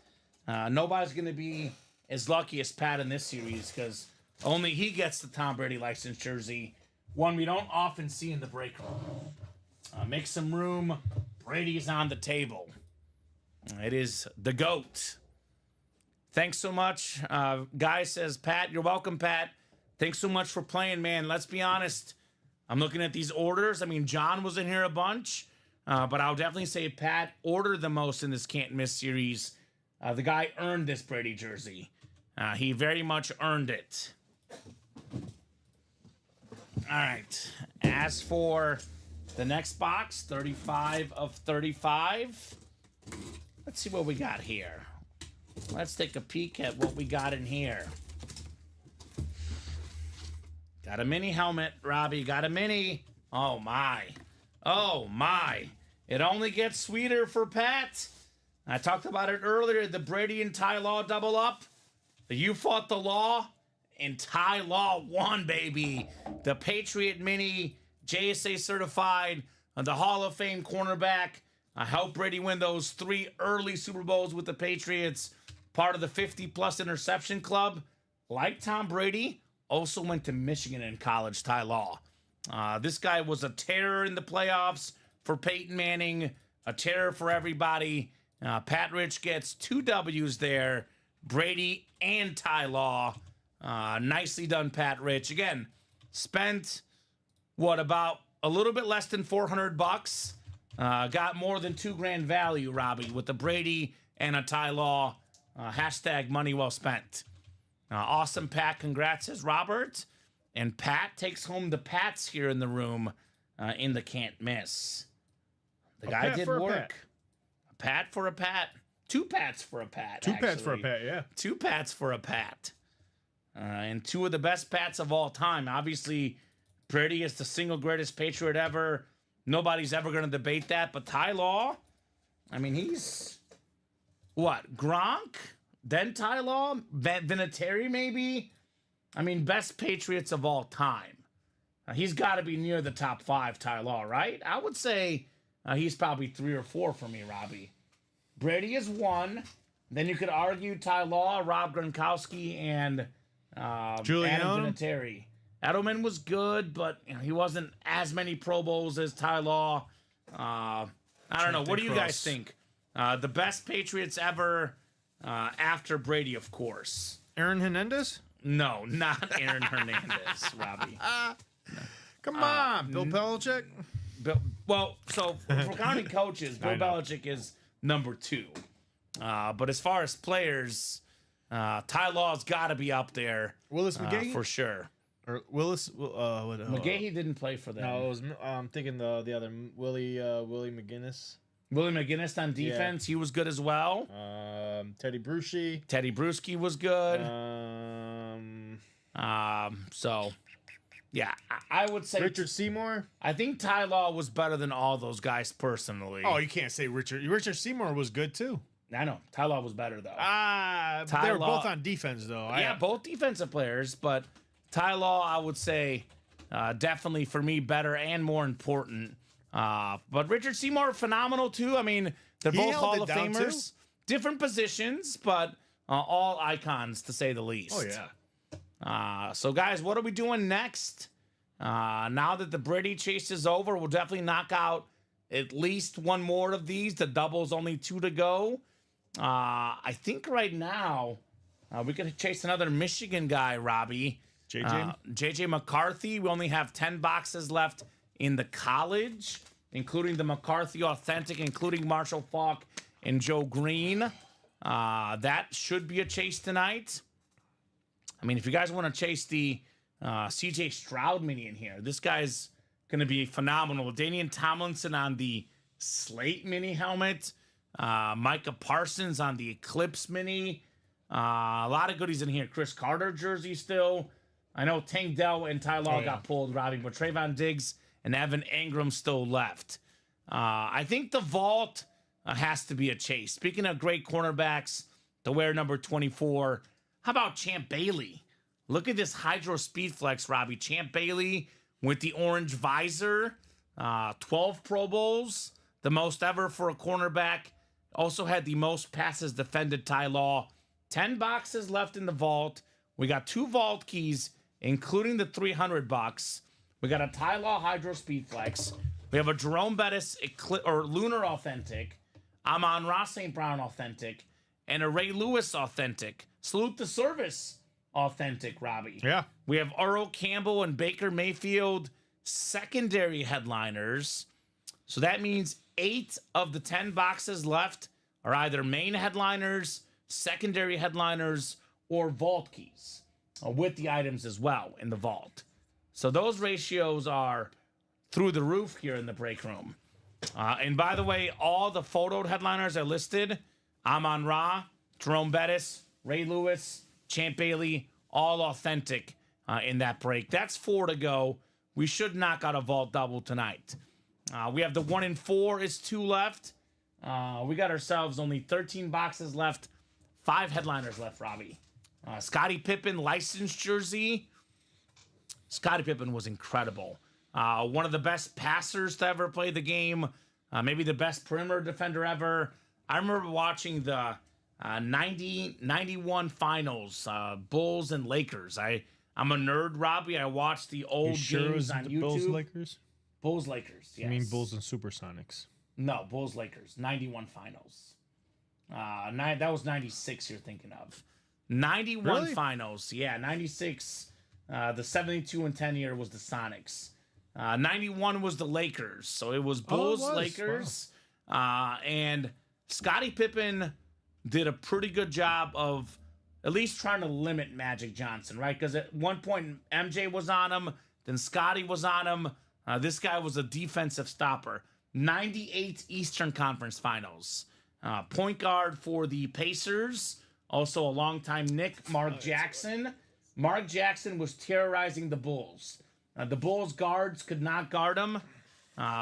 Nobody's going to be as lucky as Pat in this series because only he gets the Tom Brady licensed jersey, one we don't often see in the break room. Make some room. Brady's on the table. It is the GOAT. Thanks so much. Guy says, Pat, you're welcome, Pat. Thanks so much for playing, man. Let's be honest. I'm looking at these orders. I mean, John was in here a bunch, but I'll definitely say Pat ordered the most in this Can't Miss series. The guy earned this Brady jersey. He very much earned it. All right. As for the next box, 35 of 35. Let's see what we got here. Let's take a peek at what we got in here. Got a mini helmet, Robbie. Got a mini. Oh, my. Oh, my. It only gets sweeter for Pat. I talked about it earlier. The Brady and Ty Law double up. You fought the law, and Ty Law won, baby. The Patriot mini, JSA certified, the Hall of Fame cornerback. I helped Brady win those 3 early Super Bowls with the Patriots. Part of the 50-plus interception club. Like Tom Brady, also went to Michigan in college, Ty Law. This guy was a terror in the playoffs for Peyton Manning. A terror for everybody. Pat Rich gets 2 W's there. Brady and Ty Law. Nicely done, Pat Rich. Again, spent, about a little bit less than $400. Got more than $2,000 value, Robbie, with the Brady and a Ty Law. Hashtag money well spent. Awesome, Pat. Congrats, says Robert. And Pat takes home the Pats here in the room in the Can't Miss. The guy did work. A Pat for a Pat. 2 Pats for a Pat. 2 Pats for a Pat, yeah. 2 Pats for a Pat. And 2 of the best Pats of all time. Obviously, Brady is the single greatest Patriot ever. Nobody's ever going to debate that. But Ty Law, I mean, he's, Gronk? Then Ty Law? Vinatieri, maybe? I mean, best Patriots of all time. He's got to be near the top 5, Ty Law, right? I would say he's probably 3 or 4 for me, Robbie. Brady is 1. Then you could argue Ty Law, Rob Gronkowski, and Adam Vinatieri. Edelman was good, but he wasn't as many Pro Bowls as Ty Law. I don't know. What do you guys think? The best Patriots ever after Brady, of course. Aaron Hernandez? No, not Aaron Hernandez, Robbie. Come on, Bill Belichick? So for counting coaches, Bill Belichick is number 2. But as far as players, Ty Law's got to be up there. Willis McGahee? For sure. Or Willis? McGahee didn't play for them. No, it was, I'm thinking the other, Willie McGinnis. Willie McGinnis on defense, he was good as well. Teddy Bruschi. Teddy Bruschi was good. So, yeah, I would say Richard Seymour. I think Ty Law was better than all those guys personally. Oh, you can't say Richard. Richard Seymour was good too. I know Ty Law was better though. They were both on defense though. Yeah, both defensive players, but Ty Law, I would say, definitely for me better and more important. But Richard Seymour, phenomenal too. I mean, they're both Hall of Famers, different positions, but all icons to say the least. Oh yeah. So guys, what are we doing next? Now that the Brady chase is over, we'll definitely knock out at least one more of these. The double's only 2 to go. I think right now we could chase another Michigan guy, Robbie. JJ McCarthy. We only have 10 boxes left in the college, including the McCarthy Authentic, including Marshall Faulk and Joe Green. That should be a chase tonight. I mean, if you guys want to chase the CJ Stroud mini in here, this guy's going to be phenomenal. Danian Tomlinson on the Slate mini helmet. Micah Parsons on the Eclipse mini. A lot of goodies in here. Chris Carter jersey still. I know Tank Dell and Ty Law got pulled, Robbie, but Trayvon Diggs and Evan Ingram still left. I think the vault has to be a chase. Speaking of great cornerbacks to wear number 24, how about Champ Bailey? Look at this Hydro Speed Flex, Robbie. Champ Bailey with the orange visor. 12 Pro Bowls, the most ever for a cornerback. Also had the most passes defended, Ty Law. 10 boxes left in the vault. We got 2 vault keys, including the $300. We got a Ty Law Hydro Speed Flex. We have a Jerome Bettis Lunar Authentic, Amon-Ra St. Brown Authentic, and a Ray Lewis Authentic. Salute the Service Authentic, Robbie. Yeah. We have Earl Campbell and Baker Mayfield secondary headliners. So that means 8 of the 10 boxes left are either main headliners, secondary headliners, or vault keys with the items as well in the vault. So those ratios are through the roof here in the break room. And by the way, all the photoed headliners are listed. Amon-Ra, Jerome Bettis, Ray Lewis, Champ Bailey, all authentic in that break. That's 4 to go. We should knock out a vault double tonight. We have the 1 in 4 is 2 left. We got ourselves only 13 boxes left. 5 headliners left, Robbie. Scottie Pippen licensed jersey. Scottie Pippen was incredible. One of the best passers to ever play the game. Maybe the best perimeter defender ever. I remember watching the 91 finals, Bulls and Lakers. I'm a nerd, Robbie. I watched the old games on YouTube. Bulls Lakers? Bulls Lakers, yes. You mean Bulls and Supersonics? No, Bulls Lakers. 91 finals. That was 96 you're thinking of. 91 Really? finals. Yeah, 96. The 72 and 10 year was the Sonics. 91 was the Lakers. So it was Bulls, Lakers. Wow. And Scottie Pippen did a pretty good job of at least trying to limit Magic Johnson, right? Because at one point, MJ was on him, then Scottie was on him. This guy was a defensive stopper. 98 Eastern Conference Finals. Point guard for the Pacers. Also a longtime Nick, Mark Jackson. Mark Jackson was terrorizing the Bulls. The Bulls guards could not guard him.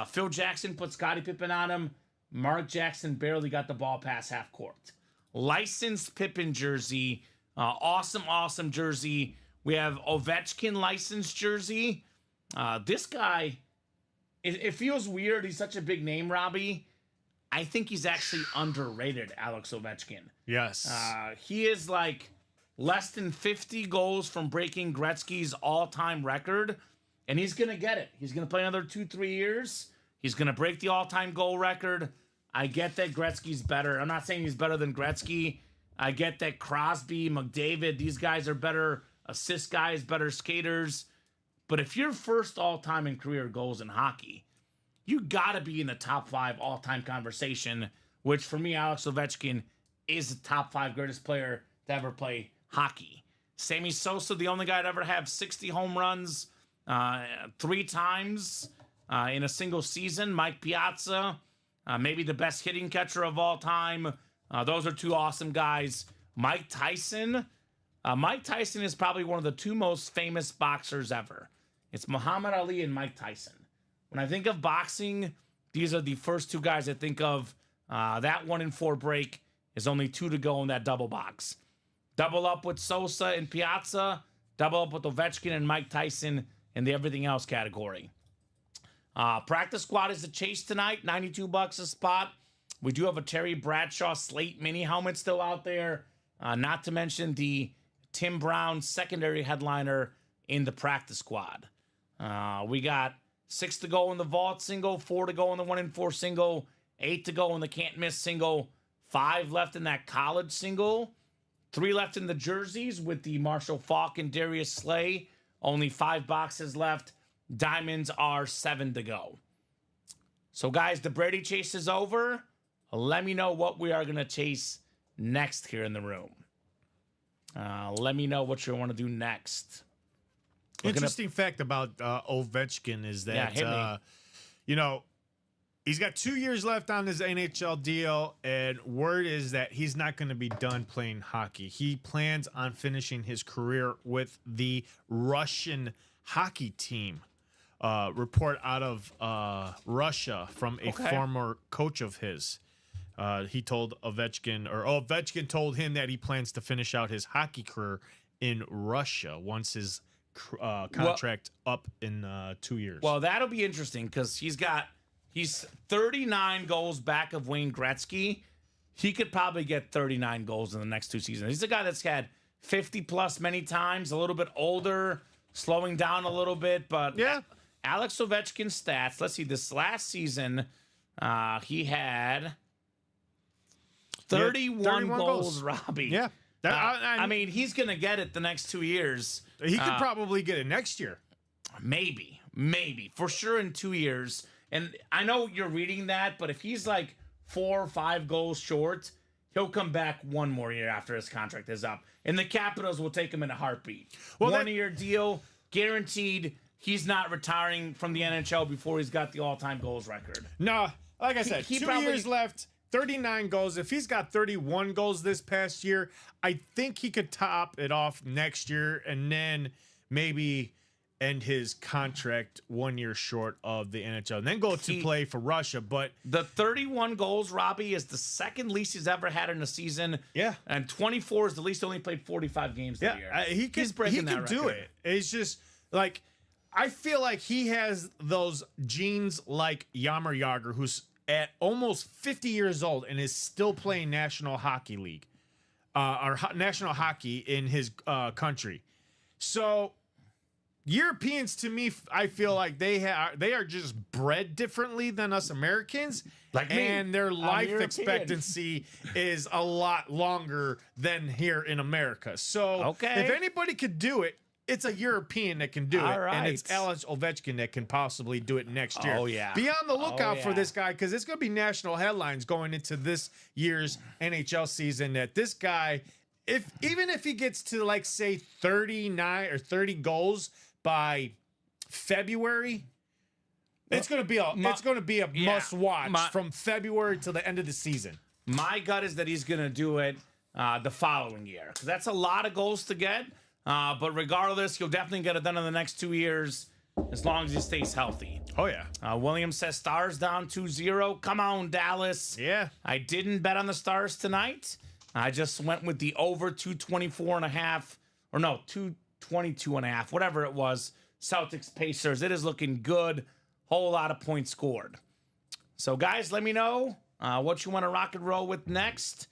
Phil Jackson put Scottie Pippen on him. Mark Jackson barely got the ball past half court. Licensed Pippen jersey. Awesome jersey. We have Ovechkin licensed jersey. This guy, it feels weird. He's such a big name, Robbie. I think he's actually underrated, Alex Ovechkin. Yes. He is like less than 50 goals from breaking Gretzky's all-time record, and he's going to get it. He's going to play another 2-3 years. He's going to break the all-time goal record. I get that Gretzky's better. I'm not saying he's better than Gretzky. I get that Crosby, McDavid, these guys are better assist guys, better skaters. But if you're first all-time in career goals in hockey, you got to be in the top 5 all-time conversation, which for me, Alex Ovechkin is the top 5 greatest player to ever play hockey. Sammy Sosa, the only guy to ever have 60 home runs 3 times in a single season. Mike Piazza, maybe the best hitting catcher of all time. Those are 2 awesome guys. Mike Tyson, Mike Tyson is probably one of the two most famous boxers ever. It's Muhammad Ali and Mike Tyson. When I think of boxing, these are the first two guys I think of. That 1-4 break is only 2 to go in that double box. Double up with Sosa and Piazza. Double up with Ovechkin and Mike Tyson in the everything else category. Practice squad is the chase tonight, $92 a spot. We do have a Terry Bradshaw Slate mini helmet still out there. Not to mention the Tim Brown secondary headliner in the practice squad. We got 6 to go in the vault single, 4 to go in the 1-4 single, 8 to go in the can't miss single, 5 left in that college single, 3 left in the jerseys with the Marshall Faulk and Darius Slay. Only 5 boxes left. Diamonds are 7 to go. So, guys, the Brady chase is over. Let me know what we are going to chase next here in the room. Let me know what you want to do next. Interesting fact about Ovechkin is that, you know, he's got 2 years left on his NHL deal, and word is that he's not going to be done playing hockey. He plans on finishing his career with the Russian hockey team. Report out of Russia from a former coach of his. He told Ovechkin, or Ovechkin told him that he plans to finish out his hockey career in Russia once his contract up in 2 years. Well, that'll be interesting because he's 39 goals back of Wayne Gretzky. He could probably get 39 goals in the next 2 seasons. He's a guy that's had 50 plus many times, a little bit older, slowing down a little bit, but yeah. Alex Ovechkin's stats. Let's see. This last season, he had 31 goals, Robbie. Yeah. I mean, he's going to get it the next 2 years. He could probably get it next year. Maybe. For sure in 2 years. And I know you're reading that, but if he's like 4 or 5 goals short, he'll come back one more year after his contract is up. And the Capitals will take him in a heartbeat. Well, 1 year deal, guaranteed. He's not retiring from the NHL before he's got the all-time goals record. No, like I said, 2 years left, 39 goals. If he's got 31 goals this past year, I think he could top it off next year and then maybe end his contract 1 year short of the NHL and then go to play for Russia. But the 31 goals, Robbie, is the second least he's ever had in a season. Yeah. And 24 is the least he only played 45 games that year. He can do it. It's just like, I feel like he has those genes like Jaromir Jagr, who's at almost 50 years old and is still playing National Hockey League, or National Hockey in his country. So Europeans, to me, I feel like they are just bred differently than us Americans, like me. And their life expectancy is a lot longer than here in America. So if anybody could do it, it's a European that can do it, and it's Alex Ovechkin that can possibly do it next year. Oh, yeah. Be on the lookout for this guy, because it's going to be national headlines going into this year's NHL season that this guy, even if he gets to, like, say, 39 or 30 goals by February, it's going to be a must watch from February to the end of the season. My gut is that he's going to do it the following year. That's a lot of goals to get. But regardless, he'll definitely get it done in the next 2 years as long as he stays healthy. Oh, yeah. Williams says Stars down 2-0. Come on, Dallas. Yeah. I didn't bet on the Stars tonight. I just went with the over 224.5, or no, 222.5, whatever it was. Celtics Pacers. It is looking good. Whole lot of points scored. So, guys, let me know what you want to rock and roll with next.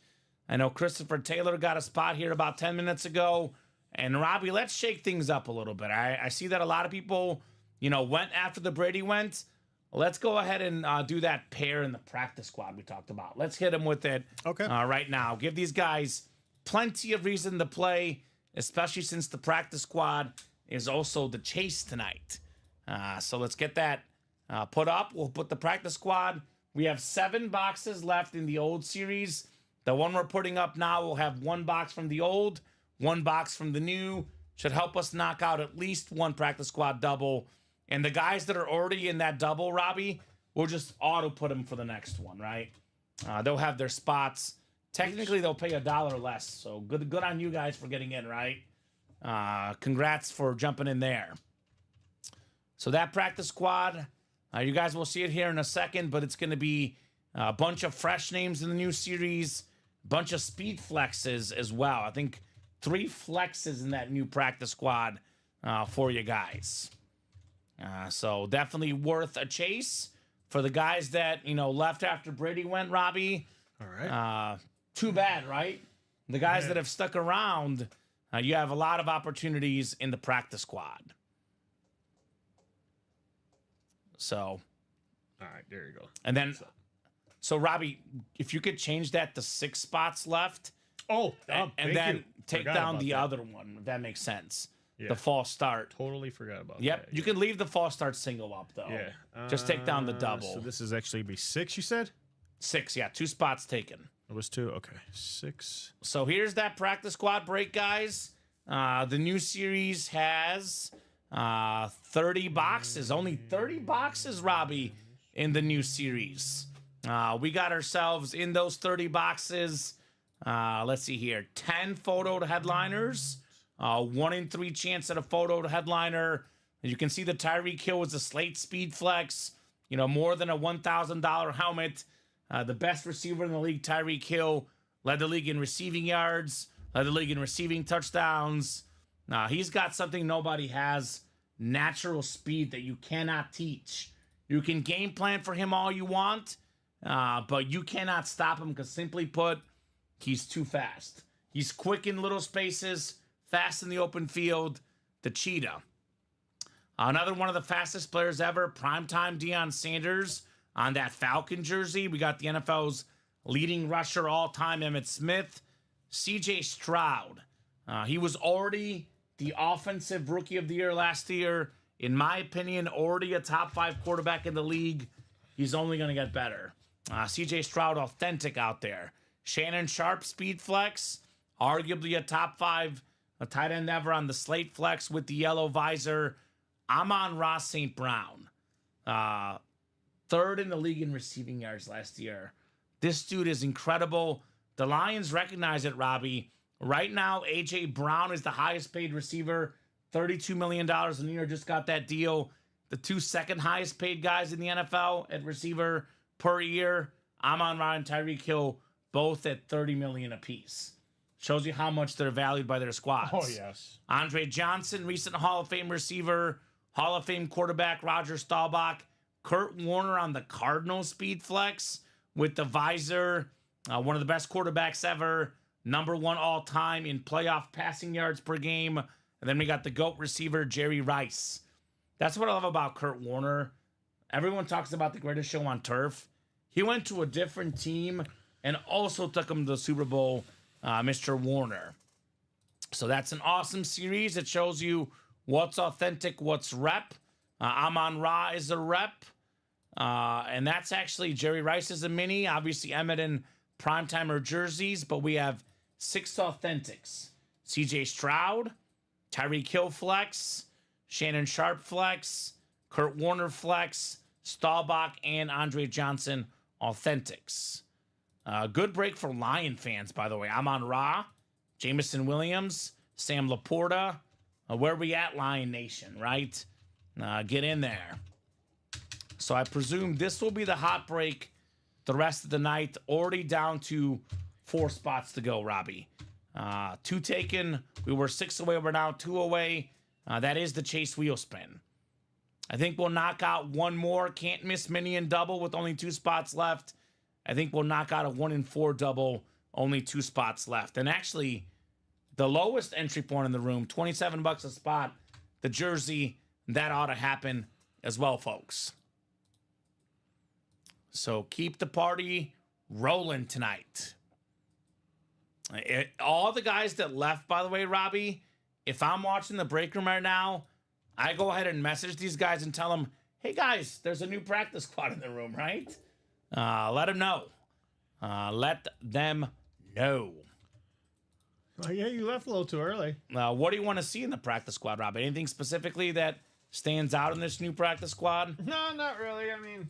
I know Christopher Taylor got a spot here about 10 minutes ago. And Robbie, let's shake things up a little bit. I see that a lot of people, went after the Brady went. Let's go ahead and do that pair in the practice squad we talked about. Let's hit them with it right now. Give these guys plenty of reason to play, especially since the practice squad is also the chase tonight. So let's get that put up. We'll put the practice squad. We have 7 boxes left in the old series. The one we're putting up now will have 1 box from the old, 1 box from the new. Should help us knock out at least 1 practice squad double. And the guys that are already in that double, Robbie, we'll just auto put them for the next one, right? They'll have their spots Technically, they'll pay $1 less. So good on you guys for getting in, right? Congrats for jumping in there. So that practice squad, you guys will see it here in a second, but it's going to be a bunch of fresh names in the new series, a bunch of speed flexes as well. I think 3 flexes in that new practice squad for you guys. So definitely worth a chase for the guys that, left after Brady went, Robbie. All right. Too bad, right? The guys that have stuck around, you have a lot of opportunities in the practice squad. So. All right, there you go. And then, so Robbie, if you could change that to 6 spots left. Oh, and then take down the other one, if that makes sense. Yeah. The false start. Totally forgot about that. Yep. You can leave the false start single up, though. Yeah. Just take down the double. So this is actually be 6, you said? 6, yeah. 2 spots taken. It was 2. Okay. 6. So here's that practice squad break, guys. The new series has 30 boxes. Only 30 boxes, Robbie, in the new series. We got ourselves in those 30 boxes. Let's see here. 10 photoed headliners. 1 in 3 chance at a photoed headliner. As you can see, the Tyreek Hill was a slate speed flex. More than a $1,000 helmet. The best receiver in the league, Tyreek Hill, led the league in receiving yards, led the league in receiving touchdowns. He's got something nobody has, natural speed that you cannot teach. You can game plan for him all you want, but you cannot stop him because, simply put, he's too fast. He's quick in little spaces, fast in the open field, the cheetah. Another one of the fastest players ever, primetime Deion Sanders on that Falcon jersey. We got the NFL's leading rusher all-time, Emmitt Smith. C.J. Stroud. He was already the offensive rookie of the year last year. In my opinion, already a top 5 quarterback in the league. He's only going to get better. C.J. Stroud, authentic out there. Shannon Sharp, speed flex. Arguably a top 5 tight end ever on the slate flex with the yellow visor. Amon-Ra St. Brown. 3rd in the league in receiving yards last year. This dude is incredible. The Lions recognize it, Robbie. Right now, A.J. Brown is the highest paid receiver. $32 million a year, just got that deal. The 2 second highest paid guys in the NFL at receiver per year, Amon-Ra and Tyreek Hill, both at $30 million apiece. Shows you how much they're valued by their squads. Oh, yes. Andre Johnson, recent Hall of Fame receiver. Hall of Fame quarterback Roger Staubach. Kurt Warner on the Cardinals speed flex with the visor. One of the best quarterbacks ever. Number 1 all-time in playoff passing yards per game. And then we got the GOAT receiver, Jerry Rice. That's what I love about Kurt Warner. Everyone talks about the greatest show on turf. He went to a different team and also took him to the Super Bowl, Mr. Warner. So that's an awesome series. It shows you what's authentic, what's rep. Amon-Ra is a rep. And that's actually Jerry Rice is a mini. Obviously, Emmett and Primetimer jerseys. But we have 6 authentics. C.J. Stroud, Tyreek Hill flex, Shannon Sharp flex, Kurt Warner flex, Staubach, and Andre Johnson authentics. Good break for Lion fans, by the way. Amon-Ra, Jameson Williams, Sam Laporta. Where we at, Lion Nation, right? Get in there. So I presume this will be the hot break the rest of the night. Already down to 4 spots to go, Robbie. 2 taken. We were 6 away. We're now 2 away. That is the chase wheel spin. I think we'll knock out 1 more. Can't miss mini and double with only 2 spots left. I think we'll knock out a 1 in 4 double. Only 2 spots left. And actually, the lowest entry point in the room, $27 a spot. The jersey, that ought to happen as well, folks. So keep the party rolling tonight. All the guys that left, by the way, Robbie, if I'm watching the break room right now, I go ahead and message these guys and tell them, hey, guys, there's a new practice squad in the room, right? Let them know. Let them know. Oh, yeah, you left a little too early. What do you want to see in the practice squad, Robbie? Anything specifically that stands out in this new practice squad? No, not really. I mean,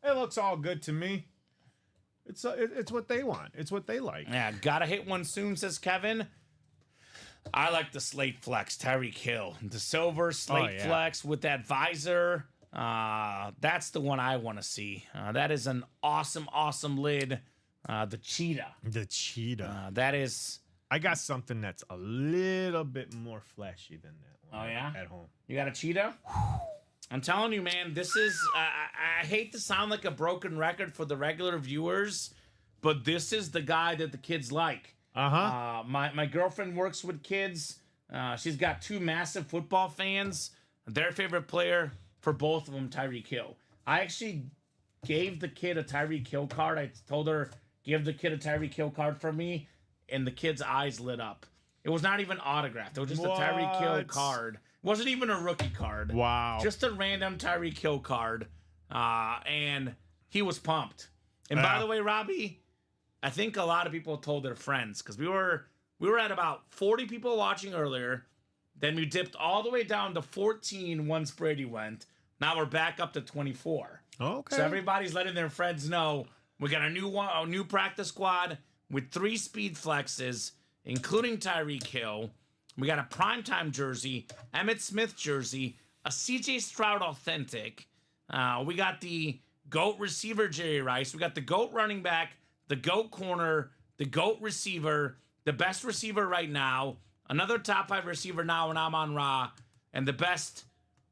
it looks all good to me. It's what they want. It's what they like. Yeah, gotta hit one soon, says Kevin. I like the slate flex, Tyreek Hill. The silver slate flex with that visor. That's the one I want to see. That is an awesome, awesome lid. The cheetah. The cheetah. That is. I got something that's a little bit more flashy than that one. Oh, yeah? At home. You got a cheetah? I'm telling you, man, this is. I hate to sound like a broken record for the regular viewers, but this is the guy that the kids like. My girlfriend works with kids. She's got 2 massive football fans. Their favorite player for both of them, Tyreek Hill. I actually gave the kid a Tyreek Hill card. I told her, give the kid a Tyreek Hill card for me, and the kid's eyes lit up. It was not even autographed. It was just a Tyreek Hill card. It wasn't even a rookie card. Wow. Just a random Tyreek Hill card. And he was pumped. And by the way, Robbie, I think a lot of people told their friends, because we were at about 40 people watching earlier. Then we dipped all the way down to 14 once Brady went. Now we're back up to 24. Okay. So everybody's letting their friends know we got a new practice squad with 3 speed flexes, including Tyreek Hill. We got a primetime jersey, Emmitt Smith jersey, a CJ Stroud authentic. We got the GOAT receiver, Jerry Rice. We got the GOAT running back, the GOAT corner, the GOAT receiver, the best receiver right now, another top 5 receiver now in Amon-Ra, and the best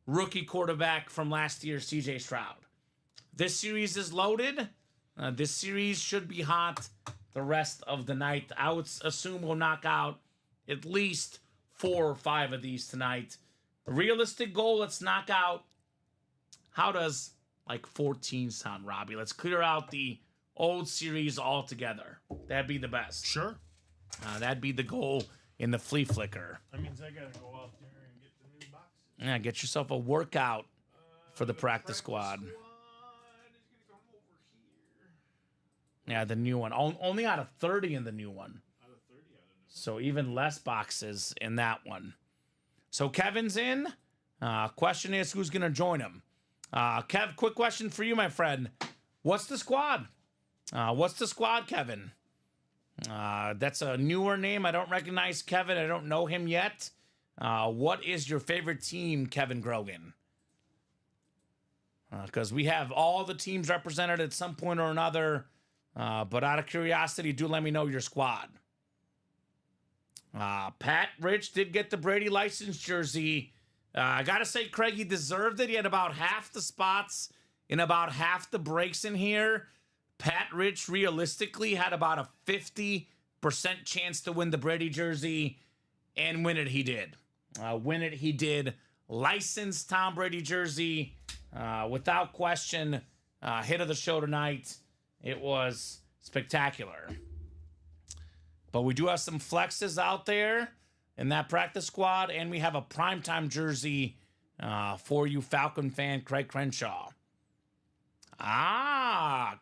rookie quarterback from last year, CJ Stroud. This series is loaded. This series should be hot the rest of the night. I would assume we'll knock out at least 4 or 5 of these tonight. A realistic goal, let's knock out. How does like 14 sound, Robbie? Let's clear out the old series altogether. That'd be the best. Sure. That'd be the goal in the flea flicker. That means I gotta go out there and get the new boxes. Yeah, get yourself a workout for the practice squad. Yeah, the new one. Only out of 30 in the new one. So even less boxes in that one. So Kevin's in. Question is, who's going to join him? Kev, quick question for you, my friend. What's the squad? What's the squad, Kevin? That's a newer name. I don't recognize Kevin. I don't know him yet. What is your favorite team, Kevin Grogan? Because we have all the teams represented at some point or another. But out of curiosity, do let me know your squad. Pat Rich did get the Brady license jersey. I got to say, Craig, he deserved it. He had about half the spots in about half the breaks in here. Pat Rich realistically had about a 50% chance to win the Brady jersey, and win it he did. Win it he did. Licensed Tom Brady jersey, without question, hit of the show tonight. It was spectacular. But we do have some flexes out there in that practice squad, and we have a primetime jersey for you, Falcon fan, Craig Crenshaw.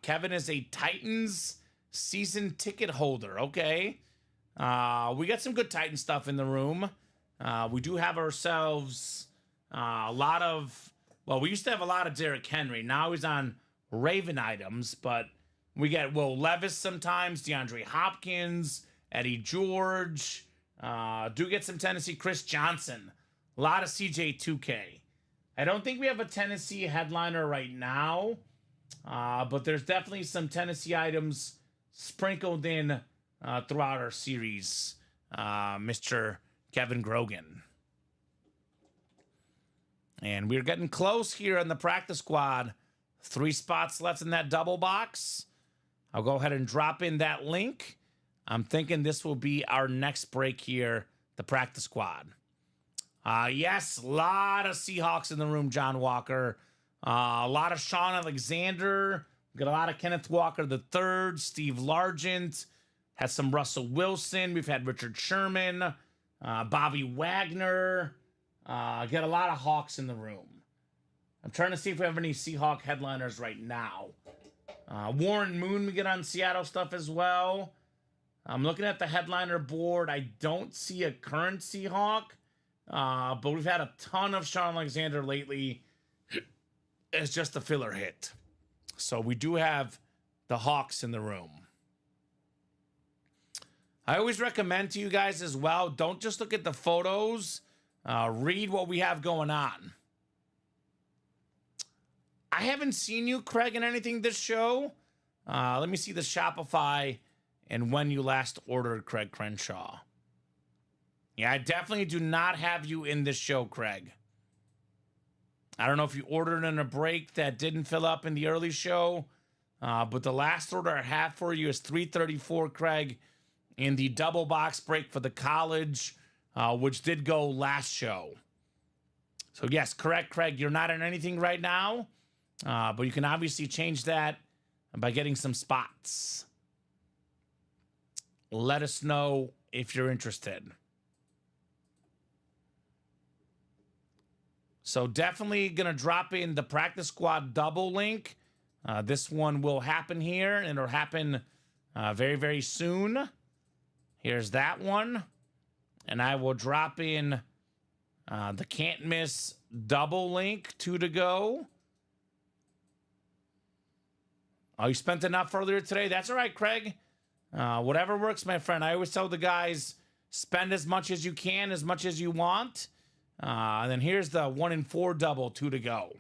Kevin is a Titans season ticket holder. Okay. We got some good Titan stuff in the room. We do have ourselves a lot of, well, we used to have a lot of Derrick Henry. Now he's on Raven items, but we get Will Levis sometimes, DeAndre Hopkins, Eddie George. Do get some Tennessee, Chris Johnson. A lot of CJ2K. I don't think we have a Tennessee headliner right now, but there's definitely some Tennessee items sprinkled in throughout our series, Mr. Kevin Grogan. And we're getting close here in the practice squad. 3 spots left in that double box. I'll go ahead and drop in that link. I'm thinking this will be our next break here, the practice squad. Yes, a lot of Seahawks in the room, John Walker. A lot of Sean Alexander. We got a lot of Kenneth Walker III, Steve Largent. Had some Russell Wilson. We've had Richard Sherman, Bobby Wagner. Got a lot of Hawks in the room. I'm trying to see if we have any Seahawk headliners right now. Warren Moon, we get on Seattle stuff as well. I'm looking at the headliner board. I don't see a current Seahawk, but we've had a ton of Sean Alexander lately as just a filler hit. So we do have the Hawks in the room. I always recommend to you guys as well, don't just look at the photos, read what we have going on. I haven't seen you, Craig, in anything this show. Let me see the Shopify and when you last ordered Craig Crenshaw. Yeah, I definitely do not have you in this show, Craig. I don't know if you ordered in a break that didn't fill up in the early show, but the last order I have for you is 334, Craig, in the double box break for the college, which did go last show. So yes, correct, Craig. You're not in anything right now, but you can obviously change that by getting some spots. Let us know if you're interested. So definitely going to drop in the practice squad double link. This one will happen here, and it'll happen very, very soon. Here's that one. And I will drop in the can't miss double link, 2 to go. Oh, you spent enough earlier today? That's all right, Craig. Whatever works, my friend. I always tell the guys, spend as much as you can, as much as you want. And then here's the 1 in 4 double, 2 to go.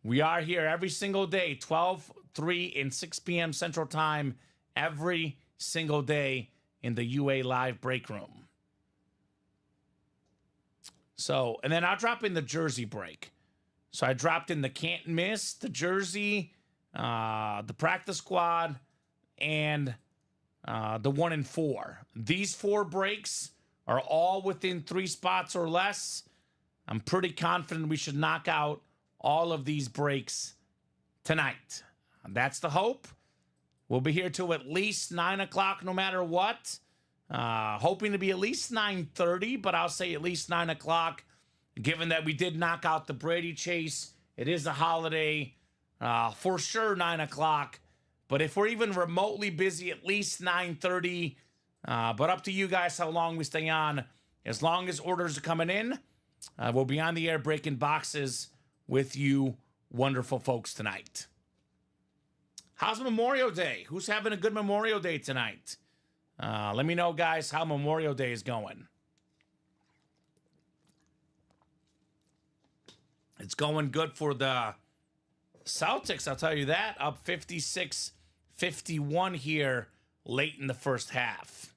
We are here every single day, 12, 3, and 6 p.m. Central Time, every single day in the UA Live break room. So, and then I'll drop in the jersey break. So I dropped in the can't miss, the jersey, the practice squad, and the 1 in 4. These 4 breaks are all within 3 spots or less. I'm pretty confident we should knock out all of these breaks tonight. That's the hope. We'll be here till at least 9 o'clock no matter what. Hoping to be at least 9:30, but I'll say at least 9 o'clock, given that we did knock out the Brady chase. It is a holiday. For sure 9 o'clock. But if we're even remotely busy, at least 9:30. But up to you guys how long we stay on. As long as orders are coming in, we'll be on the air breaking boxes with you wonderful folks tonight. How's Memorial Day? Who's having a good Memorial Day tonight? Let me know, guys, how Memorial Day is going. It's going good for the Celtics, I'll tell you that. Up 56-51 here late in the first half.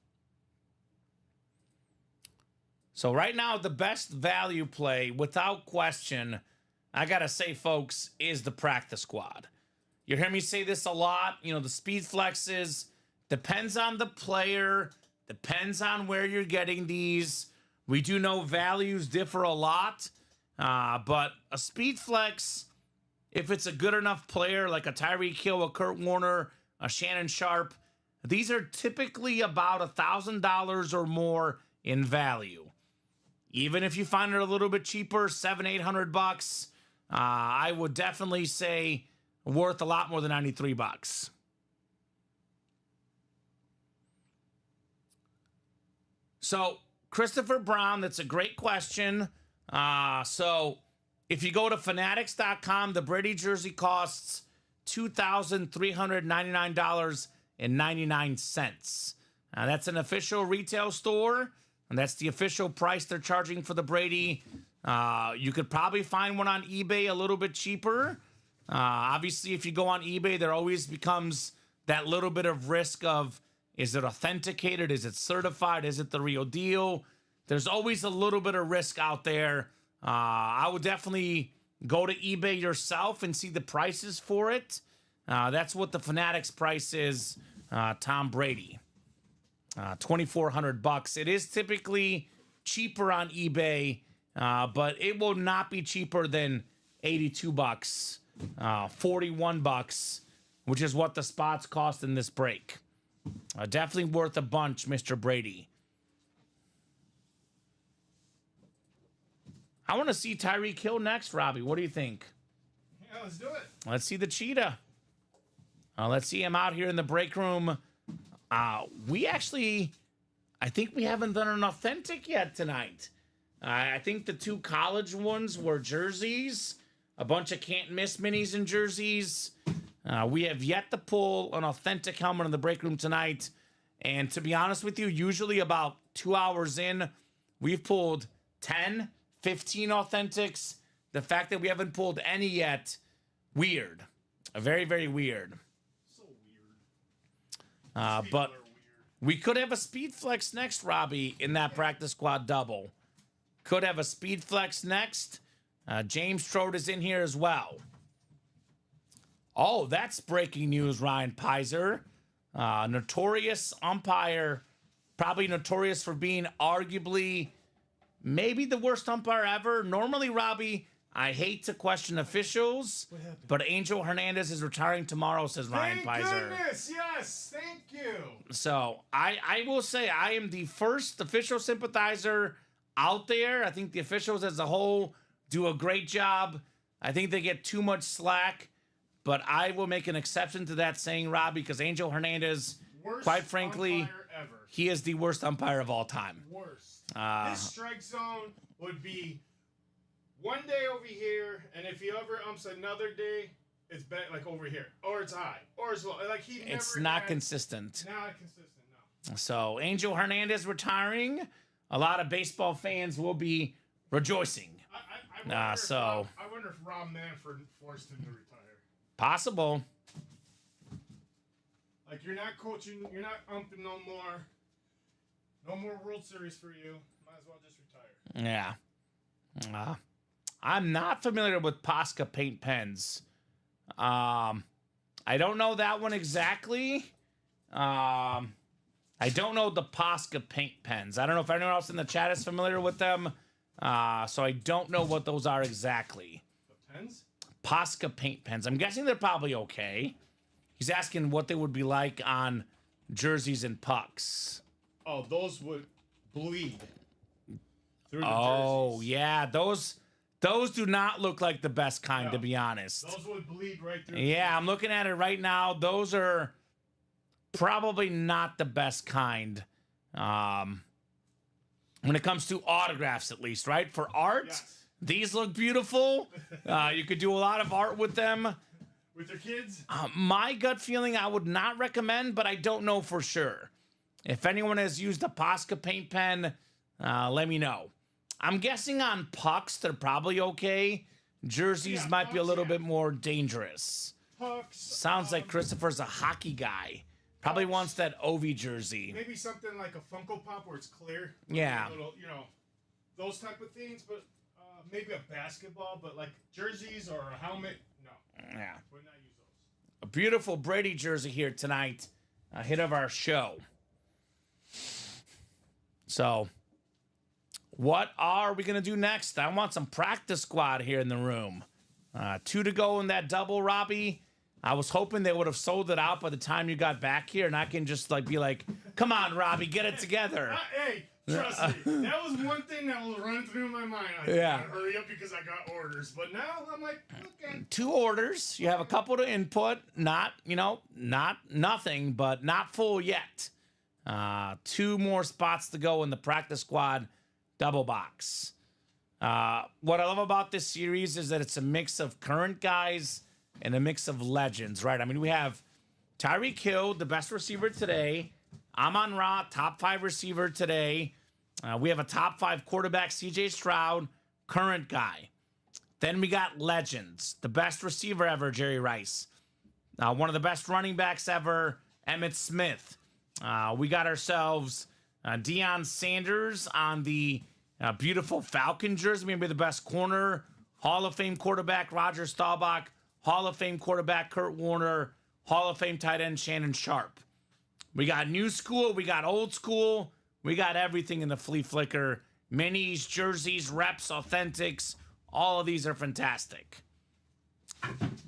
So right now, the best value play, without question, I got to say, folks, is the practice squad. You hear me say this a lot. You know, the speed flexes, depends on the player, depends on where you're getting these. We do know values differ a lot, but a speed flex, if it's a good enough player like a Tyreek Hill, a Kurt Warner, a Shannon Sharp, these are typically about $1,000 or more in value. Even if you find it a little bit cheaper, $700-800, I would definitely say worth a lot more than $93. So Christopher Brown, that's a great question. So if you go to fanatics.com, the Brady jersey costs $2,399.99. That's an official retail store, and that's the official price they're charging for the Brady. You could probably find one on eBay a little bit cheaper. Obviously, if you go on eBay, there always becomes that little bit of risk of, is it authenticated? Is it certified? Is it the real deal? There's always a little bit of risk out there. I would definitely go to eBay yourself and see the prices for it. That's what the Fanatics price is, Tom Brady. $2,400. It is typically cheaper on eBay, but it will not be cheaper than $82, $41, which is what the spots cost in this break. Definitely worth a bunch, Mr. Brady. I want to see Tyreek Hill next, Robbie. What do you think? Yeah, let's do it. Let's see the cheetah. Let's see him out here in the break room. We actually, I think we haven't done an authentic yet tonight. I think the 2 college ones were jerseys. a bunch of can't miss minis and jerseys. We have yet to pull an authentic helmet in the break room tonight. And to be honest with you, usually about 2 hours in, we've pulled 10, 15 authentics. The fact that we haven't pulled any yet, weird. Very, very weird. So weird. But we could have a speed flex next, Robbie, in that practice squad double. Could have a speed flex next. James Trode is in here as well. Oh, that's breaking news, Ryan Pizer. Notorious umpire, probably notorious for being arguably maybe the worst umpire ever. Normally, Robbie, I hate to question officials, but Angel Hernandez is retiring tomorrow, says Ryan Thank Pizer. goodness. Yes. Thank you. So I will say I am the first official sympathizer out there. I think the officials as a whole do a great job. I think they get too much slack, but I will make an exception to that saying, Robbie, because Angel Hernandez, Worst quite frankly, umpire ever. he is the worst umpire of all time. Worst. Uh, His strike zone would be one day over here, and if he ever umps another day, it's back like over here, or it's high, or it's low. Like he never. It's not had- consistent. Not consistent. No. So Angel Hernandez retiring. A lot of baseball fans will be rejoicing. I wonder if so- Rob, I wonder if Rob Manfred forced him to retire. Possible. Like you're not coaching, you're not umping no more. No more World Series for you. Might as well just retire. Yeah. I'm not familiar with Posca paint pens. I don't know that one exactly. I don't know the Posca paint pens. I don't know if anyone else in the chat is familiar with them. So I don't know what those are exactly. The pens? Posca paint pens. I'm guessing they're probably okay. He's asking what they would be like on jerseys and pucks. Oh, those would bleed through the Oh, jerseys. yeah. Those do not look like the best kind, No. to be honest. Those would bleed right through. Yeah, I'm looking at it right now. Those are probably not the best kind. When it comes to autographs, at least, right? For art, Yes. these look beautiful. You could do a lot of art with them. With your kids? My gut feeling, I would not recommend, but I don't know for sure. If anyone has used a Posca paint pen, let me know. I'm guessing on pucks, they're probably okay. Jerseys Yeah, might be a pucks, little yeah. bit more dangerous. Pucks. Sounds like Christopher's a hockey guy. Probably Pucks. wants that Ovi jersey. Maybe something like a Funko Pop where it's clear. Yeah. A little, those type of things, but maybe a basketball, but like jerseys or a helmet, no. Yeah. Would not use those. A beautiful Brady jersey here tonight. A hit of our show. So, what are we going to do next? I want some practice squad here in the room. 2 to go in that double, Robbie. I was hoping they would have sold it out by the time you got back here, and I can just be like, come on, Robbie, get it together. Hey, trust me, that was one thing that was running through my mind. I Yeah. gotta hurry up because I got orders. But now I'm like, okay. 2 orders. You have a couple to input. Not nothing, but not full yet. 2 more spots to go in the practice squad double box. What I love about this series is that it's a mix of current guys and a mix of legends, right? I mean, we have Tyreek Hill, the best receiver today. Amon Ra, top 5 receiver today. We have a top 5 quarterback, CJ Stroud, current guy. Then we got legends, the best receiver ever, Jerry Rice. One of the best running backs ever, Emmitt Smith. We got ourselves Deion Sanders on the beautiful Falcon jersey, maybe the best corner. Hall of Fame quarterback, Roger Staubach. Hall of Fame quarterback, Kurt Warner. Hall of Fame tight end, Shannon Sharp. We got new school. We got old school. We got everything in the flea flicker. Minis, jerseys, reps, authentics. All of these are fantastic.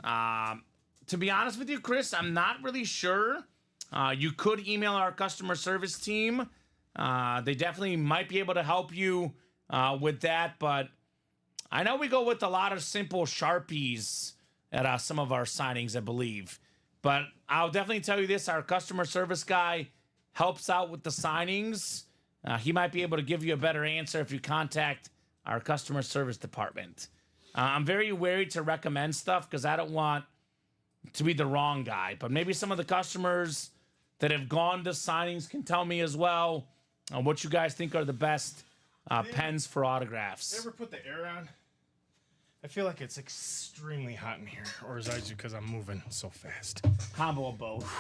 To be honest with you, Chris, I'm not really sure. You could email our customer service team. They definitely might be able to help you with that. But I know we go with a lot of simple Sharpies at some of our signings, I believe. But I'll definitely tell you this. Our customer service guy helps out with the signings. He might be able to give you a better answer if you contact our customer service department. I'm very wary to recommend stuff because I don't want to be the wrong guy. But maybe some of the customers that have gone to signings can tell me as well what you guys think are the best pens for autographs. You ever put the air on? I feel like it's extremely hot in here. Or is that just because I'm moving so fast? Combo of both.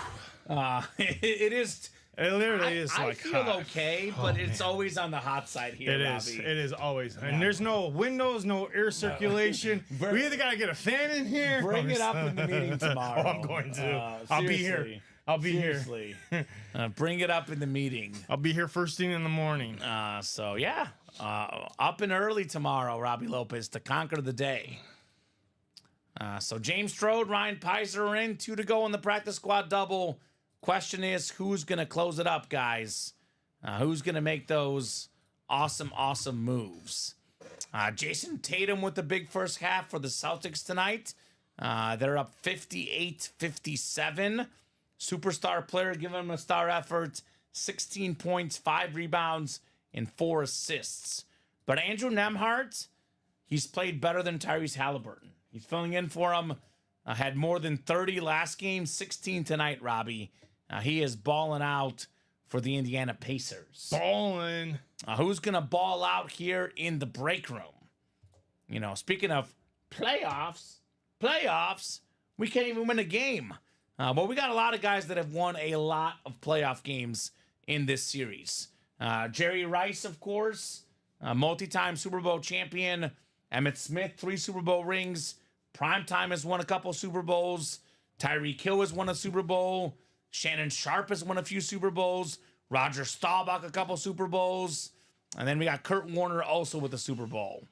It is. It literally is I like feel hot. okay, but it's always on the hot side here, It Robbie. is. It is always. And there's no windows, no air circulation. We either got to get a fan in here. Bring it up in the meeting tomorrow. Oh, I'm going to. I'll be here. Seriously. I'll be Seriously. Bring it up in the meeting. I'll be here first thing in the morning. So, yeah. Up and early tomorrow, Robbie Lopez, to conquer the day. So, James Strode, Ryan Pizer are in. 2 to go in the practice squad double. Question is, who's going to close it up, guys? Who's going to make those awesome, awesome moves? Jason Tatum with the big first half for the Celtics tonight. They're up 58-57. Superstar player giving them a star effort. 16 points, 5 rebounds, and 4 assists. But Andrew Nembhard, he's played better than Tyrese Halliburton. He's filling in for him. Had more than 30 last game, 16 tonight, Robbie. He is balling out for the Indiana Pacers. Balling. Who's going to ball out here in the break room? You know, speaking of playoffs, we can't even win a game. But we got a lot of guys that have won a lot of playoff games in this series. Jerry Rice, of course, multi-time Super Bowl champion. Emmitt Smith, 3 Super Bowl rings. Primetime has won a couple Super Bowls. Tyreek Hill has won a Super Bowl. Shannon Sharp has won a few Super Bowls. Roger Staubach a couple Super Bowls. And then we got Kurt Warner also with a Super Bowl.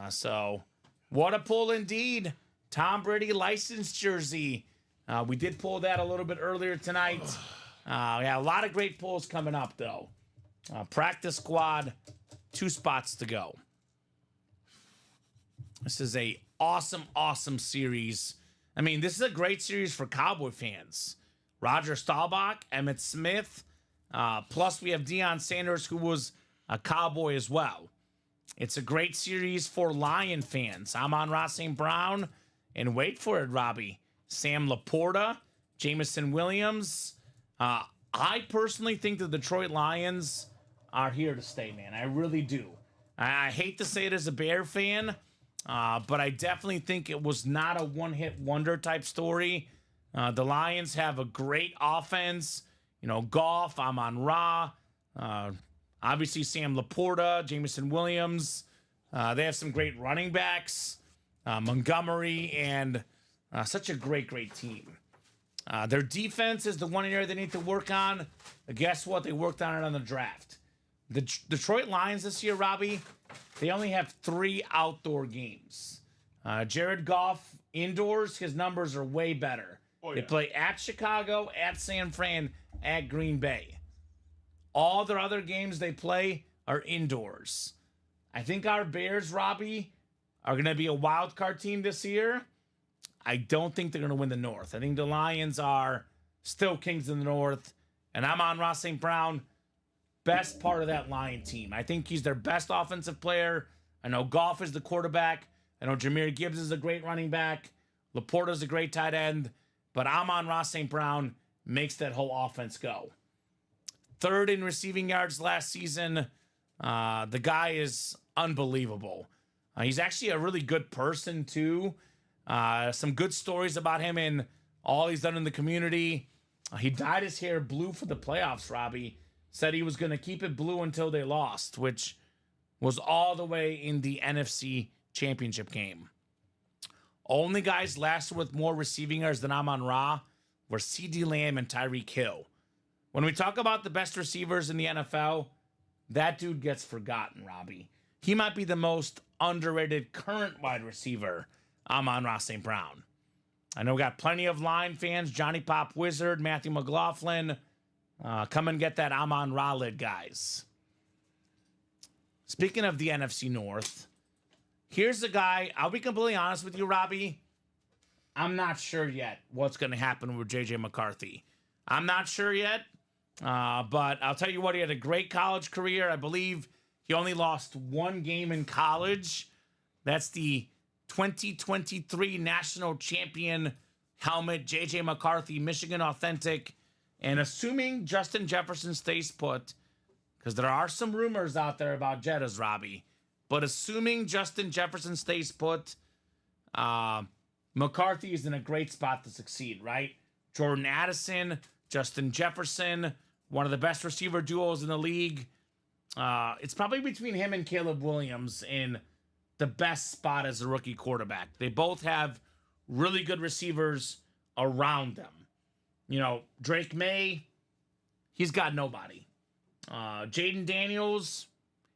So, what a pull indeed. Tom Brady licensed jersey. We did pull that a little bit earlier tonight. Yeah, a lot of great pulls coming up, though. Practice squad, 2 spots to go. This is a awesome, awesome series. I mean, this is a great series for Cowboy fans. Roger Staubach, Emmitt Smith, plus we have Deion Sanders, who was a Cowboy as well. It's a great series for Lion fans. Amon-Ra St. Brown, and wait for it, Robbie, Sam Laporta, Jamison Williams. I personally think the Detroit Lions are here to stay, man. I really do. I hate to say it as a Bear fan, but I definitely think it was not a one-hit wonder type story. The Lions have a great offense. You know, Goff, Amon-Ra, obviously Sam Laporta, Jamison Williams. They have some great running backs, Montgomery, and such a great, great team. Their defense is the one area they need to work on. Guess what? They worked on it on the draft. The Detroit Lions this year, Robbie, they only have 3 outdoor games. Jared Goff indoors, his numbers are way better. Oh, yeah. They play at Chicago, at San Fran, at Green Bay. All their other games they play are indoors. I think our Bears, Robbie, are going to be a wild card team this year. I don't think they're going to win the North. I think the Lions are still kings in the North. And Amon-Ra St. Brown, best part of that Lion team. I think he's their best offensive player. I know Goff is the quarterback. I know Jahmyr Gibbs is a great running back. Laporta's a great tight end. But Amon-Ra St. Brown makes that whole offense go. 3rd in receiving yards last season. The guy is unbelievable. He's actually a really good person, too. Some good stories about him and all he's done in the community. He dyed his hair blue for the playoffs, Robbie. Said he was going to keep it blue until they lost, which was all the way in the NFC Championship game. Only guys last with more receiving yards than Amon-Ra were CeeDee Lamb and Tyreek Hill. When we talk about the best receivers in the NFL, that dude gets forgotten, Robbie. He might be the most underrated current wide receiver, Amon-Ra St. Brown. I know we got plenty of Lion fans, Johnny Pop Wizard, Matthew McLaughlin. Come and get that Amon-Ra lid, guys. Speaking of the NFC North, here's the guy. I'll be completely honest with you, Robbie. I'm not sure yet what's going to happen with J.J. McCarthy. I'm not sure yet, but I'll tell you what, he had a great college career. I believe he only lost 1 game in college That's the 2023 national champion helmet, JJ McCarthy, Michigan Authentic. And assuming Justin Jefferson stays put, because there are some rumors out there about Jettas, Robbie, but assuming Justin Jefferson stays put, McCarthy is in a great spot to succeed, right? Jordan Addison, Justin Jefferson, one of the best receiver duos in the league. It's probably between him and Caleb Williams in the best spot as a rookie quarterback. They both have really good receivers around them. You know, Drake May, he's got nobody. Jaden Daniels,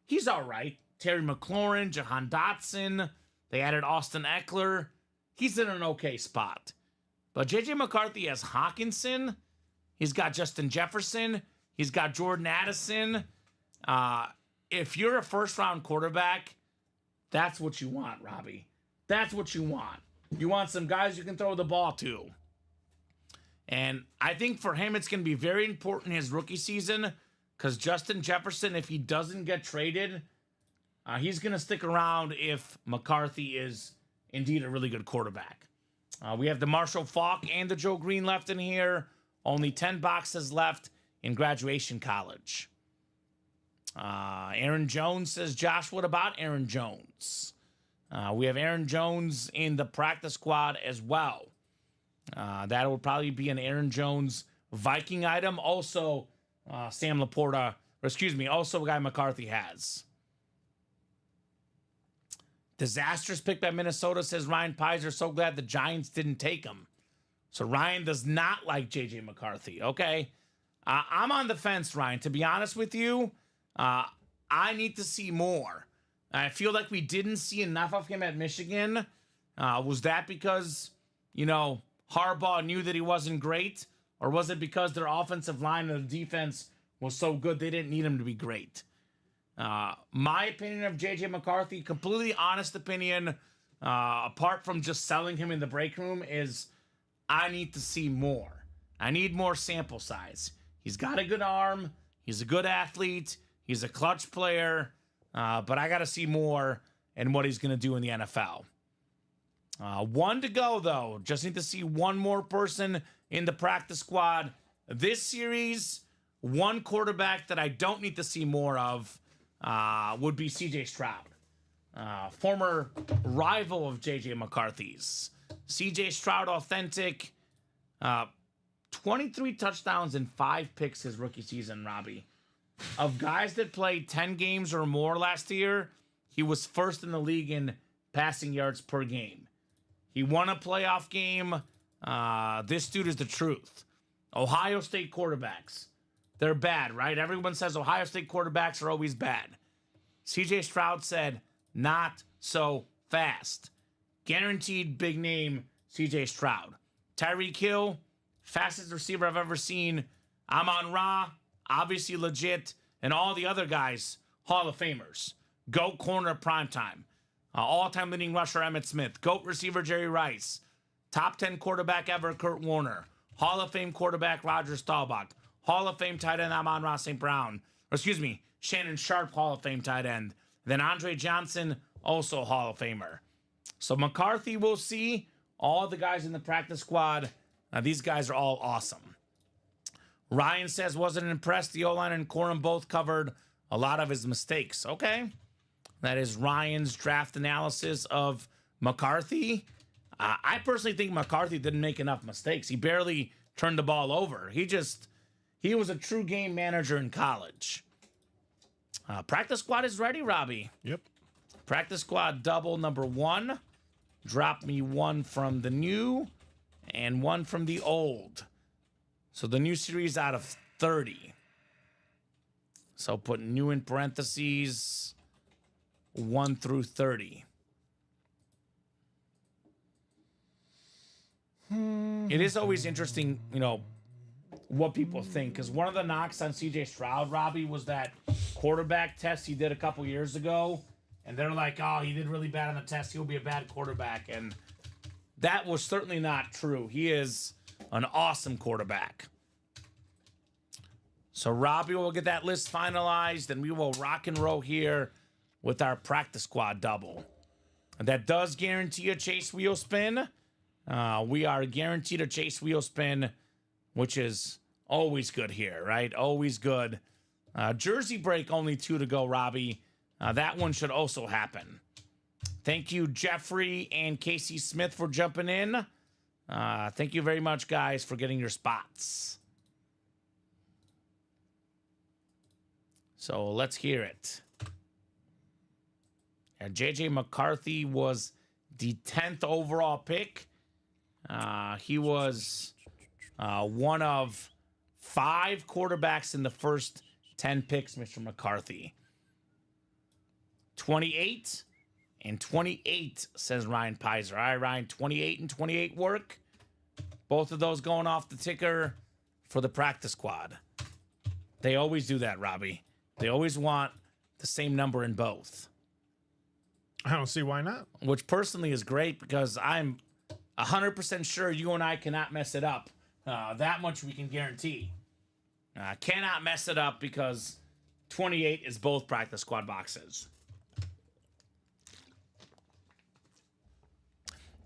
he's all right. Terry McLaurin, Jahan Dotson, they added Austin Eckler. He's in an okay spot. But J.J. McCarthy has Hawkinson. He's got Justin Jefferson. He's got Jordan Addison. If you're a first-round quarterback, that's what you want, Robbie. That's what you want. You want some guys you can throw the ball to. And I think for him, it's going to be very important his rookie season because Justin Jefferson, if he doesn't get traded, he's going to stick around if McCarthy is indeed a really good quarterback. We have the Marshall Faulk and the Joe Green left in here. Only 10 boxes left in graduation college. Aaron Jones says, Josh, what about Aaron Jones? We have Aaron Jones in the practice squad as well. That will probably be an Aaron Jones Viking item. Also, Sam Laporta, or excuse me, also a guy McCarthy has. Disastrous pick by Minnesota, says Ryan Pizer. So glad the Giants didn't take him. So Ryan does not like J.J. McCarthy. Okay. I'm on the fence, Ryan. To be honest with you, I need to see more. I feel like we didn't see enough of him at Michigan. Was that because, you know, Harbaugh knew that he wasn't great? Or was it because their offensive line and the defense was so good they didn't need him to be great? My opinion of J.J. McCarthy, completely honest opinion, apart from just selling him in the break room, is I need to see more. I need more sample size. He's got a good arm. He's a good athlete. He's a clutch player. But I got to see more in what he's going to do in the NFL. One to go, though. Just need to see one more person in the practice squad. This series, one quarterback that I don't need to see more of would be C.J. Stroud, former rival of J.J. McCarthy's. C.J. Stroud, authentic, 23 touchdowns and 5 picks his rookie season, Robbie. Of guys that played 10 games or more last year, he was first in the league in passing yards per game. He won a playoff game. This dude is the truth. Ohio State quarterbacks, they're bad, right? Everyone says Ohio State quarterbacks are always bad. C.J. Stroud said, not so fast. Guaranteed big name C.J. Stroud. Tyreek Hill, fastest receiver I've ever seen. Amon-Ra, obviously legit. And all the other guys, Hall of Famers. GOAT corner primetime. All-time leading rusher Emmitt Smith. GOAT receiver Jerry Rice. Top 10 quarterback ever Kurt Warner. Hall of Fame quarterback Roger Staubach. Hall of Fame tight end Amon-Ra St. Brown. Or excuse me, Shannon Sharp, Hall of Fame tight end. Then Andre Johnson, also Hall of Famer. So McCarthy, we'll see. All the guys in the practice squad, these guys are all awesome. Ryan says, wasn't impressed. The O-line and Corum both covered a lot of his mistakes. Okay. That is Ryan's draft analysis of McCarthy. I personally think McCarthy didn't make enough mistakes. He barely turned the ball over. He was a true game manager in college. Practice squad is ready, Robbie. Yep. Practice squad double number 1. Drop me 1 from the new and 1 from the old. So the new series out of 30. So put new in parentheses, 1 through 30. It is always interesting, you know, what people think. Because one of the knocks on C.J. Stroud, Robbie, was that quarterback test he did a couple years ago. And they're like, oh, he did really bad on the test. He'll be a bad quarterback. And that was certainly not true. He is an awesome quarterback. So Robbie will get that list finalized, and we will rock and roll here with our practice squad double. That does guarantee a chase wheel spin. We are guaranteed a chase wheel spin, which is always good here, right? Always good. Jersey break, only 2 to go, Robbie. That one should also happen. Thank you, Jeffrey and Casey Smith, for jumping in. Thank you very much, guys, for getting your spots. So let's hear it. J.J. McCarthy was the 10th overall pick. He was one of 5 quarterbacks in the first 10 picks, Mr. McCarthy. 28 and 28, says Ryan Pizer. All right, Ryan, 28 and 28 work. Both of those going off the ticker for the practice squad. They always do that, Robbie. They always want the same number in both. I don't see why not. Which personally is great because I'm 100% sure you and I cannot mess it up. That much we can guarantee. Cannot mess it up because 28 is both practice squad boxes.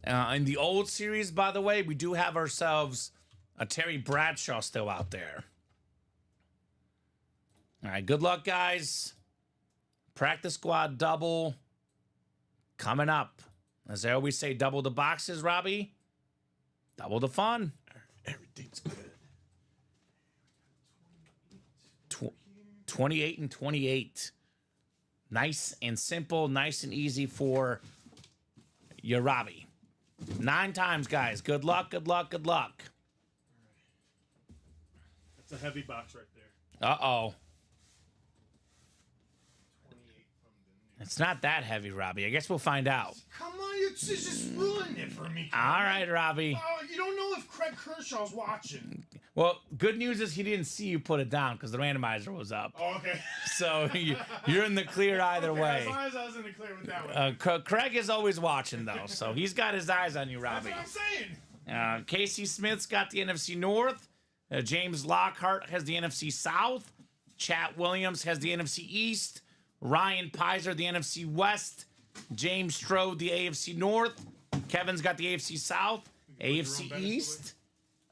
In the old series, by the way, we do have ourselves a Terry Bradshaw still out there. All right, good luck, guys. Practice squad double coming up. As I always say, double the boxes, Robbie. Double the fun. Everything's good. 28 and 28. Nice and simple, nice and easy for your Robbie. 9 times, guys. Good luck, good luck, good luck. That's a heavy box right there. Uh-oh. It's not that heavy, Robbie. I guess we'll find out. Come on, you just ruined it for me. All right, Robbie. Oh, you don't know if Craig Kershaw's watching. Well, good news is he didn't see you put it down because the randomizer was up. Oh, okay. So you're in the clear either way. As long as I was in the clear with that one. Craig is always watching, though, so he's got his eyes on you, Robbie. That's what I'm saying. Casey Smith's got the NFC North. James Lockhart has the NFC South. Chat Williams has the NFC East. Ryan Pizer, the NFC West. James Strode, the AFC North. Kevin's got the AFC South. AFC East.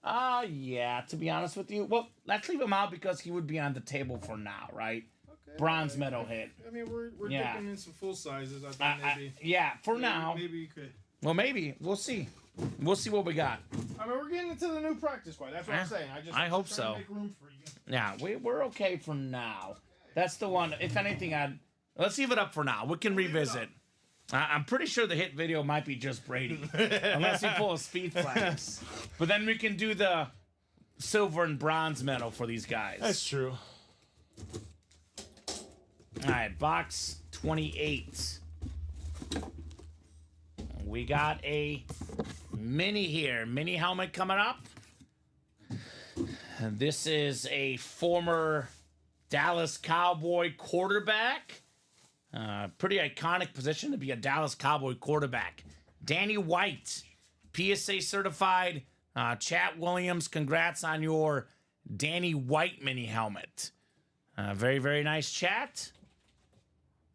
Yeah, to be honest with you. Well, let's leave him out because he would be on the table for now, right? Okay. Bronze medal hit. I mean, we're Yeah. dipping in some full sizes. I thought maybe. Yeah, for now. Maybe you could. Well, maybe. We'll see. We'll see what we got. I mean, we're getting into the new practice squad. That's what I'm saying. I hope just trying so. to make room for you. Yeah, we're okay for now. That's the one. If anything, let's leave it up for now. We can revisit. I'm pretty sure the hit video might be just Brady, unless he pulls speed flags. But then we can do the silver and bronze medal for these guys. That's true. All right, box 28. We got a mini here. Mini helmet coming up. And this is a former Dallas Cowboy quarterback. Pretty iconic position to be a Dallas Cowboy quarterback. Danny White, PSA certified. Chat Williams, congrats on your Danny White mini helmet. Very, very nice chat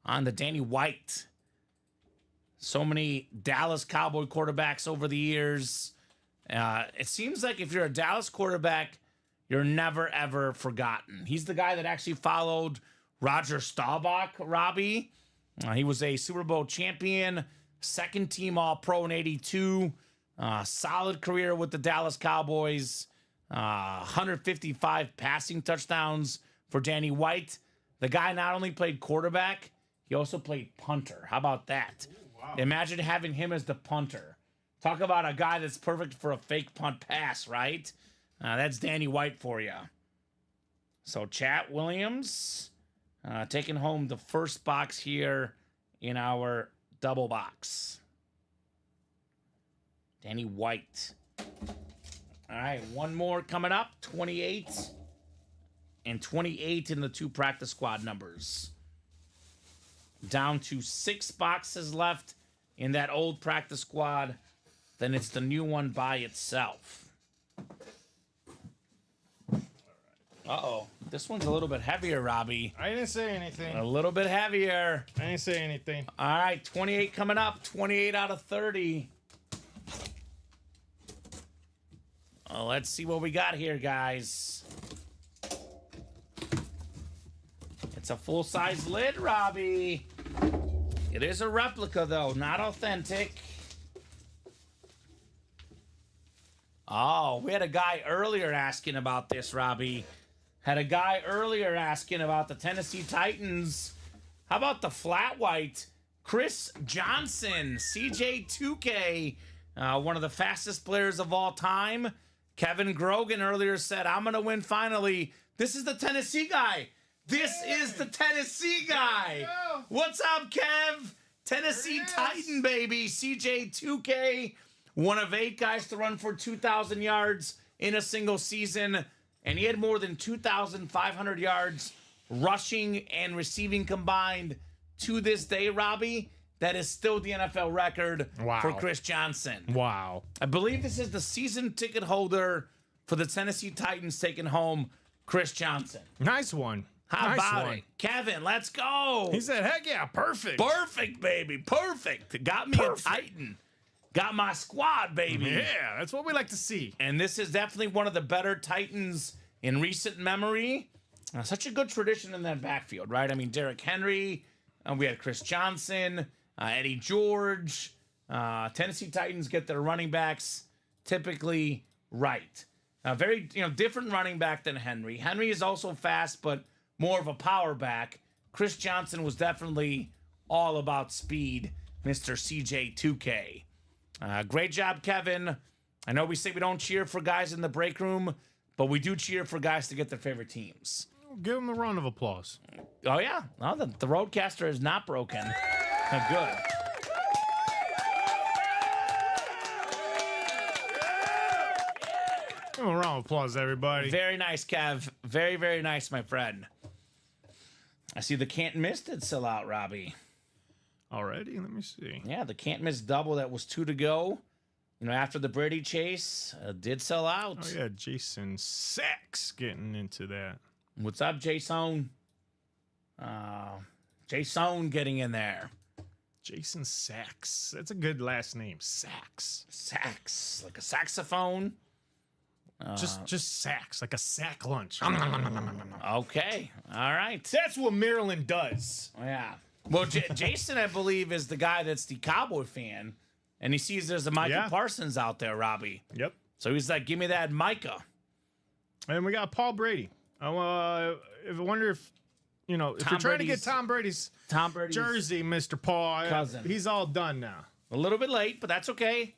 on the Danny White. So many Dallas Cowboy quarterbacks over the years. It seems like if you're a Dallas quarterback, you're never, ever forgotten. He's the guy that actually followed Roger Staubach, Robbie. He was a Super Bowl champion, second team All-Pro in 82. Solid career with the Dallas Cowboys. 155 passing touchdowns for Danny White. The guy not only played quarterback, he also played punter. How about that? Ooh, wow. Imagine having him as the punter. Talk about a guy that's perfect for a fake punt pass, right? That's Danny White for you. So Chat Williams taking home the first box here in our double box. Danny White. All right, one more coming up. 28 and 28 in the 2 practice squad numbers. Down to 6 boxes left in that old practice squad. Then it's the new one by itself. Uh-oh. This one's a little bit heavier, Robbie. I didn't say anything. A little bit heavier. I didn't say anything. All right, 28 coming up. 28 out of 30. Let's see what we got here, guys. It's a full-size lid, Robbie. It is a replica, though, not authentic. Oh, we had a guy earlier asking about this, Robbie. Had a guy earlier asking about the Tennessee Titans. How about the flat white? Chris Johnson, CJ2K, one of the fastest players of all time. Kevin Grogan earlier said, I'm going to win finally. This is the Tennessee guy. This is the Tennessee guy. What's up, Kev? Tennessee Titan, baby. CJ2K, one of 8 guys to run for 2,000 yards in a single season. And he had more than 2,500 yards rushing and receiving combined to this day, Robbie. That is still the NFL record for Chris Johnson. Wow. I believe this is the season ticket holder for the Tennessee Titans taking home Chris Johnson. Nice one. How nice about one. it? Kevin, let's go. He said, heck yeah, perfect. Perfect, baby. Perfect. Got me a Titan. Got my squad, baby. Yeah, that's what we like to see. And this is definitely one of the better Titans in recent memory. Such a good tradition in that backfield, right? I mean, Derrick Henry. We had Chris Johnson. Eddie George. Tennessee Titans get their running backs typically right. Very different running back than Henry. Henry is also fast, but more of a power back. Chris Johnson was definitely all about speed, Mr. CJ2K. Great job, Kevin. I know we say we don't cheer for guys in the break room, but we do cheer for guys to get their favorite teams. Give him a round of applause. Oh, yeah. No, the roadcaster is not broken. Good. Give him a round of applause, everybody. Very nice, Kev. Very, very nice, my friend. I see the can't miss did sell out, Robbie. Already? Let me see. Yeah, the can't miss double that was 2 to go. After the Brady chase, did sell out. Oh, yeah, Jason Sachs getting into that. What's up, Jason? Jason getting in there. Jason Sachs. That's a good last name. Sachs. Sax, like a saxophone. Just Sachs, like a sack lunch. Okay, all right. That's what Maryland does. Yeah. Well, Jason, I believe, is the guy that's the Cowboy fan, and he sees there's a Micah Parsons out there, Robbie. Yep. So he's like, give me that Micah. And we got Paul Brady. I wonder if, if you're trying to get Tom Brady's jersey, Mr. Paul, cousin. He's all done now. A little bit late, but that's okay.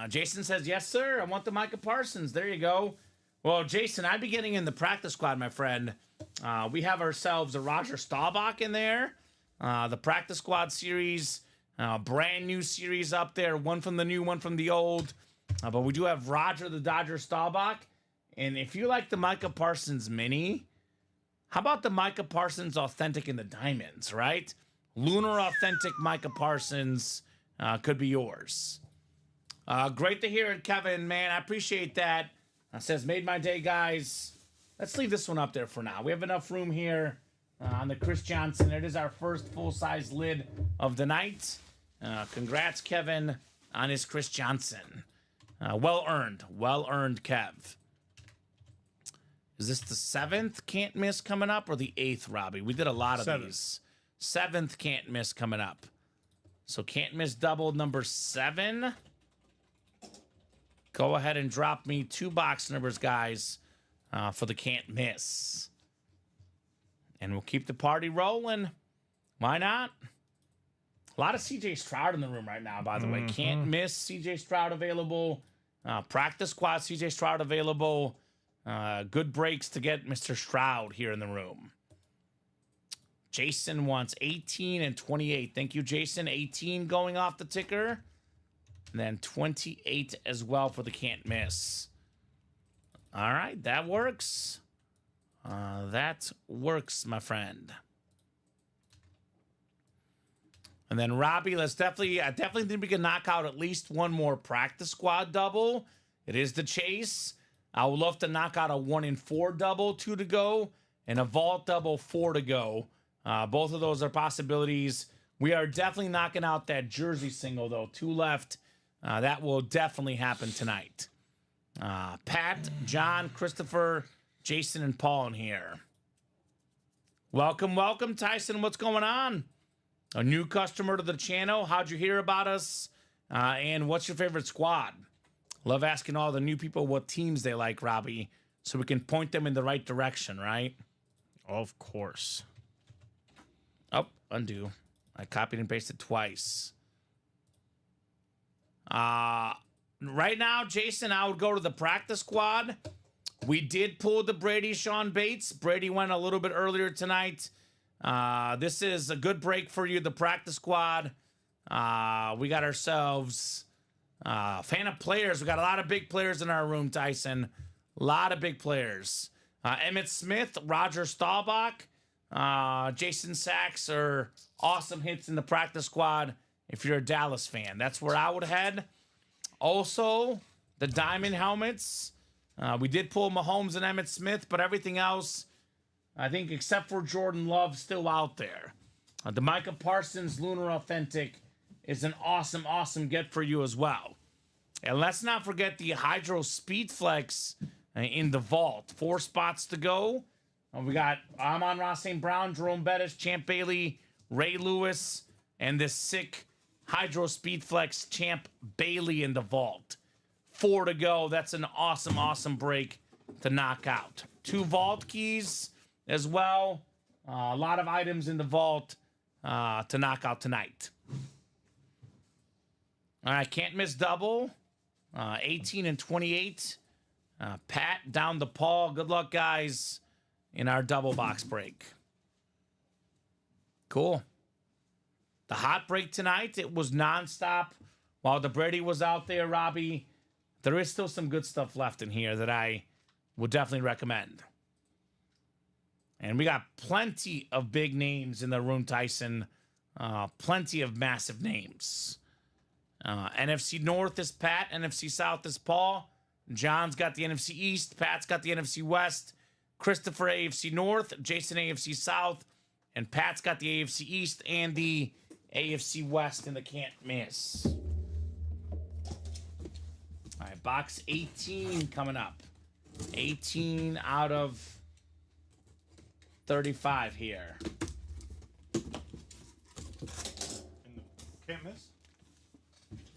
Jason says, yes, sir. I want the Micah Parsons. There you go. Well, Jason, I'd be getting in the practice squad, my friend. We have ourselves a Roger Staubach in there. The practice squad series, brand new series up there. One from the new, one from the old. But we do have Roger the Dodger Staubach. And if you like the Micah Parsons mini, how about the Micah Parsons authentic in the diamonds, right? Lunar authentic Micah Parsons could be yours. Great to hear it, Kevin, man. I appreciate that. Says, made my day, guys. Let's leave this one up there for now. We have enough room here on the Chris Johnson. It is our first full-size lid of the night. Congrats, Kevin, on his Chris Johnson. Well earned, Kev. Is this the 7th can't miss coming up or the 8th, Robbie? We did a lot of these. 7th can't miss coming up. So can't miss double number 7. Go ahead and drop me 2 box numbers, guys, for the can't miss. And we'll keep the party rolling. Why not? A lot of CJ Stroud in the room right now, by the way. Can't miss CJ Stroud available. Practice squad CJ Stroud available. Good breaks to get Mr. Stroud here in the room. Jason wants 18 and 28. Thank you, Jason. 18 going off the ticker. And then 28 as well for the can't miss. All right, that works. That works, my friend. And then Robbie, I definitely think we can knock out at least one more practice squad double. It is the chase. I would love to knock out a 1 in 4 double, 2 to go. and a vault double 4 to go. Both of those are possibilities. We are definitely knocking out that jersey single, though. 2 left. That will definitely happen tonight. Pat, John, Christopher, Jason, and Paul in here. Welcome, Tyson. What's going on? A new customer to the channel. How'd you hear about us? And what's your favorite squad? Love asking all the new people what teams they like, Robbie, so we can point them in the right direction, right? Of course. Oh, undo. I copied and pasted twice. Right now, Jason, I would go to the practice squad. We did pull the Brady Sean Bates. Brady went a little bit earlier tonight. This is a good break for you, the practice squad. We got ourselves fan of players. We got a lot of big players in our room, Tyson. A lot of big players. Emmett Smith, Roger Staubach, Jason Sachs are awesome hits in the practice squad if you're a Dallas fan. That's where I would head. Also, the diamond helmets. We did pull Mahomes and Emmett Smith, but everything else, I think, except for Jordan Love, still out there. The Micah Parsons Lunar Authentic is an awesome, awesome get for you as well. And let's not forget the Hydro Speed Flex in the vault. 4 spots to go. We got Amon-Ra St. Brown, Jerome Bettis, Champ Bailey, Ray Lewis, and this sick Hydro Speed Flex Champ Bailey in the vault. 4 to go. That's an awesome, awesome break to knock out. 2 vault keys as well. A lot of items in the vault to knock out tonight. All right, can't miss double. 18 and 28. Pat down to Paul. Good luck, guys, in our double box break. Cool. The hot break tonight, it was nonstop while the Brady was out there, Robbie. There is still some good stuff left in here that I would definitely recommend. And we got plenty of big names in the room, Tyson. Plenty of massive names. NFC North is Pat. NFC South is Paul. John's got the NFC East. Pat's got the NFC West. Christopher AFC North. Jason AFC South. And Pat's got the AFC East and the AFC West in the can't miss. All right, box 18 coming up. 18 out of 35 here. Can't miss?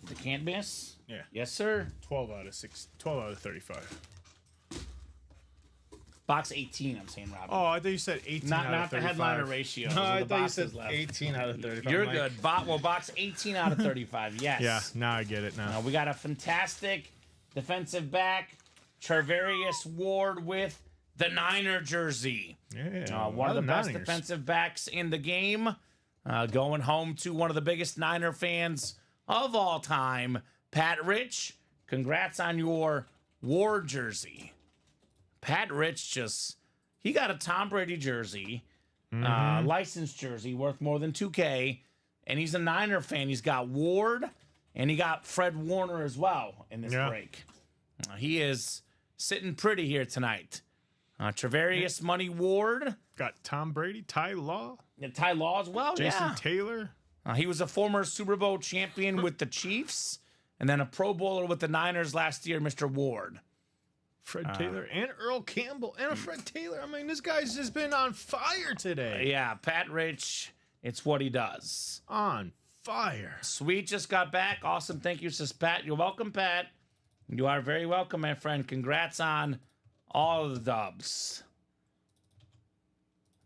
The can't miss? Yeah. Yes, sir. 12 out of 35. Box 18, I'm saying, Robbie. Oh, I thought you said 18 not out of 35. the headliner ratio. No, I the thought you said boxes left. 18 out of 35. You're Mike. good. Box 18 out of 35. Yes. Yeah, now I get it now. We got a fantastic defensive back, Charvarius Ward with the Niner jersey. Yeah. One of the best defensive backs in the game. Going home to one of the biggest Niner fans of all time, Pat Rich. Congrats on your Ward jersey. Pat Rich he got a Tom Brady jersey, licensed jersey worth more than $2K, and he's a Niner fan. He's got Ward, and he got Fred Warner as well in this break. He is sitting pretty here tonight. Travarius Money Ward. Got Tom Brady, Ty Law. And Ty Law as well, Jason Taylor. He was a former Super Bowl champion with the Chiefs, and then a Pro Bowler with the Niners last year, Mr. Ward. Fred Taylor and Earl Campbell and a Fred Taylor. I mean, this guy's just been on fire today. Yeah, Pat Rich, it's what he does. On fire. Sweet just got back. Awesome. Thank you, says Pat. You're welcome, Pat. You are very welcome, my friend. Congrats on all of the dubs.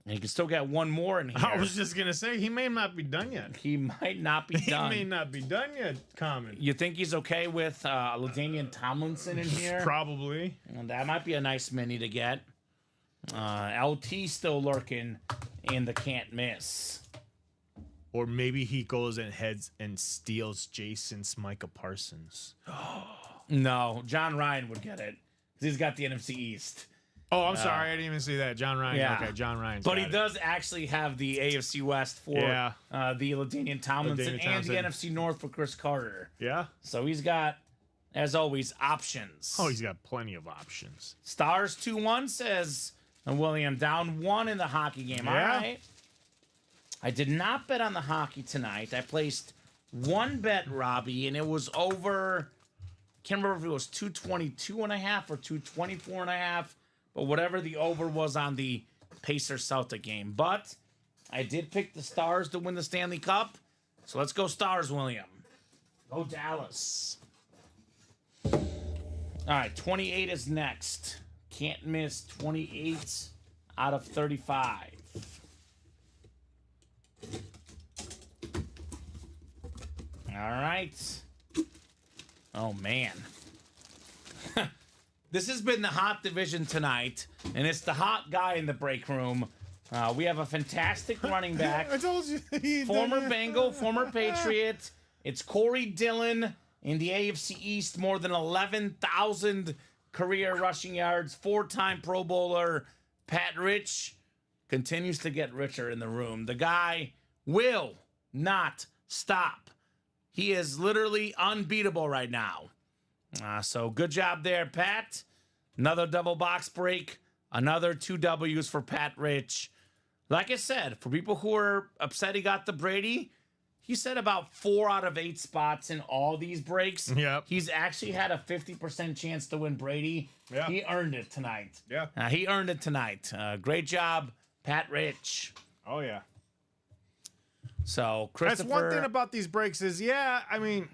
And you can still get one more in here. I was just going to say, he may not be done yet. He might not be done. He may not be done yet, Kamen. You think he's okay with LaDainian Tomlinson in here? Probably. And that might be a nice mini to get. LT still lurking in the can't miss. Or maybe he goes and heads and steals Jason's Micah Parsons. No, John Ryan would get it because he's got the NFC East. Oh, I'm sorry. I didn't even see that. John Ryan. Yeah. Okay, John Ryan. But he does actually have the AFC West for the LaDainian Tomlinson and the NFC North for Chris Carter. Yeah. So he's got, as always, options. Oh, he's got plenty of options. Stars 2-1 says, And William down 1 in the hockey game. All Yeah. right. I did not bet on the hockey tonight. I placed one bet, Robbie, and it was over. Can't remember if it was 222.5 or 224.5, but whatever the over was on the Pacers-Celtic game. But I did pick the Stars to win the Stanley Cup. So let's go Stars, William. Go Dallas. All right, 28 is next. Can't miss 28 out of 35. All right. Oh, man. This has been the hot division tonight, and it's the hot guy in the break room. We have a fantastic running back. I told you. Former Bengal, former Patriot. It's Corey Dillon in the AFC East, more than 11,000 career rushing yards, 4-time Pro Bowler. Pat Rich continues to get richer in the room. The guy will not stop. He is literally unbeatable right now. So good job there, Pat. Another double box break. Another 2 W's for Pat Rich. Like I said, for people who are upset he got the Brady, he said about 4 out of 8 spots in all these breaks. Yep. He's actually had a 50% chance to win Brady. Yeah. He earned it tonight. Yeah. He earned it tonight. Great job, Pat Rich. Oh, yeah. So, That's Christopher. one thing about these breaks is, I mean,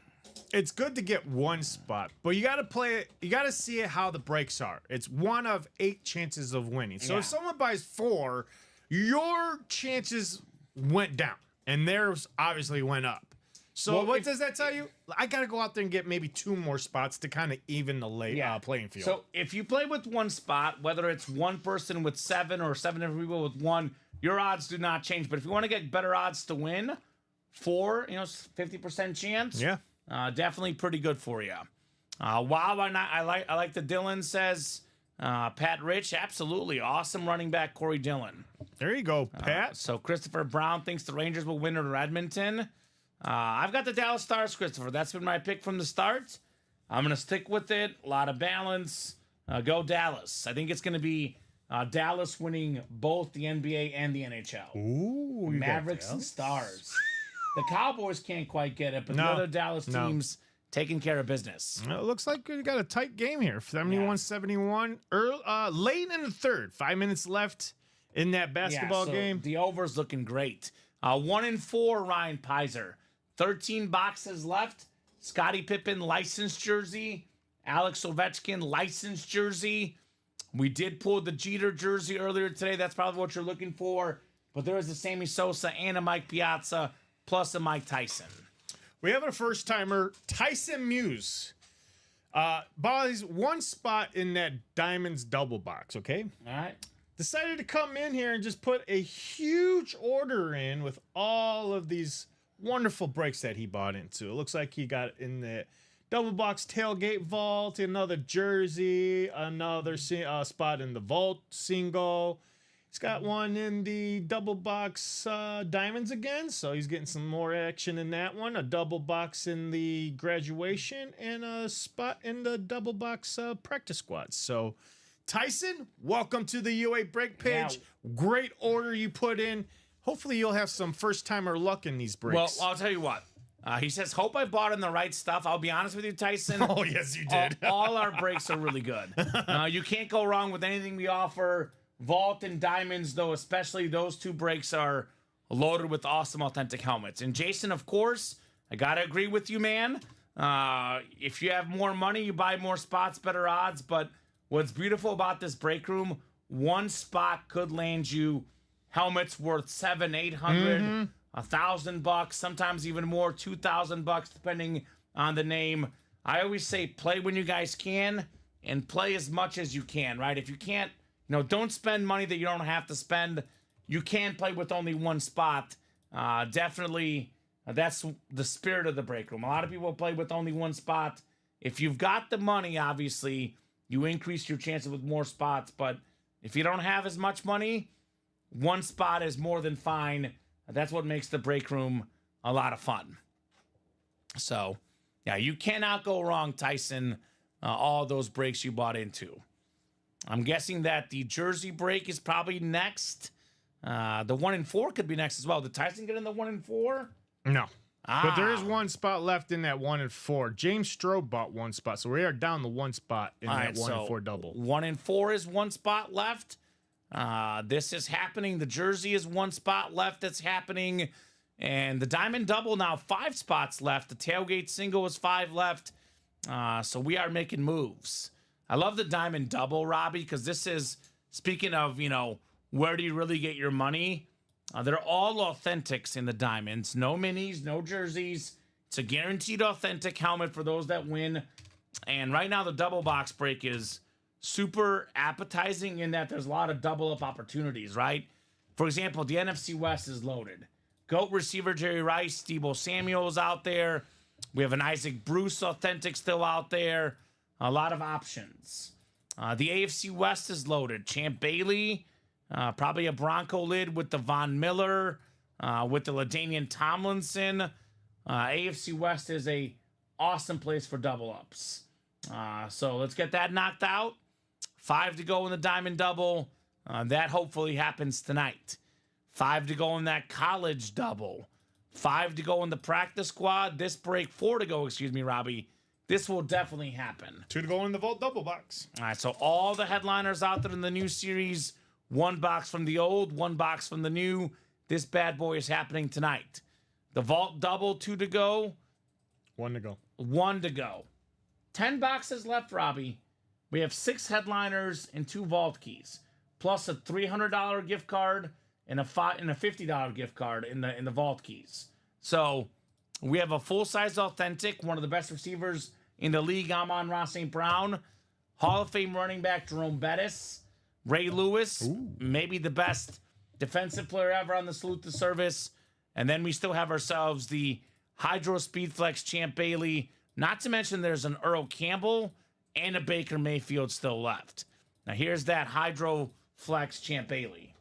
it's good to get one spot, but you got to play it. You got to see how the breaks are. It's 1 of 8 chances of winning. So Yeah. if someone buys 4, your chances went down, and theirs obviously went up. So Well, what if- does that tell you? I got to go out there and get maybe 2 more spots to kind of even the playing field. So if you play with one spot, whether it's one person with 7 or 7 different people with 1, your odds do not change. But if you want to get better odds to win, 4, 50% chance. Yeah. Definitely pretty good for you. Wow, I like the Dillon says. Pat Rich, absolutely awesome running back Corey Dillon. There you go, Pat. So Christopher Brown thinks the Rangers will win over Edmonton. I've got the Dallas Stars, Christopher. That's been my pick from the start. I'm going to stick with it. A lot of balance. Go Dallas. I think it's going to be Dallas winning both the NBA and the NHL. Ooh, you got Mavericks and Dallas? Stars. The Cowboys can't quite get it, but the No. other Dallas No. teams taking care of business. It looks like you got a tight game here. 71-71. Late in the third. 5 minutes left in that basketball so game. The over's looking great. 1-4, Ryan Pizer. 13 boxes left. Scottie Pippen licensed jersey. Alex Ovechkin licensed jersey. We did pull the Jeter jersey earlier today. That's probably what you're looking for. But there is a Sammy Sosa and a Mike Piazza plus a Mike Tyson. We have a first timer, Tyson Muse. Buys 1 spot in that Diamonds double box, okay? All right. Decided to come in here and just put a huge order in with all of these wonderful breaks that he bought into. It looks like he got in the double box tailgate vault, another jersey, another spot in the vault single. He's got one in the double box diamonds again, so he's getting some more action in that one. A double box in the graduation and a spot in the double box practice squad. So, Tyson, welcome to the UA break page. Great order you put in. Hopefully, you'll have some first timer luck in these breaks. Well, I'll tell you what. He says, hope I bought in the right stuff. I'll be honest with you, Tyson. Oh, yes, you did. All our breaks are really good. You can't go wrong with anything we offer. Vault and Diamonds, though, especially those 2 breaks are loaded with awesome, authentic helmets. And Jason, of course, I got to agree with you, man. If you have more money, you buy more spots, better odds. But what's beautiful about this break room, 1 spot could land you helmets worth $700, $800, $1,000, sometimes even more, $2,000, depending on the name. I always say play when you guys can and play as much as you can, right? If you can't, don't spend money that you don't have to spend. You can play with only 1 spot. Definitely, that's the spirit of the break room. A lot of people play with only 1 spot. If you've got the money, obviously, you increase your chances with more spots. But if you don't have as much money, 1 spot is more than fine. That's what makes the break room a lot of fun. So, yeah, you cannot go wrong, Tyson. All those breaks you bought into. I'm guessing that the jersey break is probably next. The 1 and 4 could be next as well. Did Tyson get in the 1 and 4? No. But there is Ah. one spot left in that 1 and 4. James Stroh bought one spot, so we are down the one spot in All that right, 1 and so 4 double. 1 and 4 is one spot left. This is happening. The jersey is one spot left. That's happening. And the diamond double now 5 spots left. The tailgate single is 5 left. So we are making moves. I love the diamond double, Robbie, because this is, speaking of, where do you really get your money? They're all authentics in the diamonds. No minis, no jerseys. It's a guaranteed authentic helmet for those that win. And right now the double box break is super appetizing in that there's a lot of double up opportunities, right? For example, the NFC West is loaded. GOAT receiver Jerry Rice, Deebo Samuel's out there. We have an Isaac Bruce authentic still out there. A lot of options. The AFC West is loaded. Champ Bailey, probably a Bronco lid with the Von Miller, with the LaDainian Tomlinson. AFC West is a awesome place for double ups. So let's get that knocked out. 5 to go in the diamond double. That hopefully happens tonight. 5 to go in that college double. 5 to go in the practice squad. This break, 4 to go, excuse me, Robbie. This will definitely happen. 2 to go in the vault double box. All right, so all the headliners out there in the new series, 1 box from the old, 1 box from the new. This bad boy is happening tonight. The vault double, 2 to go. 1 to go. 1 to go. 10 boxes left, Robbie. We have 6 headliners and 2 vault keys, plus a $300 gift card and a $50 gift card in the vault keys. So we have a full-size authentic, one of the best receivers in the league, Amon-Ra St. Brown, Hall of Fame running back Jerome Bettis, Ray Lewis, maybe the best defensive player ever on the Salute to Service. And then we still have ourselves the Hydro Speedflex Champ Bailey. Not to mention there's an Earl Campbell and a Baker Mayfield still left. Now here's that Hydro Flex Champ Bailey.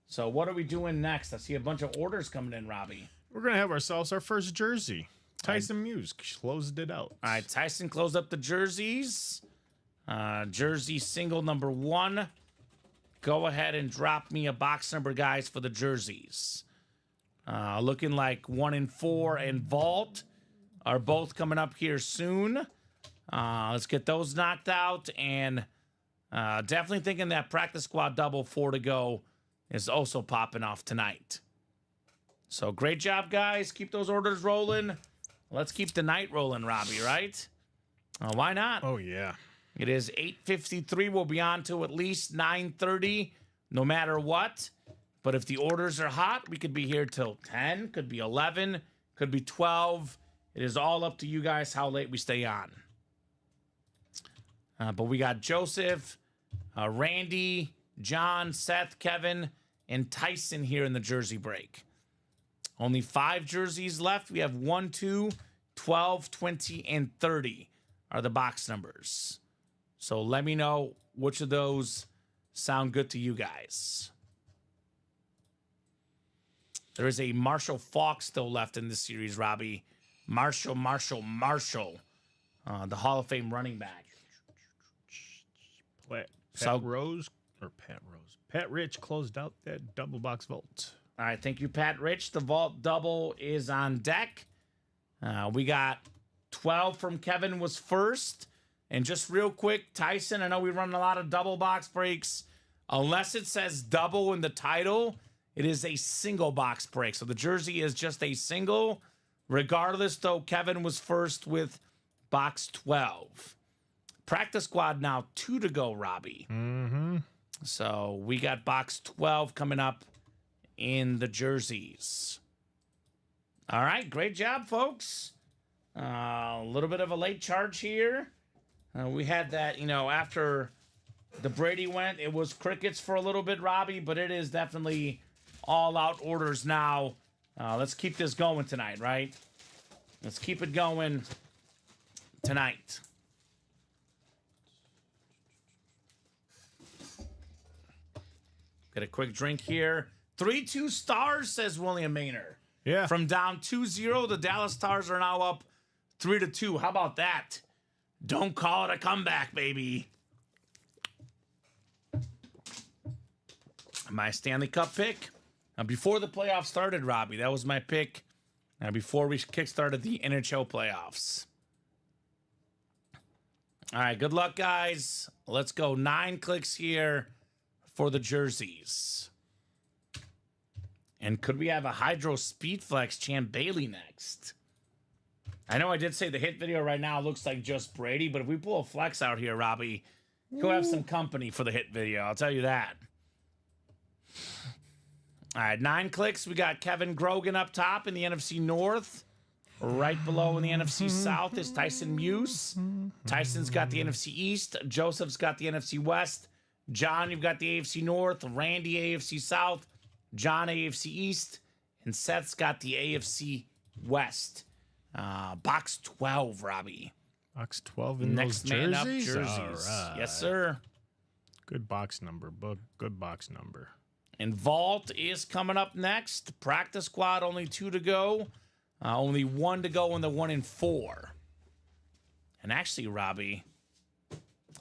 So what are we doing next? I see a bunch of orders coming in, Robbie. We're going to have ourselves our first jersey. Tyson Muse closed it out. All right, Tyson closed up the jerseys. Jersey single number 1. Go ahead and drop me a box number, guys, for the jerseys. Looking like 1 and 4 and Vault are both coming up here soon. Let's get those knocked out. And definitely thinking that practice squad double 4 to go is also popping off tonight. So great job, guys. Keep those orders rolling. Let's keep the night rolling, Robbie, right? Why not? Oh, yeah. It is 8:53. We'll be on to at least 9:30, no matter what. But if the orders are hot, we could be here till 10, could be 11, could be 12. It is all up to you guys how late we stay on. But we got Joseph, Randy, John, Seth, Kevin, and Tyson here in the jersey break. Only 5 jerseys left. We have 1, 2, 12, 20, and 30 are the box numbers. So let me know which of those sound good to you guys. There is a Marshall Faulk still left in this series, Robbie. Marshall. The Hall of Fame running back. Pat Rich closed out that double box vault. All right, thank you, Pat Rich. The vault double is on deck. We got 12 from Kevin was first. And just real quick, Tyson, I know we run a lot of double box breaks. Unless it says double in the title, it is a single box break. So the jersey is just a single. Regardless, though, Kevin was first with box 12. Practice squad now 2 to go, Robbie. Mm-hmm. So we got box 12 coming up in the jerseys. All right, great job, folks. A little bit of a late charge here. We had that, after the Brady went, it was crickets for a little bit, Robbie, but it is definitely all-out orders now. Let's keep this going tonight, right? Let's keep it going tonight. Get a quick drink here. 3-2 Stars, says William Maynard. Yeah. From down 2-0, the Dallas Stars are now up 3-2. How about that? Don't call it a comeback, baby. My Stanley Cup pick. Before the playoffs started, Robbie, that was my pick. Before we kickstarted the NHL playoffs. All right, good luck, guys. Let's go. 9 clicks here for the jerseys. And could we have a Hydro Speedflex Champ Bailey next? I know I did say the hit video right now looks like just Brady, but if we pull a flex out here, Robbie, go have some company for the hit video. I'll tell you that. All right, 9 clicks. We got Kevin Grogan up top in the NFC North. Right below in the NFC South is Tyson Muse. Tyson's got the NFC East. Joseph's got the NFC West. John, you've got the AFC North. Randy, AFC South. John, AFC East. And Seth's got the AFC West. Box 12, Robbie. Box 12 in Next those man up jerseys? jerseys. All right. Yes, sir. Good box number. Good box number. And Vault is coming up next. Practice squad, only 2 to go. Only 1 to go in the 1 and 4. And actually, Robbie,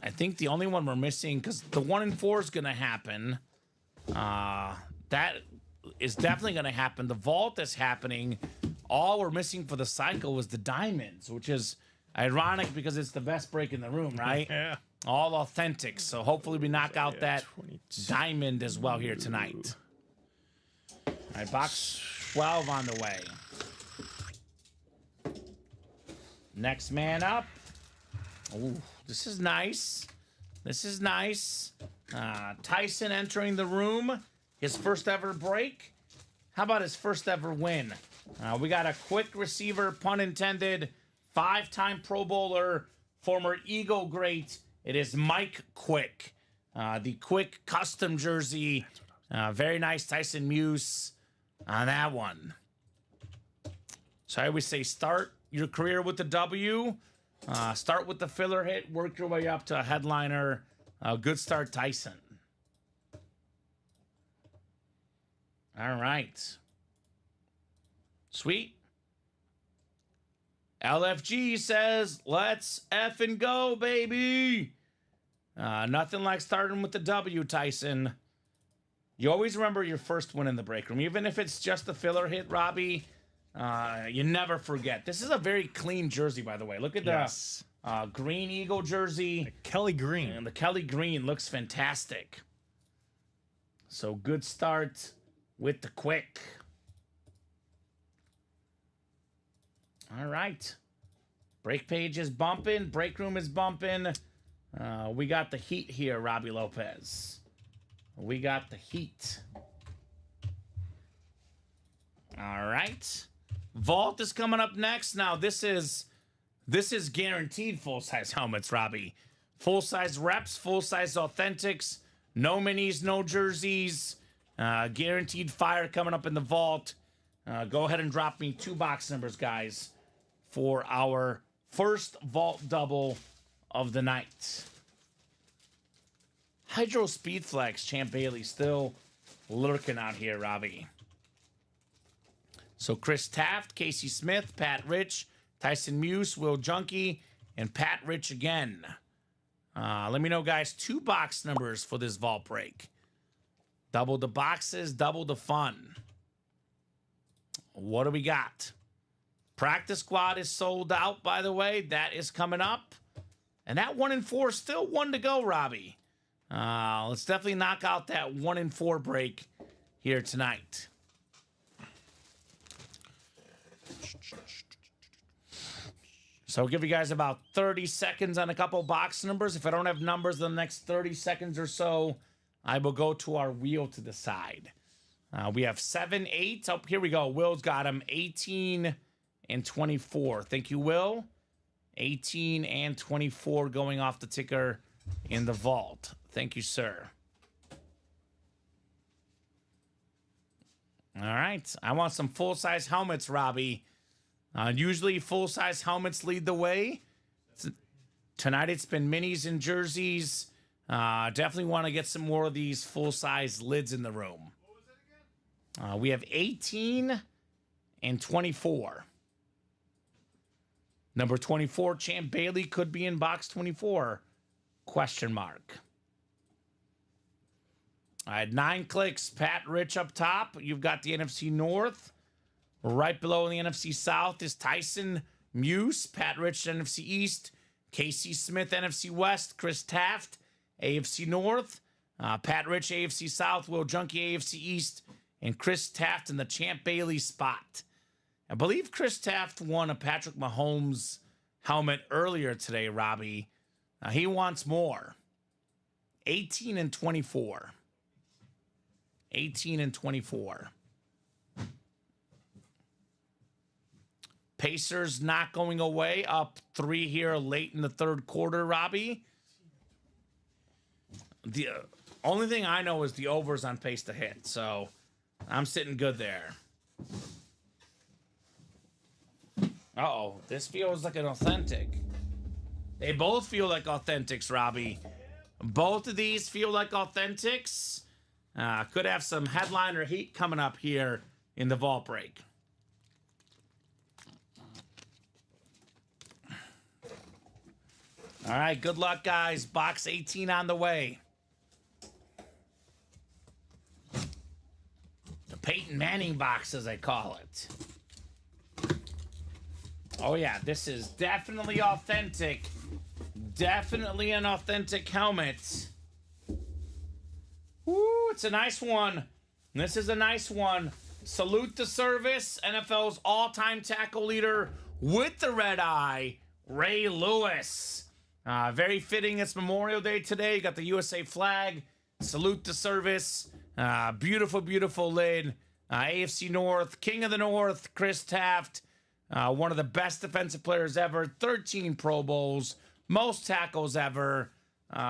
I think the only one we're missing, because the 1 and 4 is going to happen. That is definitely going to happen. The Vault is happening. All we're missing for the cycle was the Diamonds, which is ironic because it's the best break in the room, right? Yeah. All authentic. So hopefully we knock out that Diamond as well here tonight. All right, box 12 on the way. Next man up. Ooh, this is nice. This is nice. Tyson entering the room. His first ever break. How about his first ever win? We got a quick receiver, pun intended, 5-time Pro Bowler, former Eagle great. It is Mike Quick. The Quick custom jersey. Very nice Tyson Muse on that one. So I always say start your career with the W. Start with the filler hit. Work your way up to a headliner. Good start, Tyson. All right. Sweet. LFG says, let's effing go, baby. Nothing like starting with the W, Tyson. You always remember your first win in the break room. Even if it's just a filler hit, Robbie, you never forget. This is a very clean jersey, by the way. Look at the green Eagle jersey. Kelly Green. And the Kelly Green looks fantastic. So good start with the Quick. All right. Break page is bumping. Break room is bumping. We got the heat here, Robbie Lopez. We got the heat. All right. Vault is coming up next. Now, this is guaranteed full-size helmets, Robbie. Full-size reps, full-size authentics. No minis, no jerseys. Guaranteed fire coming up in the vault. Go ahead and drop me 2 box numbers, guys, for our first vault double of the night. Hydro Speedflex, Champ Bailey still lurking out here, Robbie. So Chris Taft, Casey Smith, Pat Rich, Tyson Muse, Will Junkie, and Pat Rich again. Let me know, guys, 2 box numbers for this vault break. Double the boxes, double the fun. What do we got? Practice squad is sold out, by the way. That is coming up. And that 1 and 4, still 1 to go, Robbie. Let's definitely knock out that 1 and 4 break here tonight. So I'll give you guys about 30 seconds on a couple box numbers. If I don't have numbers in the next 30 seconds or so, I will go to our wheel to the side. We have 7, 8. Oh, here we go. Will's got them 18 and 24. Thank you, Will. 18 and 24 going off the ticker in the vault. Thank you, sir. All right. I want some full-size helmets, Robbie. Usually full-size helmets lead the way. Tonight it's been minis and jerseys. Definitely want to get some more of these full-size lids in the room. What was it again? We have 18 and 24. Number 24, Champ Bailey could be in box 24. Question mark. I had 9 clicks. Pat Rich up top. You've got the NFC North. Right below in the NFC South is Tyson Muse. Pat Rich, NFC East. Casey Smith, NFC West. Chris Taft, AFC North. Pat Rich, AFC South. Will Junkie, AFC East. And Chris Taft in the Champ Bailey spot. I believe Chris Taft won a Patrick Mahomes helmet earlier today, Robbie. He wants more. 18 and 24. 18 and 24. Pacers not going away. Up 3 here late in the third quarter, Robbie. The only thing I know is the over's on pace to hit, so I'm sitting good there. Uh-oh, this feels like an authentic. They both feel like authentics, Robbie. Both of these feel like authentics. Could have some headliner heat coming up here in the vault break. All right, good luck, guys. Box 18 on the way. The Peyton Manning box, as I call it. Oh, yeah, this is definitely authentic. Definitely an authentic helmet. Woo, it's a nice one. This is a nice one. Salute the service. NFL's all-time tackle leader with the red eye, Ray Lewis. Very fitting. It's Memorial Day today. You got the USA flag. Salute the service. Beautiful, beautiful lid. AFC North, King of the North, Chris Taft. One of the best defensive players ever. 13 Pro Bowls. Most tackles ever.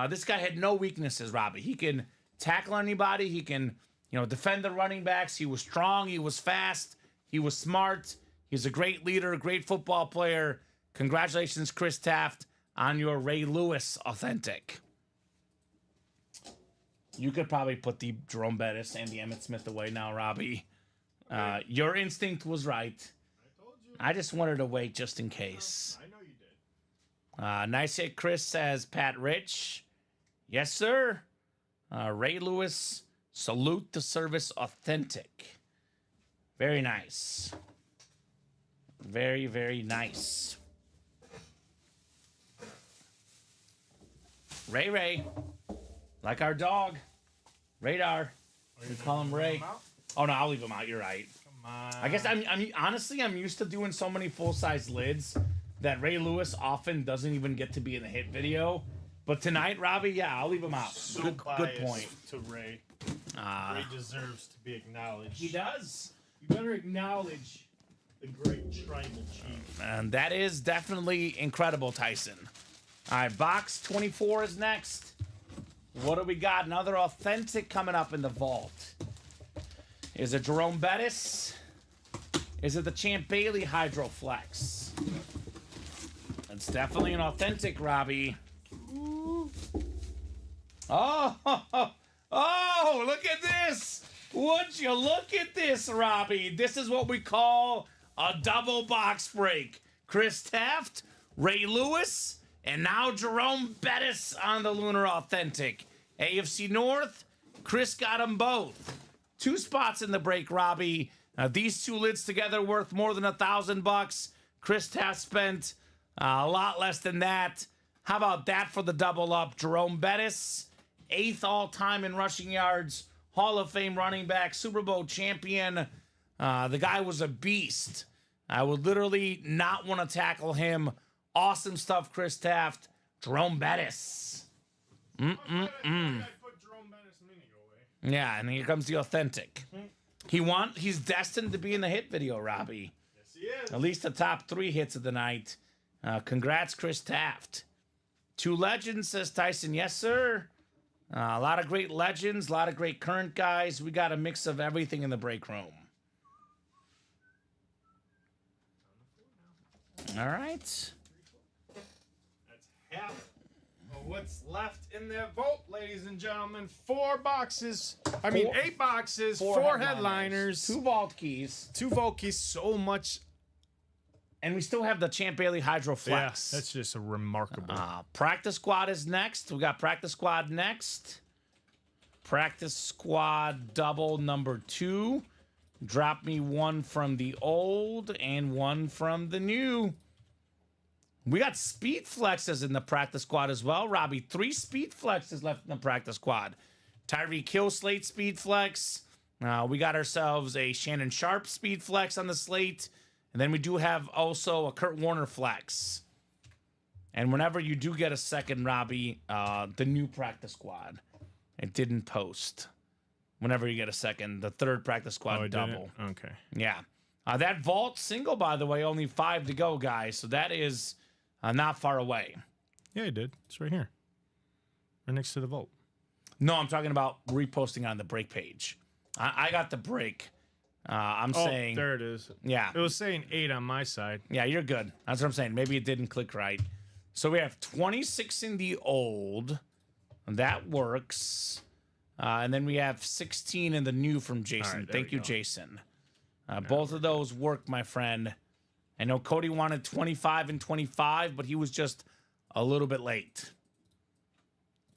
This guy had no weaknesses, Robbie. He can tackle anybody. He can, defend the running backs. He was strong. He was fast. He was smart. He's a great leader, a great football player. Congratulations, Chris Taft, on your Ray Lewis authentic. You could probably put the Jerome Bettis and the Emmitt Smith away now, Robbie. Your instinct was right. I just wanted to wait just in case. I know you did. Nice hit, Chris, says Pat Rich. Yes, sir. Ray Lewis, salute the service authentic. Very nice. Very, very nice. Ray. Like our dog. Radar. We call him Ray. Oh, no, I'll leave him out. You're right. I guess I'm honestly used to doing so many full-size lids that Ray Lewis often doesn't even get to be in the hit video. But tonight, Robbie, yeah, I'll leave him out. So good point. To Ray. Ray deserves to be acknowledged. He does. You better acknowledge the great tribal chief. And that is definitely incredible, Tyson. All right, box 24 is next. What do we got? Another authentic coming up in the vault. Is it Jerome Bettis? Is it the Champ Bailey Hydroflex? It's definitely an authentic, Robbie. Oh, look at this. Would you look at this, Robbie? This is what we call a double box break. Chris Taft, Ray Lewis, and now Jerome Bettis on the Lunar Authentic. AFC North, Chris got them both. 2 spots in the break, Robbie. These 2 lids together worth more than $1,000. Chris Taft spent a lot less than that. How about that for the double up? Jerome Bettis, 8th all-time in rushing yards, Hall of Fame running back, Super Bowl champion. The guy was a beast. I would literally not want to tackle him. Awesome stuff, Chris Taft. Jerome Bettis. I put Jerome Bettis a minute away. Yeah, and here comes the authentic. He's destined to be in the hit video, Robbie. Yes, he is. At least the top 3 hits of the night. Congrats, Chris Taft. 2 legends, says Tyson. Yes, sir. A lot of great legends, a lot of great current guys. We got a mix of everything in the break room. All right. That's half of what's left in that vault, ladies and gentlemen. 4 boxes. I mean, 8 boxes, 4 headliners, 2 vault keys. 2 vault keys. So much. And we still have the Champ Bailey Hydroflex. Yeah, that's just a remarkable. Practice Squad is next. We got Practice Squad next. Practice squad double number 2. Drop me one from the old and one from the new. We got speed flexes in the practice squad as well, Robbie. 3 speed flexes left in the practice squad. Tyreek Hill slate speed flex. We got ourselves a Shannon Sharp speed flex on the slate. And then we do have also a Kurt Warner flex. And whenever you do get a second, Robbie, the new practice squad. It didn't post. Whenever you get a second, the third practice squad double. Okay. Yeah. That vault single, by the way, only 5 to go, guys. So that is not far away. Yeah, I did. It's right here. Right next to the vault. No, I'm talking about reposting on the break page. I got the break. I'm saying. There it is. Yeah. It was saying 8 on my side. Yeah, you're good. That's what I'm saying. Maybe it didn't click right. So we have 26 in the old. That works. And then we have 16 in the new from Jason. Right, Thank you, Jason. Both of those work, my friend. I know Cody wanted 25 and 25, but he was just a little bit late.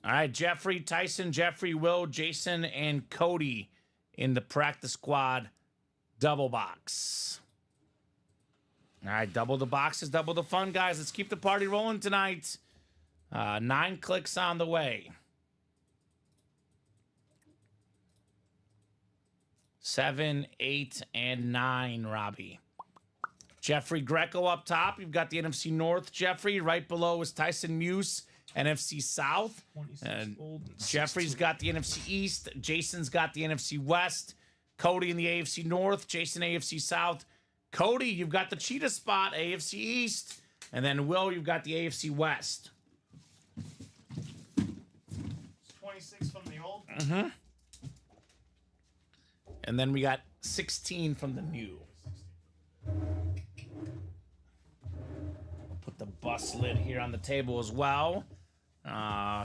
All right, Jeffrey, Tyson, Jeffrey, Will, Jason, and Cody in the practice squad double box. All right, double the boxes, double the fun, guys. Let's keep the party rolling tonight. 9 clicks on the way. 7, 8, and 9, Robbie. Jeffrey Greco up top. You've got the NFC North, Jeffrey. Right below is Tyson Muse, NFC South. And Jeffrey's got the NFC East. Jason's got the NFC West. Cody in the AFC North. Jason, AFC South. Cody, you've got the cheetah spot, AFC East. And then Will, you've got the AFC West. 26 from the old. Mm-hmm. And then we got 16 from the new. Put the bus lid here on the table as well.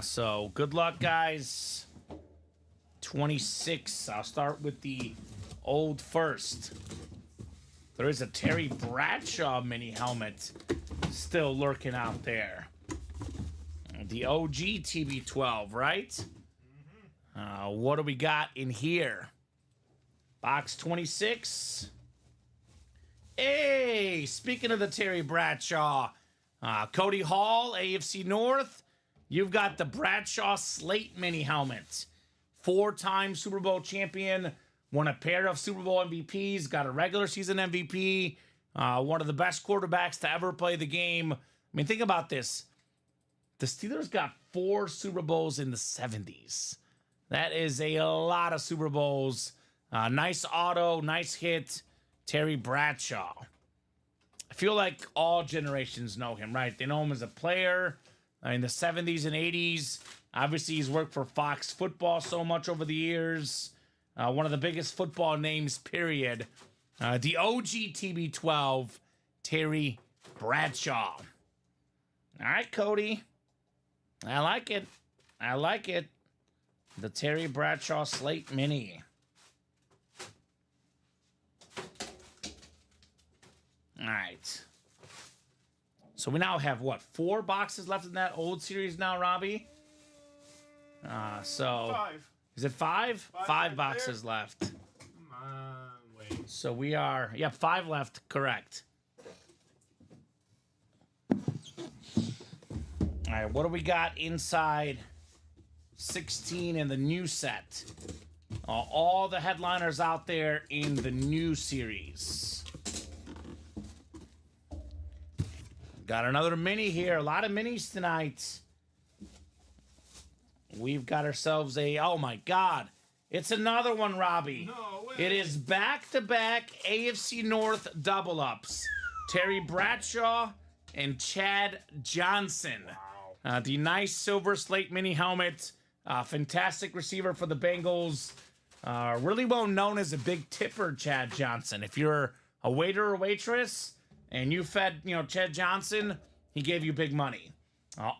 So good luck, guys. 26. I'll start with the old first. There is a Terry Bradshaw mini helmet still lurking out there. The OG TB12, right? What do we got in here? Box 26. Hey, speaking of the Terry Bradshaw, Cody Hall, AFC North. You've got the Bradshaw Slate mini helmet. 4-time Super Bowl champion. Won a pair of Super Bowl MVPs. Got a regular season MVP. One of the best quarterbacks to ever play the game. I mean, think about this. The Steelers got 4 Super Bowls in the 70s. That is a lot of Super Bowls. Nice auto, nice hit. Terry Bradshaw. I feel like all generations know him, right? They know him as a player in the 70s and 80s. Obviously, he's worked for Fox Football so much over the years. One of the biggest football names, period. The OG TB12, Terry Bradshaw. All right, Cody. I like it. I like it. The Terry Bradshaw Slate Mini. All right. So we now have, what, 4 boxes left in that old series now, Robbie? So 5. Is it 5? 5 right boxes left. Come on, wait. So we are, 5 left, correct. All right, what do we got inside 16 in the new set? All the headliners out there in the new series. Got another mini here. A lot of minis tonight. We've got ourselves a, oh my God. It's another one, Robbie. No way. It is back-to-back AFC North double-ups. Terry Bradshaw and Chad Johnson. Wow. The nice silver slate mini helmet. Fantastic receiver for the Bengals. Really well known as a big tipper, Chad Johnson. If you're a waiter or waitress and you fed, Chad Johnson, he gave you big money.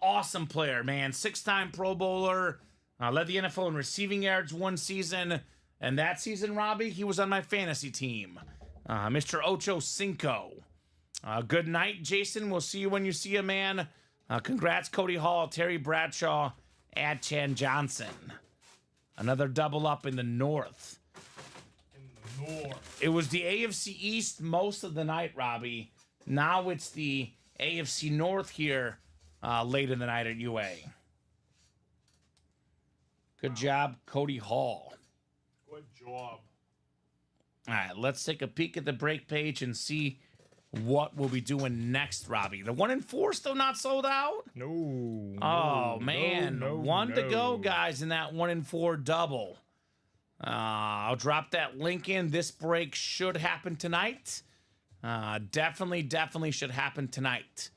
Awesome player, man. 6-time Pro Bowler. Led the NFL in receiving yards one season. And that season, Robbie, he was on my fantasy team. Mr. Ocho Cinco. Good night, Jason. We'll see you when you see you, man. Congrats, Cody Hall, Terry Bradshaw, and Chad Johnson. Another double up in the North. In the north. It was the AFC East most of the night, Robbie. Now it's the AFC North here late in the night at UA. Good job, Cody Hall. Good job. All right, let's take a peek at the break page and see what we'll be doing next, Robbie. The 1 and 4 still not sold out? No. Oh, man. no, One to go, no. guys, in that 1 and 4 double. I'll drop that link in. This break should happen tonight. Definitely should happen tonight.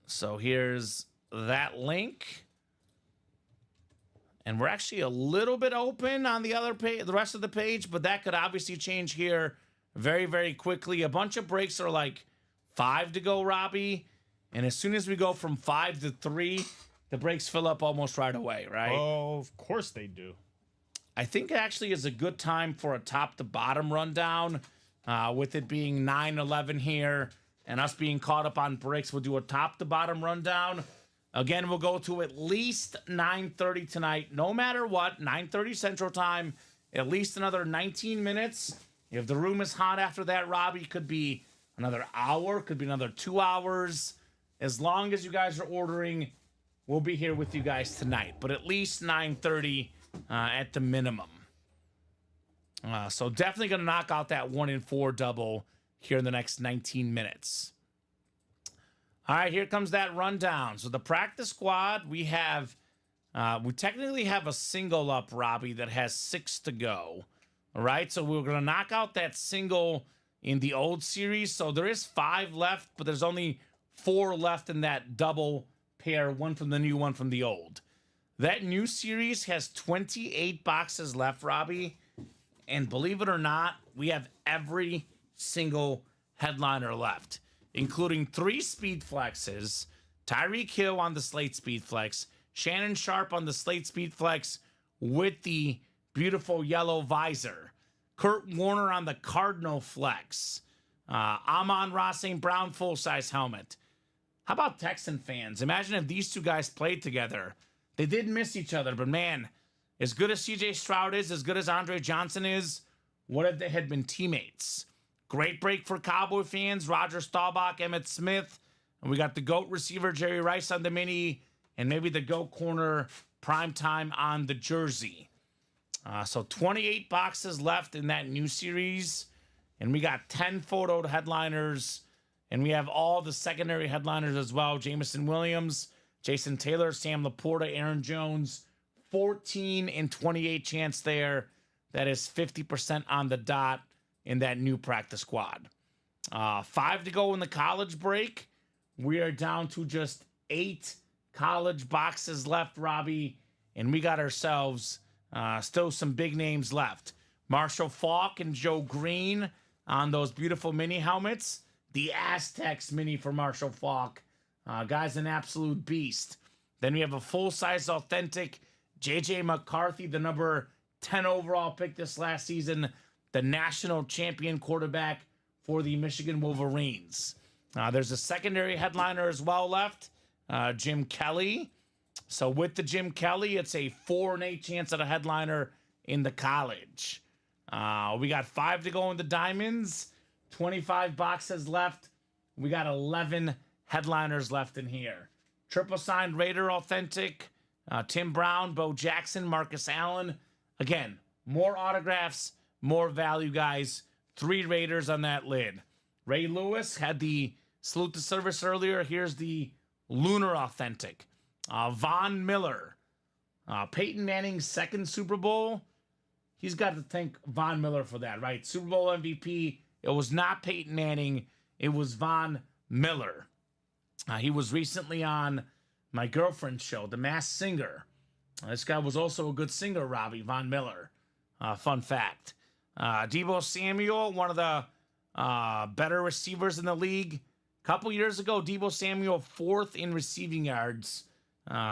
So here's that link. And we're actually a little bit open on the other page, the rest of the page, but that could obviously change here very quickly. A bunch of breaks are like 5 to go, Robbie. And as soon as we go from 5 to 3, the breaks fill up almost right away, right? Oh, of course they do. I think it actually is a good time for a top to bottom rundown. With it being 9-11 here and us being caught up on breaks, we'll do a top to bottom rundown. Again, we'll go to at least 9:30 tonight, no matter what, 9:30 Central Time, at least another 19 minutes. If the room is hot after that, Robbie, could be another hour, could be another 2 hours. As long as you guys are ordering, we'll be here with you guys tonight, but at least 9:30 at the minimum. So definitely going to knock out that 1 and 4 double here in the next 19 minutes. All right, here comes that rundown. So the practice squad, we technically have a single up, Robbie, that has 6 to go. All right, so we're going to knock out that single in the old series. So there is 5 left, but there's only 4 left in that double pair, one from the new, one from the old. That new series has 28 boxes left, Robbie. And believe it or not, we have every single headliner left, including 3 speed flexes, Tyreek Hill on the Slate speed flex, Shannon Sharp on the Slate speed flex with the beautiful yellow visor, Kurt Warner on the Cardinal flex, Amon-Ra St. Brown full-size helmet. How about Texan fans? Imagine if these two guys played together. They did miss each other, but man, as good as CJ Stroud is, as good as Andre Johnson is, what if they had been teammates? Great break for Cowboy fans. Roger Staubach, Emmitt Smith. And we got the GOAT receiver, Jerry Rice on the mini. And maybe the GOAT corner, primetime on the jersey. So 28 boxes left in that new series. And we got 10 photo headliners. And we have all the secondary headliners as well. Jameson Williams, Jason Taylor, Sam Laporta, Aaron Jones. 14 and 28 chance there. That is 50% on the dot in that new practice squad. 5 to go in the college break. We are down to just 8 college boxes left, Robbie. And we got ourselves still some big names left. Marshall Faulk and Joe Green on those beautiful mini helmets. The Aztecs mini for Marshall Faulk. Guy's an absolute beast. Then we have a full-size authentic J.J. McCarthy, the number 10 overall pick this last season, the national champion quarterback for the Michigan Wolverines. There's a secondary headliner as well left, Jim Kelly. So with the Jim Kelly, it's a 4 and 8 chance at a headliner in the college. We got 5 to go in the Diamonds, 25 boxes left. We got 11 headliners left in here. Triple signed Raider authentic, Tim Brown, Bo Jackson, Marcus Allen. Again, more autographs, more value, guys. 3 Raiders on that lid. Ray Lewis had the salute to service earlier. Here's the Lunar authentic. Von Miller. Peyton Manning's 2nd Super Bowl. He's got to thank Von Miller for that, right? Super Bowl MVP. It was not Peyton Manning. It was Von Miller. He was recently on my girlfriend's show, The Masked Singer. This guy was also a good singer, Robbie, Von Miller. Fun fact. Deebo Samuel, one of the better receivers in the league. A couple years ago, Deebo Samuel 4th in receiving yards.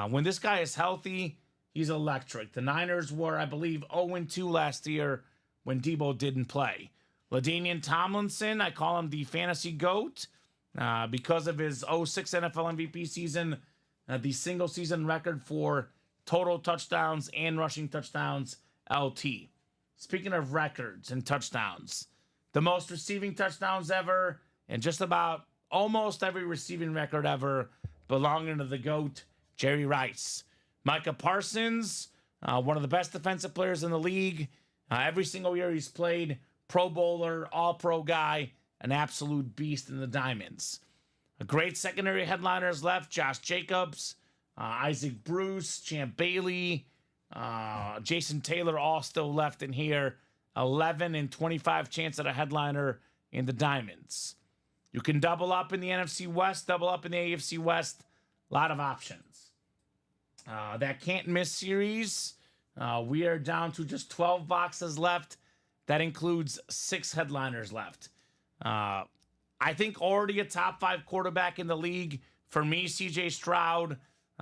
When this guy is healthy, he's electric. The Niners were, I believe, 0-2 last year when Deebo didn't play. LaDainian Tomlinson, I call him the fantasy GOAT because of his 06 NFL MVP season. The single season record for total touchdowns and rushing touchdowns, LT. Speaking of records and touchdowns, the most receiving touchdowns ever, and just about almost every receiving record ever belonging to the GOAT, Jerry Rice. Micah Parsons, one of the best defensive players in the league. Every single year he's played, Pro Bowler, All-Pro guy, an absolute beast in the Diamonds. A great secondary headliners left, Josh Jacobs, Isaac Bruce, Champ Bailey, Jason Taylor, all still left in here. 11 and 25 chance at a headliner in the Diamonds. You can double up in the NFC West, double up in the AFC West. A lot of options. That can't miss series. We are down to just 12 boxes left. That includes 6 headliners left. I think already a top 5 quarterback in the league. For me, CJ Stroud.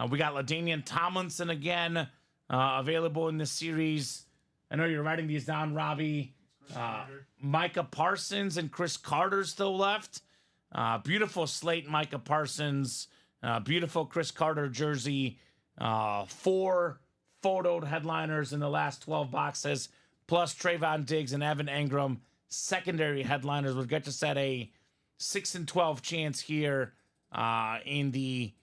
We got LaDainian Tomlinson again available in this series. I know you're writing these down, Robbie. Micah Parsons and Chris Carter still left. Beautiful slate, Micah Parsons. Beautiful Chris Carter jersey. 4 photoed headliners in the last 12 boxes, plus Trayvon Diggs and Evan Engram. Secondary headliners would get us at a 6 and 12 chance here in the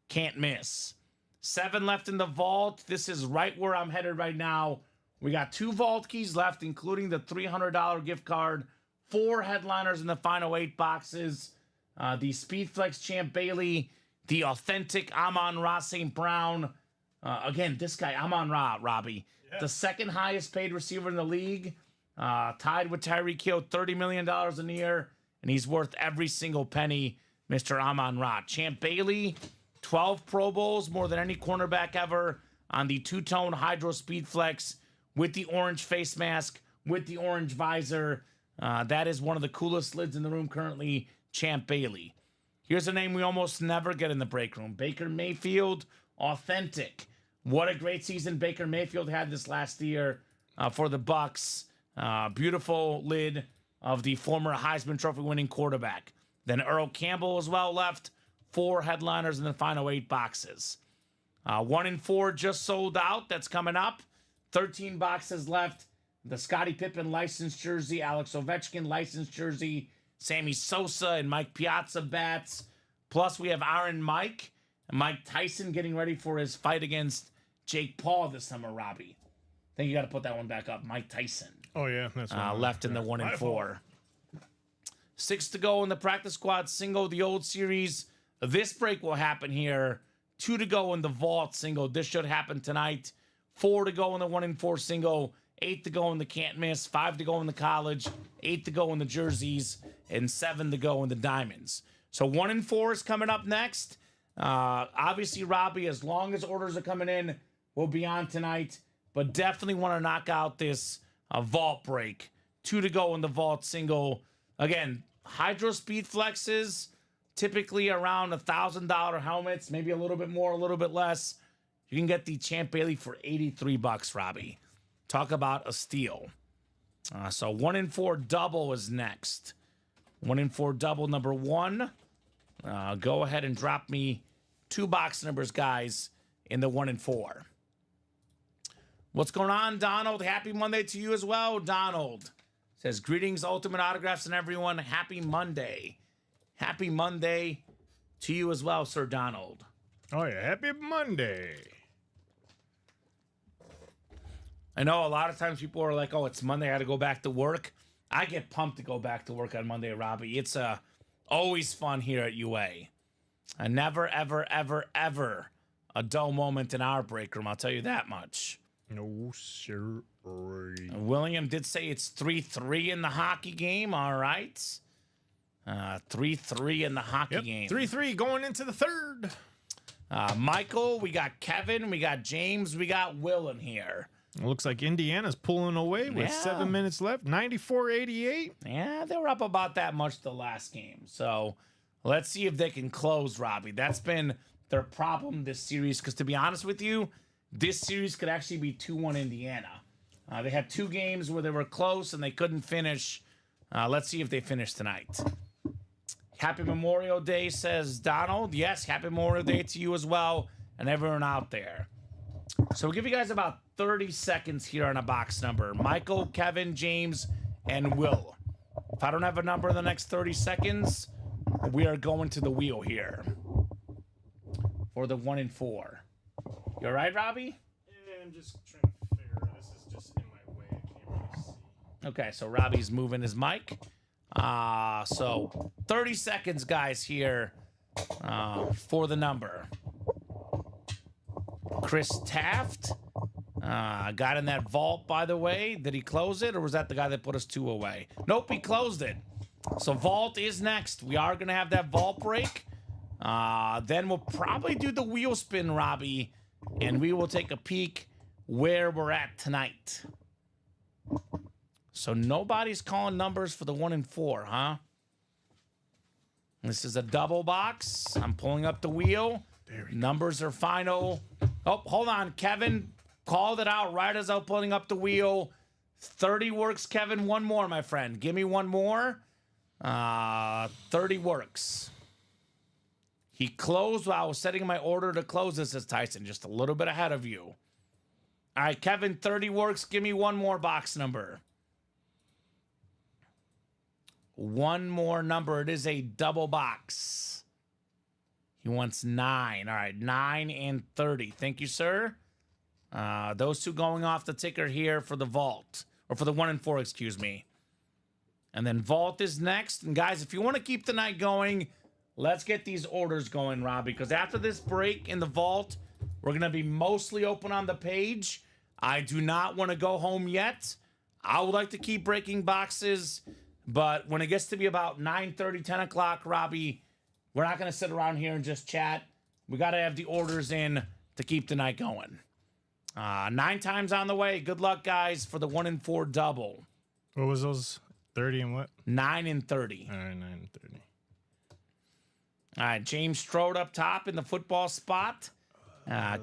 can't miss. 7 left in the vault. This is right where I'm headed right now. We got 2 vault keys left, including the $300 gift card. 4 headliners in the final 8 boxes. The Speedflex Champ Bailey, the authentic Amon-Ra St. Brown. Again, this guy, Amon-Ra, Robbie, the second highest paid receiver in the league, tied with Tyreek Hill, $30 million a year, and he's worth every single penny, Mr. Amon-Ra. Champ Bailey, 12 Pro Bowls, more than any cornerback ever, on the 2-tone Hydro Speedflex with the orange face mask, with the orange visor. That is one of the coolest lids in the room currently, Champ Bailey. Here's a name we almost never get in the break room. Baker Mayfield, authentic. What a great season Baker Mayfield had this last year for the Bucks. Beautiful lid of the former Heisman Trophy winning quarterback. Then Earl Campbell as well left. 4 headliners in the final 8 boxes. 1 and 4 just sold out. That's coming up. 13 boxes left. The Scottie Pippen licensed jersey, Alex Ovechkin licensed jersey, Sammy Sosa and Mike Piazza bats. Plus, we have Iron Mike and Mike Tyson getting ready for his fight against Jake Paul this summer, Robbie. I think you got to put that one back up. Mike Tyson. Oh, yeah. That's left in the 1 and 4. 6 to go in the practice squad single, the old series. This break will happen here. 2 to go in the vault single. This should happen tonight. 4 to go in the 1 and 4 single. 8 to go in the can't miss. 5 to go in the college. 8 to go in the jerseys. And 7 to go in the diamonds. So 1 and 4 is coming up next. Obviously, Robbie, as long as orders are coming in, we'll be on tonight. But definitely want to knock out this vault break. 2 to go in the vault single. Again, Hydro Speed Flexes, typically around $1,000 helmets, maybe a little bit more, a little bit less. You can get the Champ Bailey for $83, Robbie. Talk about a steal. So 1 and 4 double is next. 1 and 4 double number 1. Go ahead and drop me 2 box numbers, guys, in the 1 and 4. What's going on, Donald? Happy Monday to you as well, Donald. Says, greetings, Ultimate Autographs, and everyone. Happy Monday. Happy Monday to you as well, Sir Donald. Oh, yeah. Happy Monday. I know a lot of times people are like, oh, it's Monday, I got to go back to work. I get pumped to go back to work on Monday, Robbie. It's always fun here at UA. And never, ever, ever, ever a dull moment in our break room. I'll tell you that much. No, sir. William did say it's 3-3 in the hockey game. All right. 3-3 in the hockey game. 3-3 going into the third. Michael, we got Kevin, we got James, we got Will in here. It looks like Indiana's pulling away with 7 minutes left. 94-88. Yeah, they were up about that much the last game. So let's see if they can close, Robbie. That's been their problem this series. Because to be honest with you, this series could actually be 2-1 Indiana. They had 2 games where they were close and they couldn't finish. Let's see if they finish tonight. Happy Memorial Day, says Donald. Yes, happy Memorial Day to you as well. and everyone out there. So we'll give you guys about 30 seconds here on a box number. Michael, Kevin, James, and Will. If I don't have a number in the next 30 seconds, we are going to the wheel here for the 1 and 4. You all right, Robbie? Yeah, I'm just trying to figure it. This is just in my way. I can't really see. Okay, so Robbie's moving his mic. So 30 seconds, guys, here for the number. Chris Taft got in that vault, by the way. Did he close it, or was that the guy that put us 2 away? Nope, he closed it. So vault is next. We are going to have that vault break. Then we'll probably do the wheel spin, Robbie, and we will take a peek where we're at tonight. So nobody's calling numbers for the 1 and 4, huh? This is a double box. I'm pulling up the wheel. Numbers are final. Oh, hold on. Kevin called it out right as I was pulling up the wheel. 30 works, Kevin. One more, my friend. Give me one more. 30 works. He closed while I was setting my order to close this, as Tyson, just a little bit ahead of you. All right, Kevin, 30 works. Give me one more box number. One more number. It is a double box. He wants 9. All right, 9 and 30. Thank you, sir. Those two going off the ticker here for the vault. Or for the 1 and 4, excuse me. And then vault is next. And guys, if you want to keep the night going, let's get these orders going, Rob. Because after this break in the vault, we're going to be mostly open on the page. I do not want to go home yet. I would like to keep breaking boxes. But when it gets to be about 9:30, 10 o'clock, Robbie, we're not going to sit around here and just chat. We got to have the orders in to keep the night going. 9 times on the way. Good luck, guys, for the 1 and 4 double. What was those? 30 and what? 9 and 30. All right, 9 and 30. All right, James Strode up top in the football spot.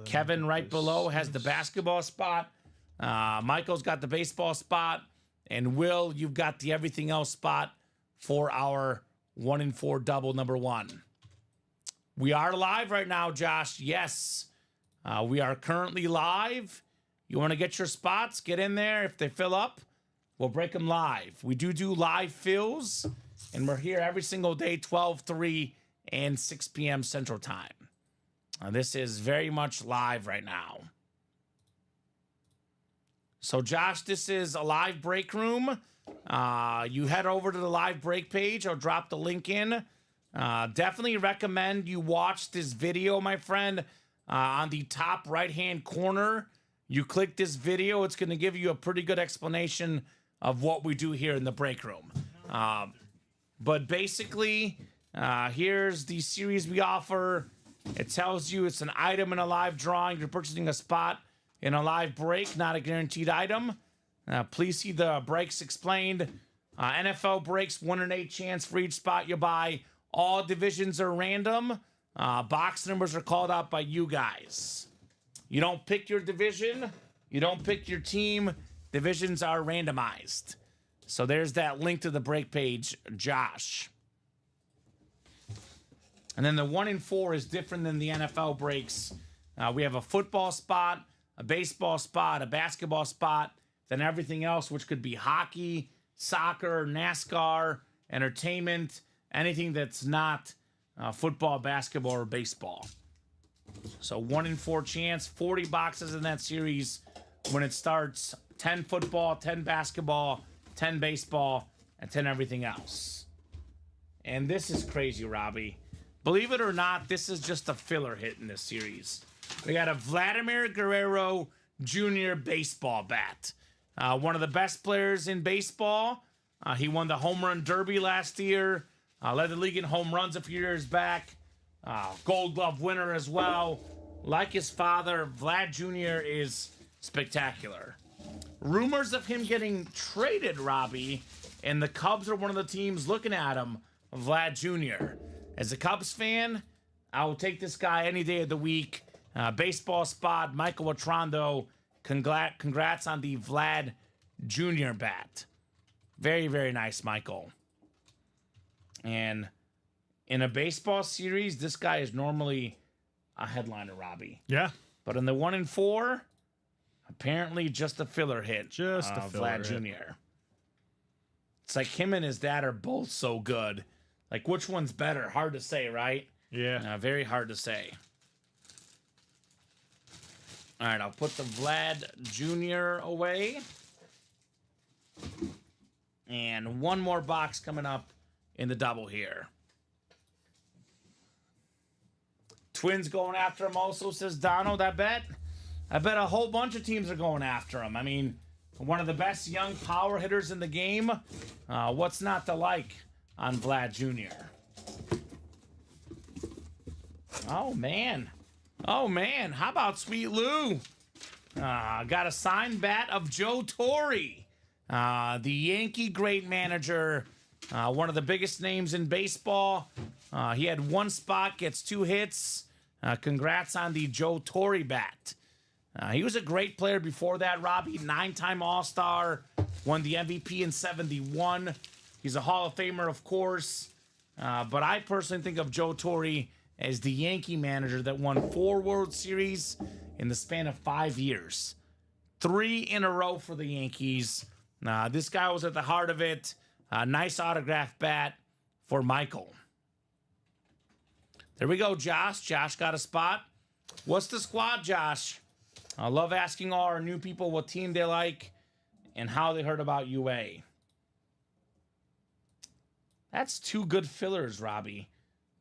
Kevin right below has the basketball spot. Michael's got the baseball spot. And Will, you've got the everything else spot for our 1 and 4 double number 1. We are live right now, Josh. Yes, we are currently live. You want to get your spots? Get in there. If they fill up, we'll break them live. We do live fills, and we're here every single day, 12, 3, and 6 p.m. Central Time. This is very much live right now. So, Josh, this is a live break room. You head over to the live break page. I'll drop the link in. Definitely recommend you watch this video, my friend. On the top right-hand corner, you click this video. It's going to give you a pretty good explanation of what we do here in the break room. But basically, here's the series we offer. It tells you it's an item in a live drawing. You're purchasing a spot in a live break, not a guaranteed item. Please see the breaks explained. NFL breaks, 1 in 8 chance for each spot you buy. All divisions are random. Box numbers are called out by you guys. You don't pick your division. You don't pick your team. Divisions are randomized. So there's that link to the break page, Josh. And then the 1 and 4 is different than the NFL breaks. We have a football spot, a baseball spot, a basketball spot, then everything else, which could be hockey, soccer, NASCAR, entertainment, anything that's not football, basketball, or baseball. So 1 in 4 chance, 40 boxes in that series when it starts. 10 football, 10 basketball, 10 baseball, and 10 everything else. And this is crazy, Robbie. Believe it or not, this is just a filler hit in this series. We got a Vladimir Guerrero Jr. baseball bat. One of the best players in baseball. He won the home run derby last year. Led the league in home runs a few years back. Gold Glove winner as well. Like his father, Vlad Jr. is spectacular. Rumors of him getting traded, Robbie, and the Cubs are one of the teams looking at him, Vlad Jr. As a Cubs fan, I will take this guy any day of the week. Baseball spot, Michael Atrondo. Congrats on the Vlad Jr. bat. Very, very nice, Michael. And in a baseball series, this guy is normally a headliner, Robbie. Yeah. But in the 1 and 4, apparently just a filler hit. Just a filler Vlad hit. Jr. It's like him and his dad are both so good. Like, which one's better? Hard to say, right? Yeah. Very hard to say. All right, I'll put the Vlad Jr. away. And one more box coming up in the double here. Twins going after him also, says Donald, I bet. I bet a whole bunch of teams are going after him. I mean, one of the best young power hitters in the game. What's not to like on Vlad Jr.? Oh, man. Oh, man. How about Sweet Lou? Got a signed bat of Joe Torre. The Yankee great manager. One of the biggest names in baseball. He had 1 spot, gets 2 hits. Congrats on the Joe Torre bat. He was a great player before that, Robbie. 9-time All-Star. Won the MVP in 71. He's a Hall of Famer, of course. But I personally think of Joe Torre as the Yankee manager that won 4 World Series in the span of 5 years. 3 in a row for the Yankees. This guy was at the heart of it. Nice autograph bat for Michael. There we go, Josh. Josh got a spot. What's the squad, Josh? I love asking all our new people what team they like and how they heard about UA. That's 2 good fillers, Robbie.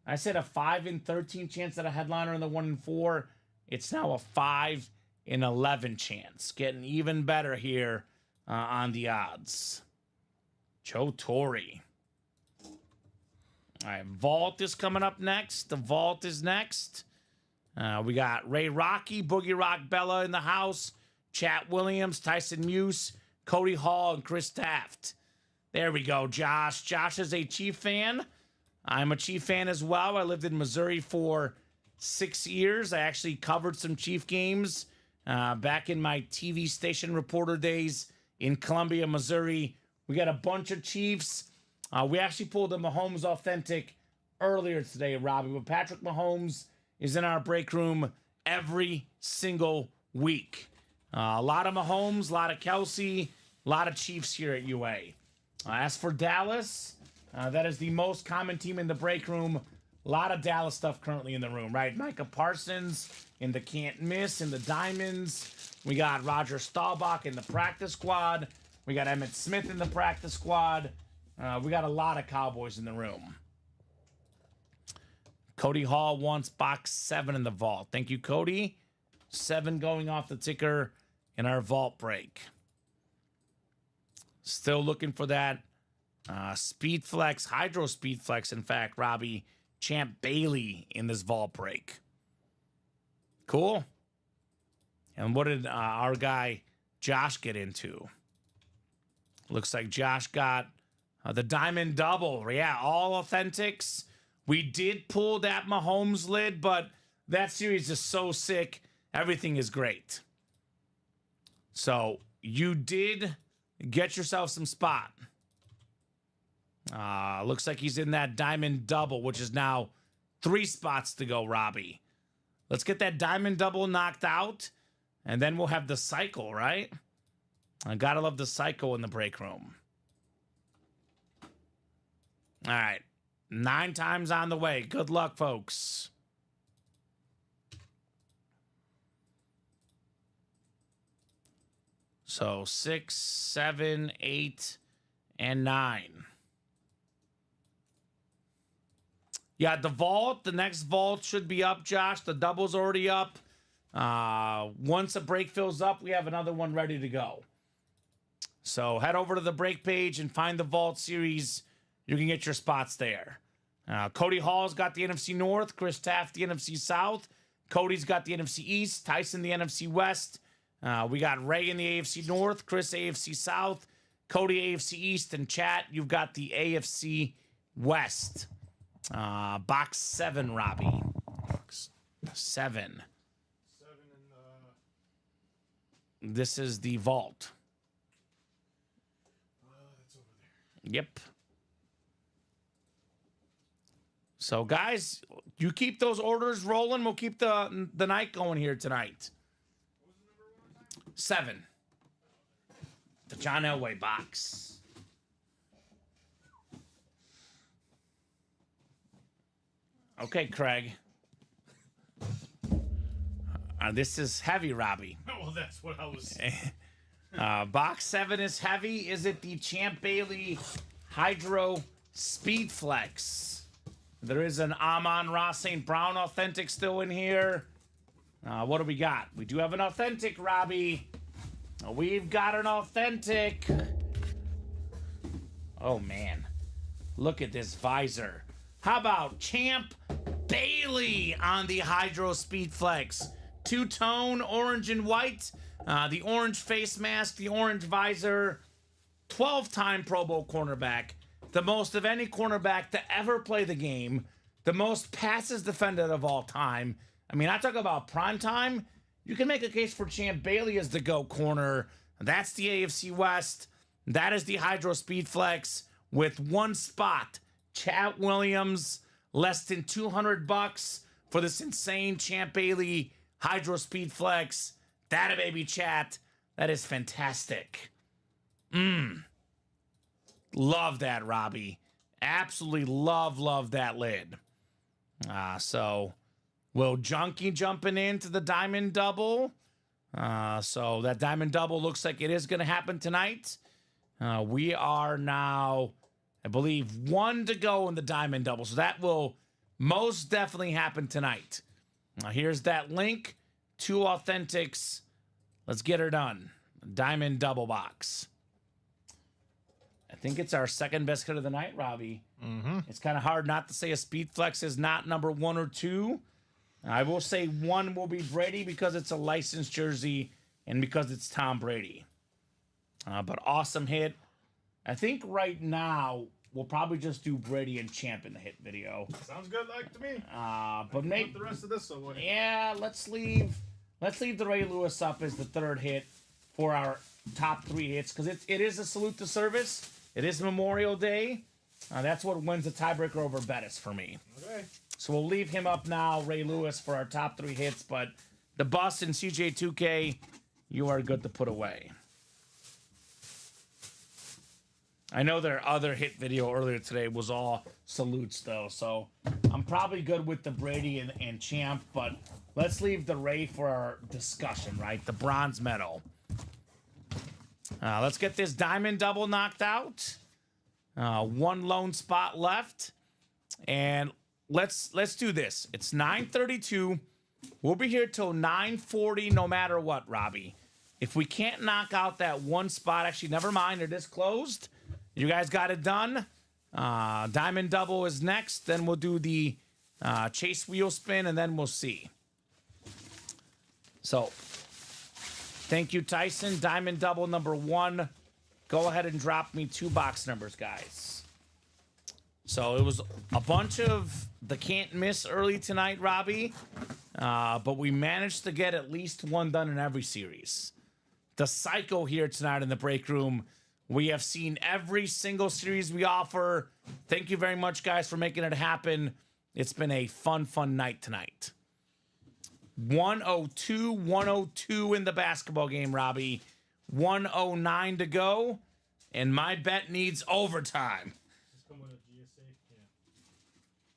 I said a 5 in 13 chance at a headliner in the 1 and 4. It's now a 5 in 11 chance. Getting even better here on the odds. Joe Torre. All right, Vault is coming up next. The Vault is next. We got Ray Rocky, Boogie Rock Bella in the house, Chat Williams, Tyson Muse, Cody Hall, and Chris Taft. There we go, Josh. Josh is a Chief fan. I'm a Chief fan as well. I lived in Missouri for 6 years. I actually covered some Chief games back in my TV station reporter days in Columbia, Missouri. We got a bunch of Chiefs. We actually pulled the Mahomes Authentic earlier today, Robbie. But Patrick Mahomes is in our break room every single week. A lot of Mahomes, a lot of Kelsey, a lot of Chiefs here at UA. As for Dallas, that is the most common team in the break room. A lot of Dallas stuff currently in the room, right? Micah Parsons in the can't miss, in the diamonds. We got Roger Staubach in the practice squad. We got Emmitt Smith in the practice squad. We got a lot of Cowboys in the room. Cody Hall wants box 7 in the vault. Thank you, Cody. 7 going off the ticker in our vault break. Still looking for that Speed Flex, Hydro Speed Flex, in fact, Robbie, Champ Bailey in this vault break. Cool. And what did our guy Josh get into? Looks like Josh got the Diamond Double. Yeah, all authentics. We did pull that Mahomes lid, but that series is so sick. Everything is great. So you did get yourself some spot. Looks like he's in that Diamond Double, which is now 3 spots to go, Robbie. Let's get that Diamond Double knocked out, and then we'll have the cycle, right? I gotta love the cycle in the break room. All right. 9 times on the way. Good luck, folks. So 6, 7, 8, and 9. Yeah, the vault. The next vault should be up, Josh. The double's already up. Once a break fills up, we have another one ready to go. So head over to the break page and find the vault series. You can get your spots there. Cody Hall's got the NFC North. Chris Taft, the NFC South. Cody's got the NFC East. Tyson, the NFC West. We got Ray in the AFC North. Chris, AFC South. Cody, AFC East. And Chat, you've got the AFC West. Box 7, Robbie. Box 7. This is the vault. That's over there. Yep. So, guys, you keep those orders rolling. We'll keep the night going here tonight. 7. The John Elway box. Okay, Craig. This is heavy, Robbie. Well, that's what I was. Box 7 is heavy. Is it the Champ Bailey Hydro Speed Flex? There is an Amon-Ra St. Brown authentic still in here. What do we got? We do have an authentic, Robbie. We've got an authentic. Oh, man. Look at this visor. How about Champ Bailey on the Hydro Speed Flex? Two-tone, orange and white. The orange face mask, the orange visor. 12-time Pro Bowl cornerback. The most of any cornerback to ever play the game. The most passes defended of all time. I mean, I talk about prime time. You can make a case for Champ Bailey as the GOAT corner. That's the AFC West. That is the Hydro Speed Flex with one spot. Chat Williams, less than $200 for this insane Champ Bailey Hydro Speed Flex. That a baby, chat. That is fantastic. Love that, Robbie. Absolutely love that lid. So Will Junkie jumping into the Diamond Double. So that Diamond Double looks like it is going to happen tonight. We are now, I believe, 1 to go in the Diamond Double. So that will most definitely happen tonight. Here's that link. 2 authentics. Let's get her done. Diamond Double box. I think it's our second best hit of the night, Robbie. It's kind of hard not to say a Speed Flex is not number 1 or 2. I will say 1 will be Brady because it's a licensed jersey and because it's Tom Brady. But awesome hit. I think right now we'll probably just do Brady and Champ in the hit video. Sounds good, like to me. But maybe Put the rest of this away. yeah, let's leave the Ray Lewis up as the third hit for our top 3 hits because it is a salute to service. It is Memorial Day. That's what wins the tiebreaker over Bettis for me. Okay. So we'll leave him up now, Ray Lewis, for our top 3 hits. But the bus and CJ2K, you are good to put away. I know their other hit video earlier today was all salutes, though. So I'm probably good with the Brady and Champ. But let's leave the Ray for our discussion, right? The bronze medal. Let's get this Diamond Double knocked out. 1 lone spot left. And let's do this. It's 9:32. We'll be here till 9:40 no matter what, Robbie. If we can't knock out that 1 spot, actually, never mind. It is closed. You guys got it done. Diamond Double is next. Then we'll do the chase wheel spin, and then we'll see. So, thank you, Tyson. Diamond Double number 1. Go ahead and drop me 2 box numbers, guys. So it was a bunch of the can't miss early tonight, Robbie. But we managed to get at least 1 done in every series. The cycle here tonight in the break room. We have seen every single series we offer. Thank you very much, guys, for making it happen. It's been a fun night tonight. 102 in the basketball game, Robbie. 109 to go. And my bet needs overtime.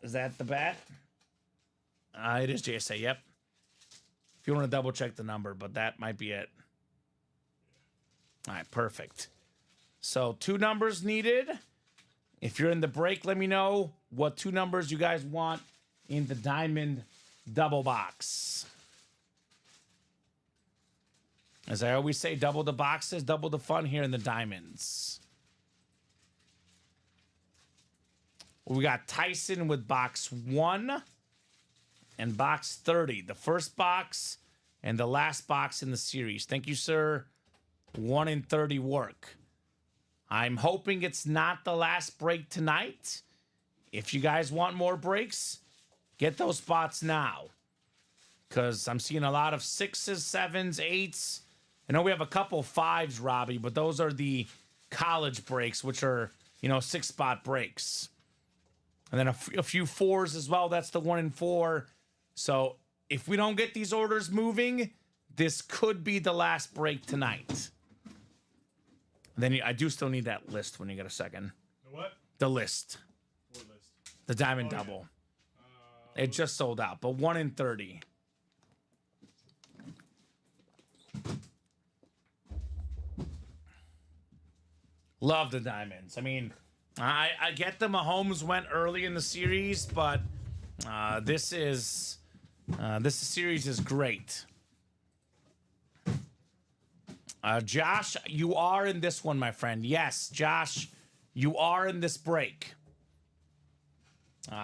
Is that the bet? It is JSA, yep. If you want to double check the number, but that might be it. All right, perfect. So 2 numbers needed. If you're in the break, let me know what 2 numbers you guys want in the Diamond Double box. As I always say, double the boxes, double the fun here in the Diamonds. We got Tyson with box 1 and box 30. The first box and the last box in the series. Thank you, sir. 1 in 30 work. I'm hoping it's not the last break tonight. If you guys want more breaks, get those spots now. Because I'm seeing a lot of 6s, 7s, 8s. I know we have a couple 5s, Robbie, but those are the college breaks, which are, 6-spot breaks. And then a few 4s as well. That's the 1 and 4. So if we don't get these orders moving, this could be the last break tonight. Then I do still need that list when you get a second. The what? The list. What list? The diamond double. Yeah. It just sold out, but 1 in 30. Love the diamonds. I mean, I get the Mahomes went early in the series, but this series is great. Josh, you are in this one, my friend. Yes, Josh, you are in this break.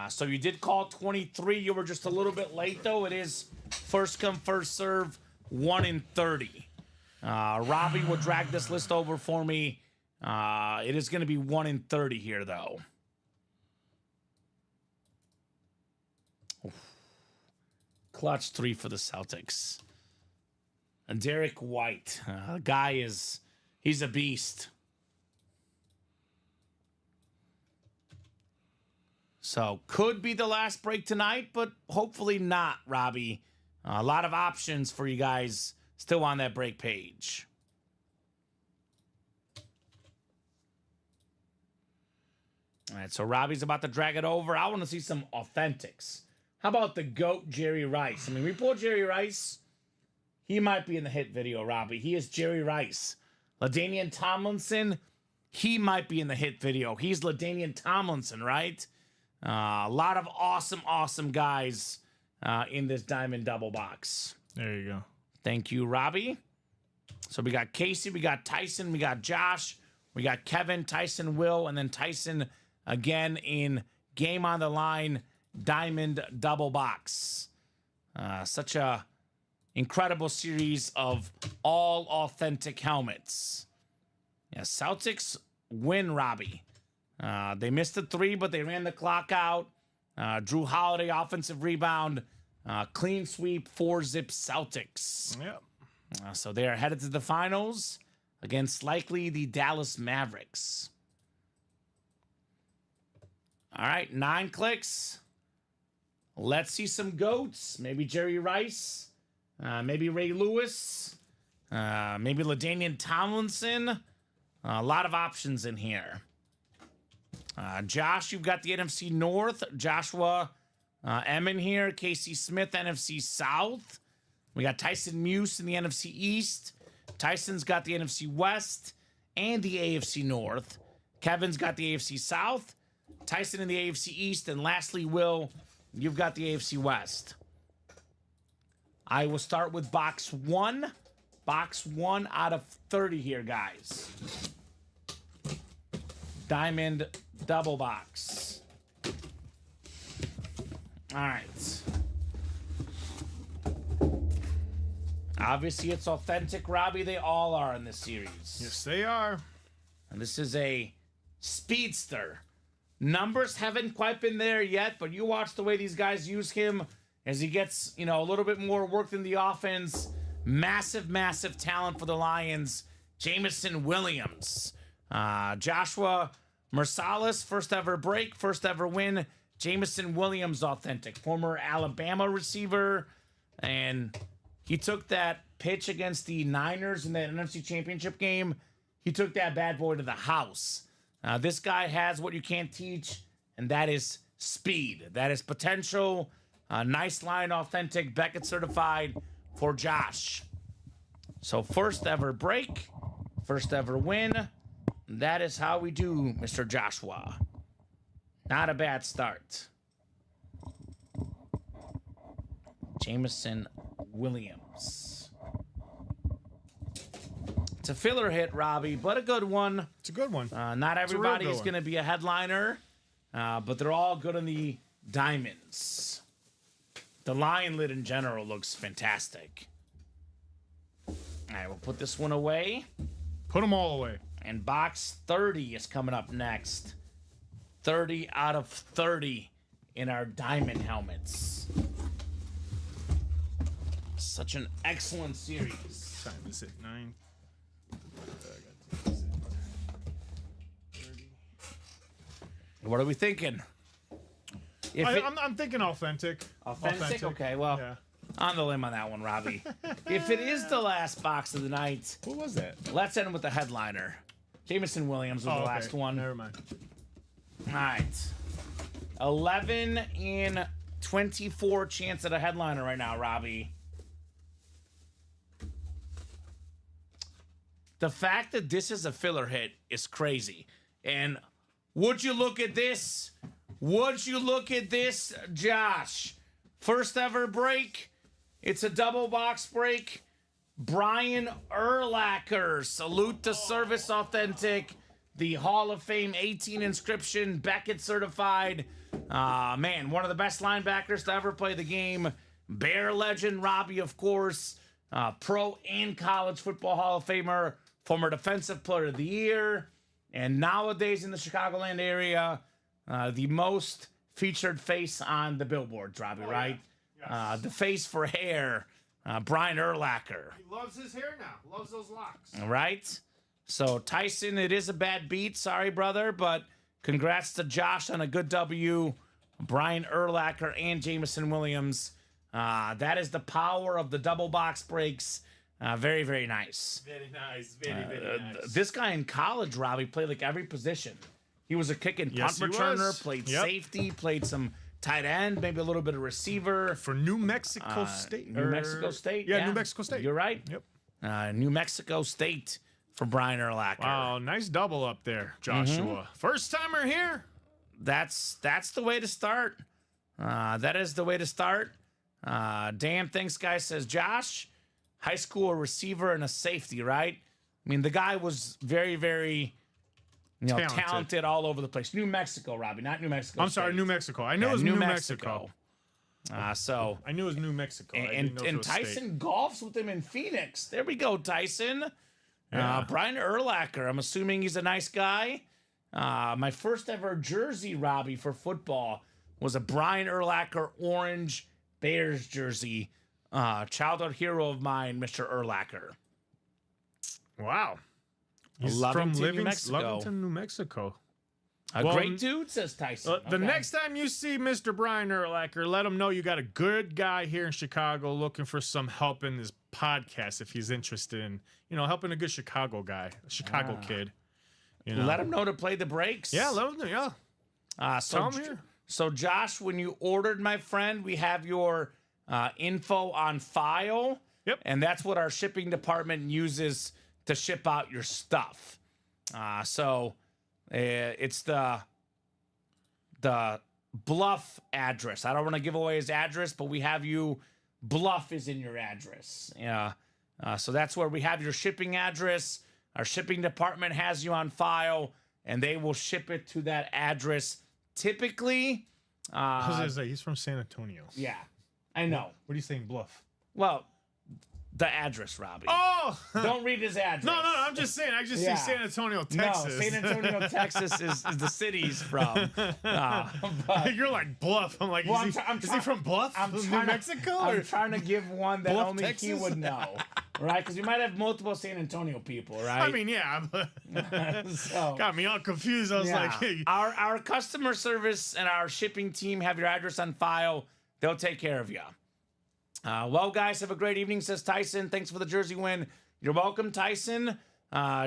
So you did call 23. You were just a little bit late, though. It is first come, first serve, 1 in 30. Robbie will drag this list over for me. It is going to be 1 in 30 here, though. Oof. Clutch 3 for the Celtics. And Derek White. He's a beast. So, could be the last break tonight, but hopefully not, Robbie. A lot of options for you guys still on that break page. All right, so Robbie's about to drag it over. I want to see some authentics. How about the GOAT, Jerry Rice? I mean, we pulled Jerry Rice. He might be in the hit video, Robbie. He is Jerry Rice. LaDainian Tomlinson, he might be in the hit video. He's LaDainian Tomlinson, right? A lot of awesome guys in this diamond double box. There you go. Thank you, Robbie. So we got Casey, we got Tyson, we got Josh, we got Kevin, Tyson, Will, and then Tyson again in Game on the Line diamond double box. Such a incredible series of all authentic helmets. Yeah, Celtics win, Robbie. They missed the 3, but they ran the clock out. Drew Holiday, offensive rebound. Clean sweep, 4-zip Celtics. Yep. So they are headed to the finals against likely the Dallas Mavericks. All right, 9 clicks. Let's see some GOATs. Maybe Jerry Rice. Maybe Ray Lewis. Maybe LaDainian Tomlinson. A lot of options in here. Josh, you've got the NFC North. Joshua M in here. Casey Smith, NFC South. We got Tyson Muse in the NFC East. Tyson's got the NFC West and the AFC North. Kevin's got the AFC South. Tyson in the AFC East. And lastly, Will, you've got the AFC West. I will start with box 1. Box 1 out of 30 here, guys. Diamond double box. All right. Obviously, it's authentic, Robbie. They all are in this series. Yes, they are. And this is a speedster. Numbers haven't quite been there yet, but you watch the way these guys use him as he gets, a little bit more work in the offense. Massive talent for the Lions. Jameson Williams. Joshua Marsalis, first ever break, first ever win. Jameson Williams, authentic. Former Alabama receiver. And he took that pitch against the Niners in the NFC Championship game. He took that bad boy to the house. This guy has what you can't teach, and that is speed. That is potential. Nice line, authentic, Beckett certified for Josh. So first ever break, first ever win. That is how we do, Mr. Joshua. Not a bad start. Jameson Williams. It's a filler hit, Robbie, but a good one. It's a good one. Not everybody is going to be a headliner, but they're all good on the diamonds. The lion lid in general looks fantastic. All right, we'll put this one away. Put them all away. And box 30 is coming up next. 30 out of 30 in our diamond helmets. Such an excellent series. Time is it 9? What are we thinking? I'm thinking authentic. Authentic? Okay, well, Yeah. on the limb on that one, Robbie. If it is the last box of the night, Who was that? let's end with the headliner. Jameson Williams was the last one. Never mind. All right. 11 in 24 chance at a headliner right now, Robbie. The fact that this is a filler hit is crazy. And would you look at this? Would you look at this, Josh? First ever break. It's a double box break. Brian Urlacher. Salute to Service Authentic. The Hall of Fame 18 inscription. Beckett certified. Man, one of the best linebackers to ever play the game. Bear legend Robbie, of course. Pro and college football Hall of Famer. Former Defensive Player of the Year. And nowadays in the Chicagoland area, the most featured face on the billboards, Robbie, right? Yeah. Yes. The face for hair, Brian Urlacher. He loves his hair now. Loves those locks. All right? So, Tyson, it is a bad beat. Sorry, brother, but congrats to Josh on a good W. Brian Urlacher and Jameson Williams. That is the power of the double box breaks. Very, very nice. Very nice. Very nice. This guy in college, Robbie, played like every position. He was a kick and punt Yes, he returner, was. played Yep. safety, played some tight end, maybe a little bit of receiver. For New Mexico State. New Mexico State? Yeah, New Mexico State. You're right. Yep. New Mexico State for Brian Urlacher. Wow, nice double up there, Joshua. Mm-hmm. First timer here. That's the way to start. That is the way to start. Damn, thanks, guys, says Josh. High school receiver and a safety, right? I mean, the guy was very, very talented all over the place. New Mexico, Robbie, not New Mexico. I'm sorry, State. New Mexico. I knew it was New Mexico. So I knew it was New Mexico. I didn't and, know if it and was Tyson state. golfs with him in Phoenix. There we go, Tyson. Brian Urlacher. I'm assuming he's a nice guy. My first ever jersey, Robbie, for football was a Brian Urlacher orange Bears jersey. Childhood hero of mine, Mr. Urlacher. Wow. He's Lovington, New Mexico. Lovington, New Mexico. A great dude, says Tyson. The next time you see Mr. Brian Urlacher, let him know you got a good guy here in Chicago looking for some help in this podcast if he's interested in, helping a good Chicago guy, a Chicago kid. Let him know to play the breaks. Yeah, let him know, yeah. So, Tell him here. So, Josh, when you ordered, my friend, we have your info on file. Yep. And that's what our shipping department uses to ship out your stuff. It's the Bluff address. I don't want to give away his address, but we have you. Bluff is in your address. Yeah. So that's where we have your shipping address. Our shipping department has you on file, and they will ship it to that address. Typically, I was gonna say, he's from San Antonio. yeah, I know. What are you saying, Bluff? Well, the address, Robbie. Oh! Don't read his address. No, I'm just saying. I just Yeah. see San Antonio, Texas. No, San Antonio, Texas is the city he's from. But You're like Bluff. I'm like, Well, is I'm he from Bluff? New Mexico? I'm trying to give one that Bluff, only he Texas? would know, right? Because we might have multiple San Antonio people, right? I mean, yeah, but so, got me all confused. I was yeah. like, hey, our customer service and our shipping team have your address on file. They'll take care of you. Well, guys, have a great evening, says Tyson. Thanks for the jersey win. You're welcome, Tyson.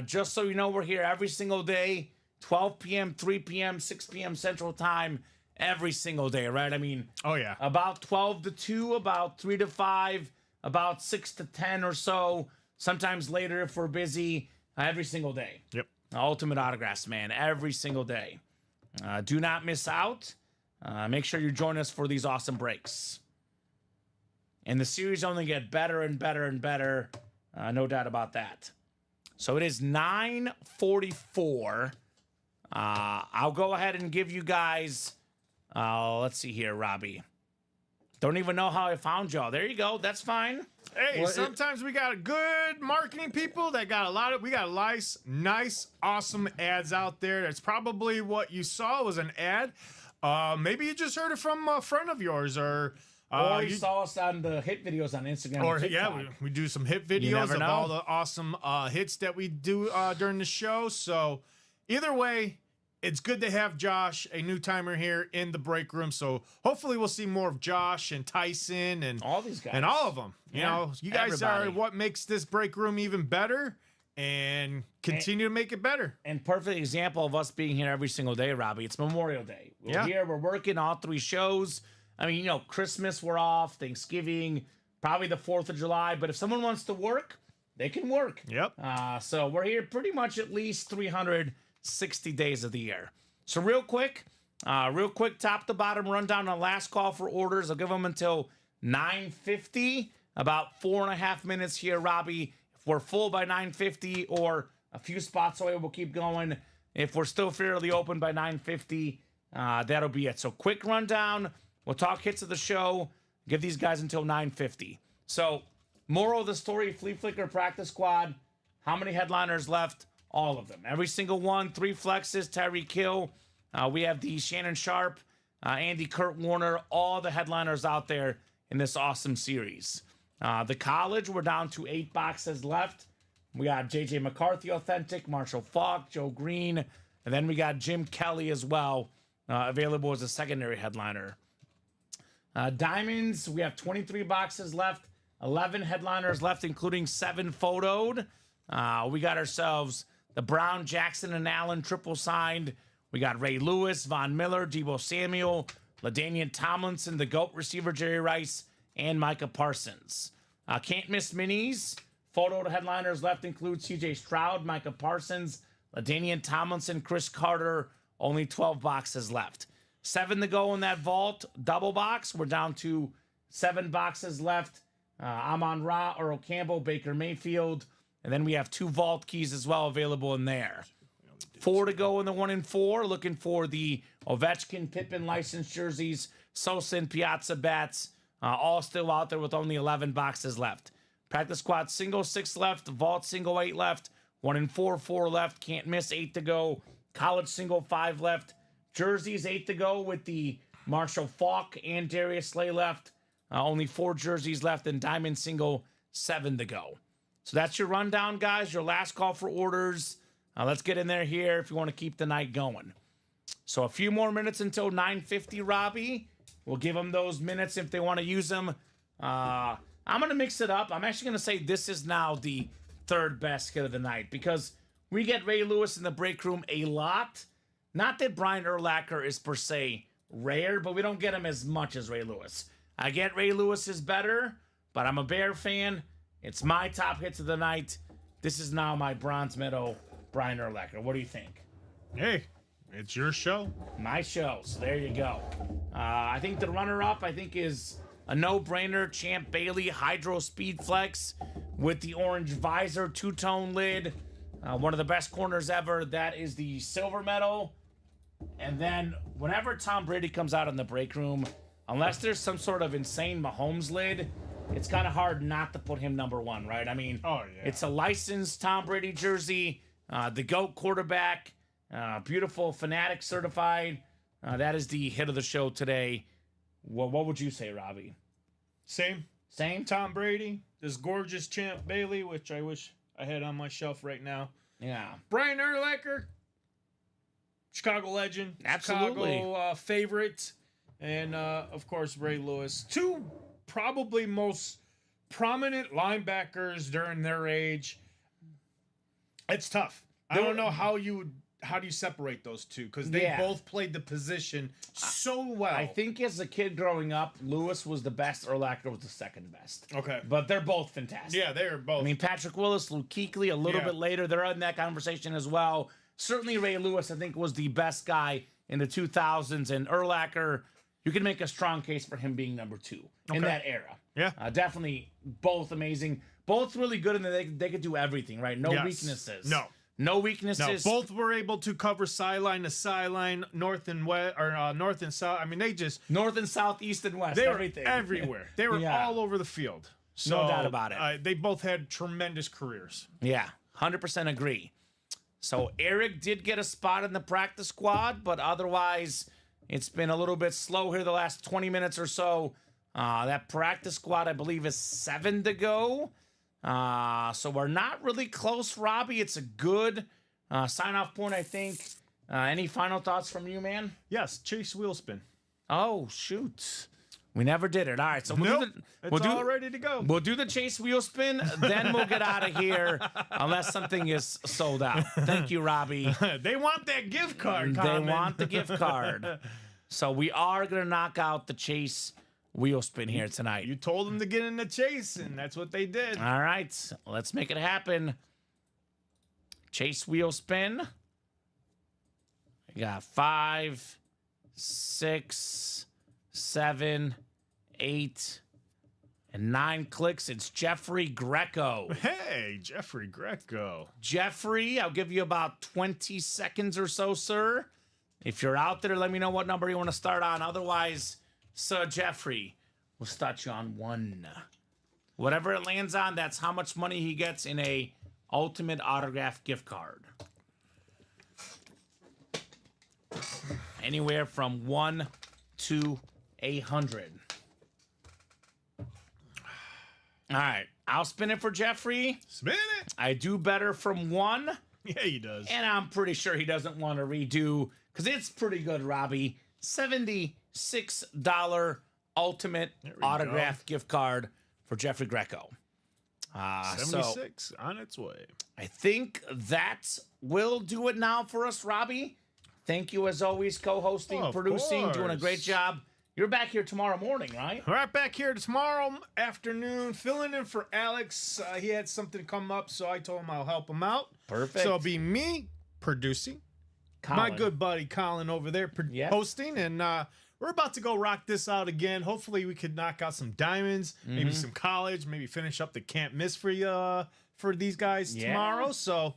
Just so you know, we're here every single day, 12 p.m., 3 p.m., 6 p.m. Central Time, every single day, right? I mean, oh, yeah. about 12 to 2, about 3 to 5, about 6 to 10 or so, sometimes later if we're busy, every single day. Yep. Ultimate Autographs, man, every single day. Do not miss out. Make sure you join us for these awesome breaks. And the series only get better and better and better. No doubt about that. So it is 9:44. I'll go ahead and give you guys, let's see here, Robbie. Don't even know how I found y'all. There you go. That's fine. Hey, Well, sometimes we got good marketing people that got we got nice, awesome ads out there. That's probably what you saw was an ad. Maybe you just heard it from a friend of yours, or you saw us on the hit videos on Instagram. or and TikTok. yeah, we do some hit videos never of know. all the awesome hits that we do during the show. So either way, it's good to have Josh, a new timer here in the break room. So hopefully we'll see more of Josh and Tyson and All these guys. and all of them. You know, you guys everybody. are what makes this break room even better, and continue to make it better. And perfect example of us being here every single day, Robbie. It's Memorial Day. We're Yeah. here. We're working all 3 shows. I mean, you know, Christmas we're off, Thanksgiving, probably the 4th of July. But if someone wants to work, they can work. Yep. So we're here pretty much at least 360 days of the year. So real quick, top to bottom rundown on last call for orders. I'll give them until 9:50. About 4.5 minutes here, Robbie. If we're full by 9:50 or a few spots away, we'll keep going. If we're still fairly open by 9:50, that'll be it. So quick rundown. We'll talk hits of the show. Give these guys until 9:50. So moral of the story, Flea Flicker Practice Squad. How many headliners left? All of them. Every single one. 3 flexes, Tyreek Hill. We have the Shannon Sharp, Andy Kurt Warner, all the headliners out there in this awesome series. The college, we're down to 8 boxes left. We got JJ McCarthy Authentic, Marshall Falk, Joe Green, and then we got Jim Kelly as well, available as a secondary headliner. Diamonds, we have 23 boxes left, 11 headliners left, including 7 photoed. We got ourselves the Brown, Jackson, and Allen triple signed. We got Ray Lewis, Von Miller, Deebo Samuel, LaDainian Tomlinson, the GOAT receiver Jerry Rice, and Micah Parsons. Can't miss minis. Photo headliners left include CJ Stroud, Micah Parsons, LaDainian Tomlinson, Chris Carter. Only 12 boxes left. 7 to go in that vault double box. We're down to 7 boxes left. Amon Ra, Earl Campbell, Baker Mayfield. And then we have 2 vault keys as well available in there. 4 to go in the 1 and 4. Looking for the Ovechkin, Pippen licensed jerseys, Sosa and Piazza bats. All still out there with only 11 boxes left. Practice squad single 6 left. Vault single 8 left. 1 and 4, 4 left. Can't miss 8 to go. College single 5 left. Jerseys 8 to go with the Marshall Falk and Darius Slay left. Only 4 jerseys left, and Diamond single 7 to go. So that's your rundown, guys. Your last call for orders. Let's get in there here if you want to keep the night going. So a few more minutes until 9:50, Robbie. We'll give them those minutes if they want to use them. I'm going to mix it up. I'm actually going to say this is now the 3rd best hit of the night because we get Ray Lewis in the break room a lot. Not that Brian Urlacher is per se rare, but we don't get him as much as Ray Lewis. I get Ray Lewis is better, but I'm a Bear fan. It's my top hits of the night. This is now my bronze medal, Brian Urlacher. What do you think? Hey, it's your show. My show. So there you go. I think the runner-up, is a no-brainer. Champ Bailey Hydro Speed Flex with the orange visor, 2-tone lid. One of the best corners ever. That is the silver medal. And then whenever Tom Brady comes out in the break room, unless there's some sort of insane Mahomes lid, it's kind of hard not to put him number 1, right? I mean, It's a licensed Tom Brady jersey, the GOAT quarterback, beautiful Fanatic certified. That is the hit of the show today. What would you say, Robbie? Same. Tom Brady, this gorgeous Champ Bailey, which I wish I had on my shelf right now. Yeah. Brian Urlacher, Chicago legend, Absolutely. Chicago favorite, and of course Ray Lewis. 2 probably most prominent linebackers during their age. It's tough. I don't know how do you separate those 2 because they both played the position so well. I think as a kid growing up, Lewis was the best, Urlacher was the 2nd best. Okay. But they're both fantastic. Yeah, they are both. I mean, Patrick Willis, Luke Kuechly, a little bit later, they're in that conversation as well. Certainly Ray Lewis, I think, was the best guy in the 2000s, and Urlacher, you can make a strong case for him being number 2 in that era. Yeah. Definitely both amazing. Both really good, and they could do everything, right? No weaknesses. No weaknesses. No, both were able to cover sideline to sideline, north and west, or north and south. I mean, they just north and south, east and west, they everything. were everywhere. They were all over the field. So, no doubt about it. They both had tremendous careers. Yeah, 100% agree. So Eric did get a spot in the practice squad, but otherwise it's been a little bit slow here the last 20 minutes or so. That practice squad, I believe, is 7 to go. So we're not really close, Robbie. It's a good sign-off point, I think. Any final thoughts from you, man? Yes, Chase wheel spin. Oh, shoot. We never did it. All right, so we'll Nope. do It's all ready to go. We'll do the Chase wheel spin, then we'll get out of here unless something is sold out. Thank you, Robbie. They want that gift card. They Kamen. want the gift card. So we are going to knock out the Chase wheel spin here tonight. You told them to get in the chase, and that's what they did. All right, let's make it happen. Chase wheel spin. We got 5, 6, 7, 8, and 9 clicks. It's Jeffrey Greco. Hey, Jeffrey Greco. Jeffrey, I'll give you about 20 seconds or so, sir. If you're out there, let me know what number you want to start on. Otherwise, Sir Jeffrey, we'll start you on 1. Whatever it lands on, that's how much money he gets in a Ultimate Autograph gift card. Anywhere from 1 to 800. All right, I'll spin it for Jeffrey. Spin it. I do better from 1. Yeah, he does. And I'm pretty sure he doesn't want to redo because it's pretty good, Robbie. $76 Ultimate Autograph gift card for Jeffrey Greco. 76 on its way. I think that will do it now for us, Robbie. Thank you, as always, co-hosting, Of producing, doing a course. great job. You're back here tomorrow morning, right? Right back here tomorrow afternoon, filling in for Alex. He had something come up, so I told him I'll help him out. Perfect. So it'll be me producing, Colin. my good buddy Colin over there Yep. hosting, and we're about to go rock this out again. Hopefully, we could knock out some diamonds, maybe some college, maybe finish up the can't miss for these guys Yeah. tomorrow. So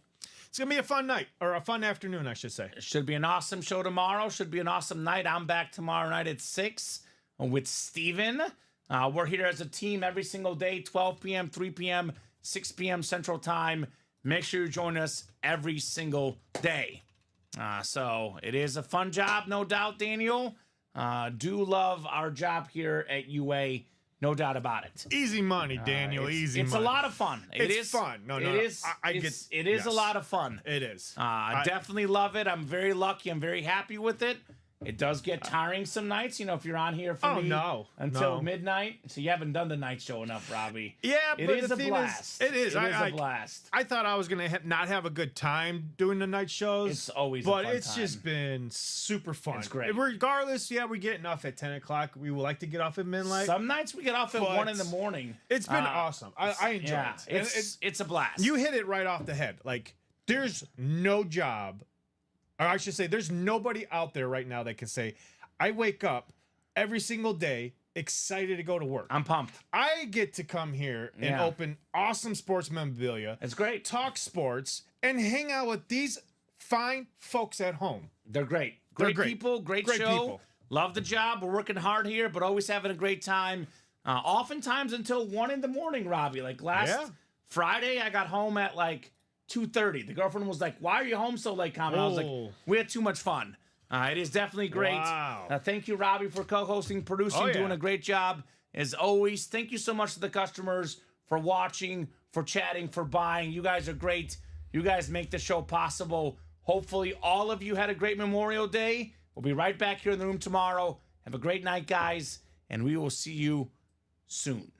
it's gonna be a fun night, or a fun afternoon, I should say. Should be an awesome show tomorrow. Should be an awesome night. I'm back tomorrow night at 6 with Steven. We're here as a team every single day, 12 p.m., 3 p.m., 6 p.m. Central Time. Make sure you join us every single day. So it is a fun job, no doubt, Daniel. Do love our job here at UA, no doubt about it. Easy money, Daniel. Easy It's money. a lot of fun. It's It is fun. No, it no, is. I it's- get- It is a yes. lot of fun. It is. I definitely love it. I'm very lucky. I'm very happy with it. It does get tiring some nights, if you're on here for Oh, me no. until No. midnight. So you haven't done the night show enough, Robbie. Yeah, It but is the a thing blast. it is. It is I a blast. I thought I was gonna not have a good time doing the night shows. It's always a but fun it's time. just been super fun. It's great. Regardless, yeah, we getting off at 10 o'clock. We would like to get off at midnight. Some nights we get off at But 1 in the morning. It's been awesome. I enjoy Yeah, it. And it's a blast. you hit it right off the head. Like, there's no job, or I should say, there's nobody out there right now that can say, I wake up every single day excited to go to work. I'm pumped. I get to come here and Yeah. open awesome sports memorabilia, It's great. talk sports, and hang out with these fine folks at home. They're great. They're Great great. people. Great Great show. people. Love the job. We're working hard here, but always having a great time. Oftentimes until 1 in the morning, Robbie. Like last Yeah. Friday, I got home at like 2:30. The girlfriend was like, "Why are you home so late, Kamen?" I was Oh. like, "We had too much fun." It is definitely great. Wow. Thank you, Robbie, for co-hosting, producing, Oh, yeah. doing a great job as always. Thank you so much to the customers for watching, for chatting, for buying. You guys are great. You guys make the show possible. Hopefully, all of you had a great Memorial Day. We'll be right back here in the room tomorrow. Have a great night, guys, and we will see you soon.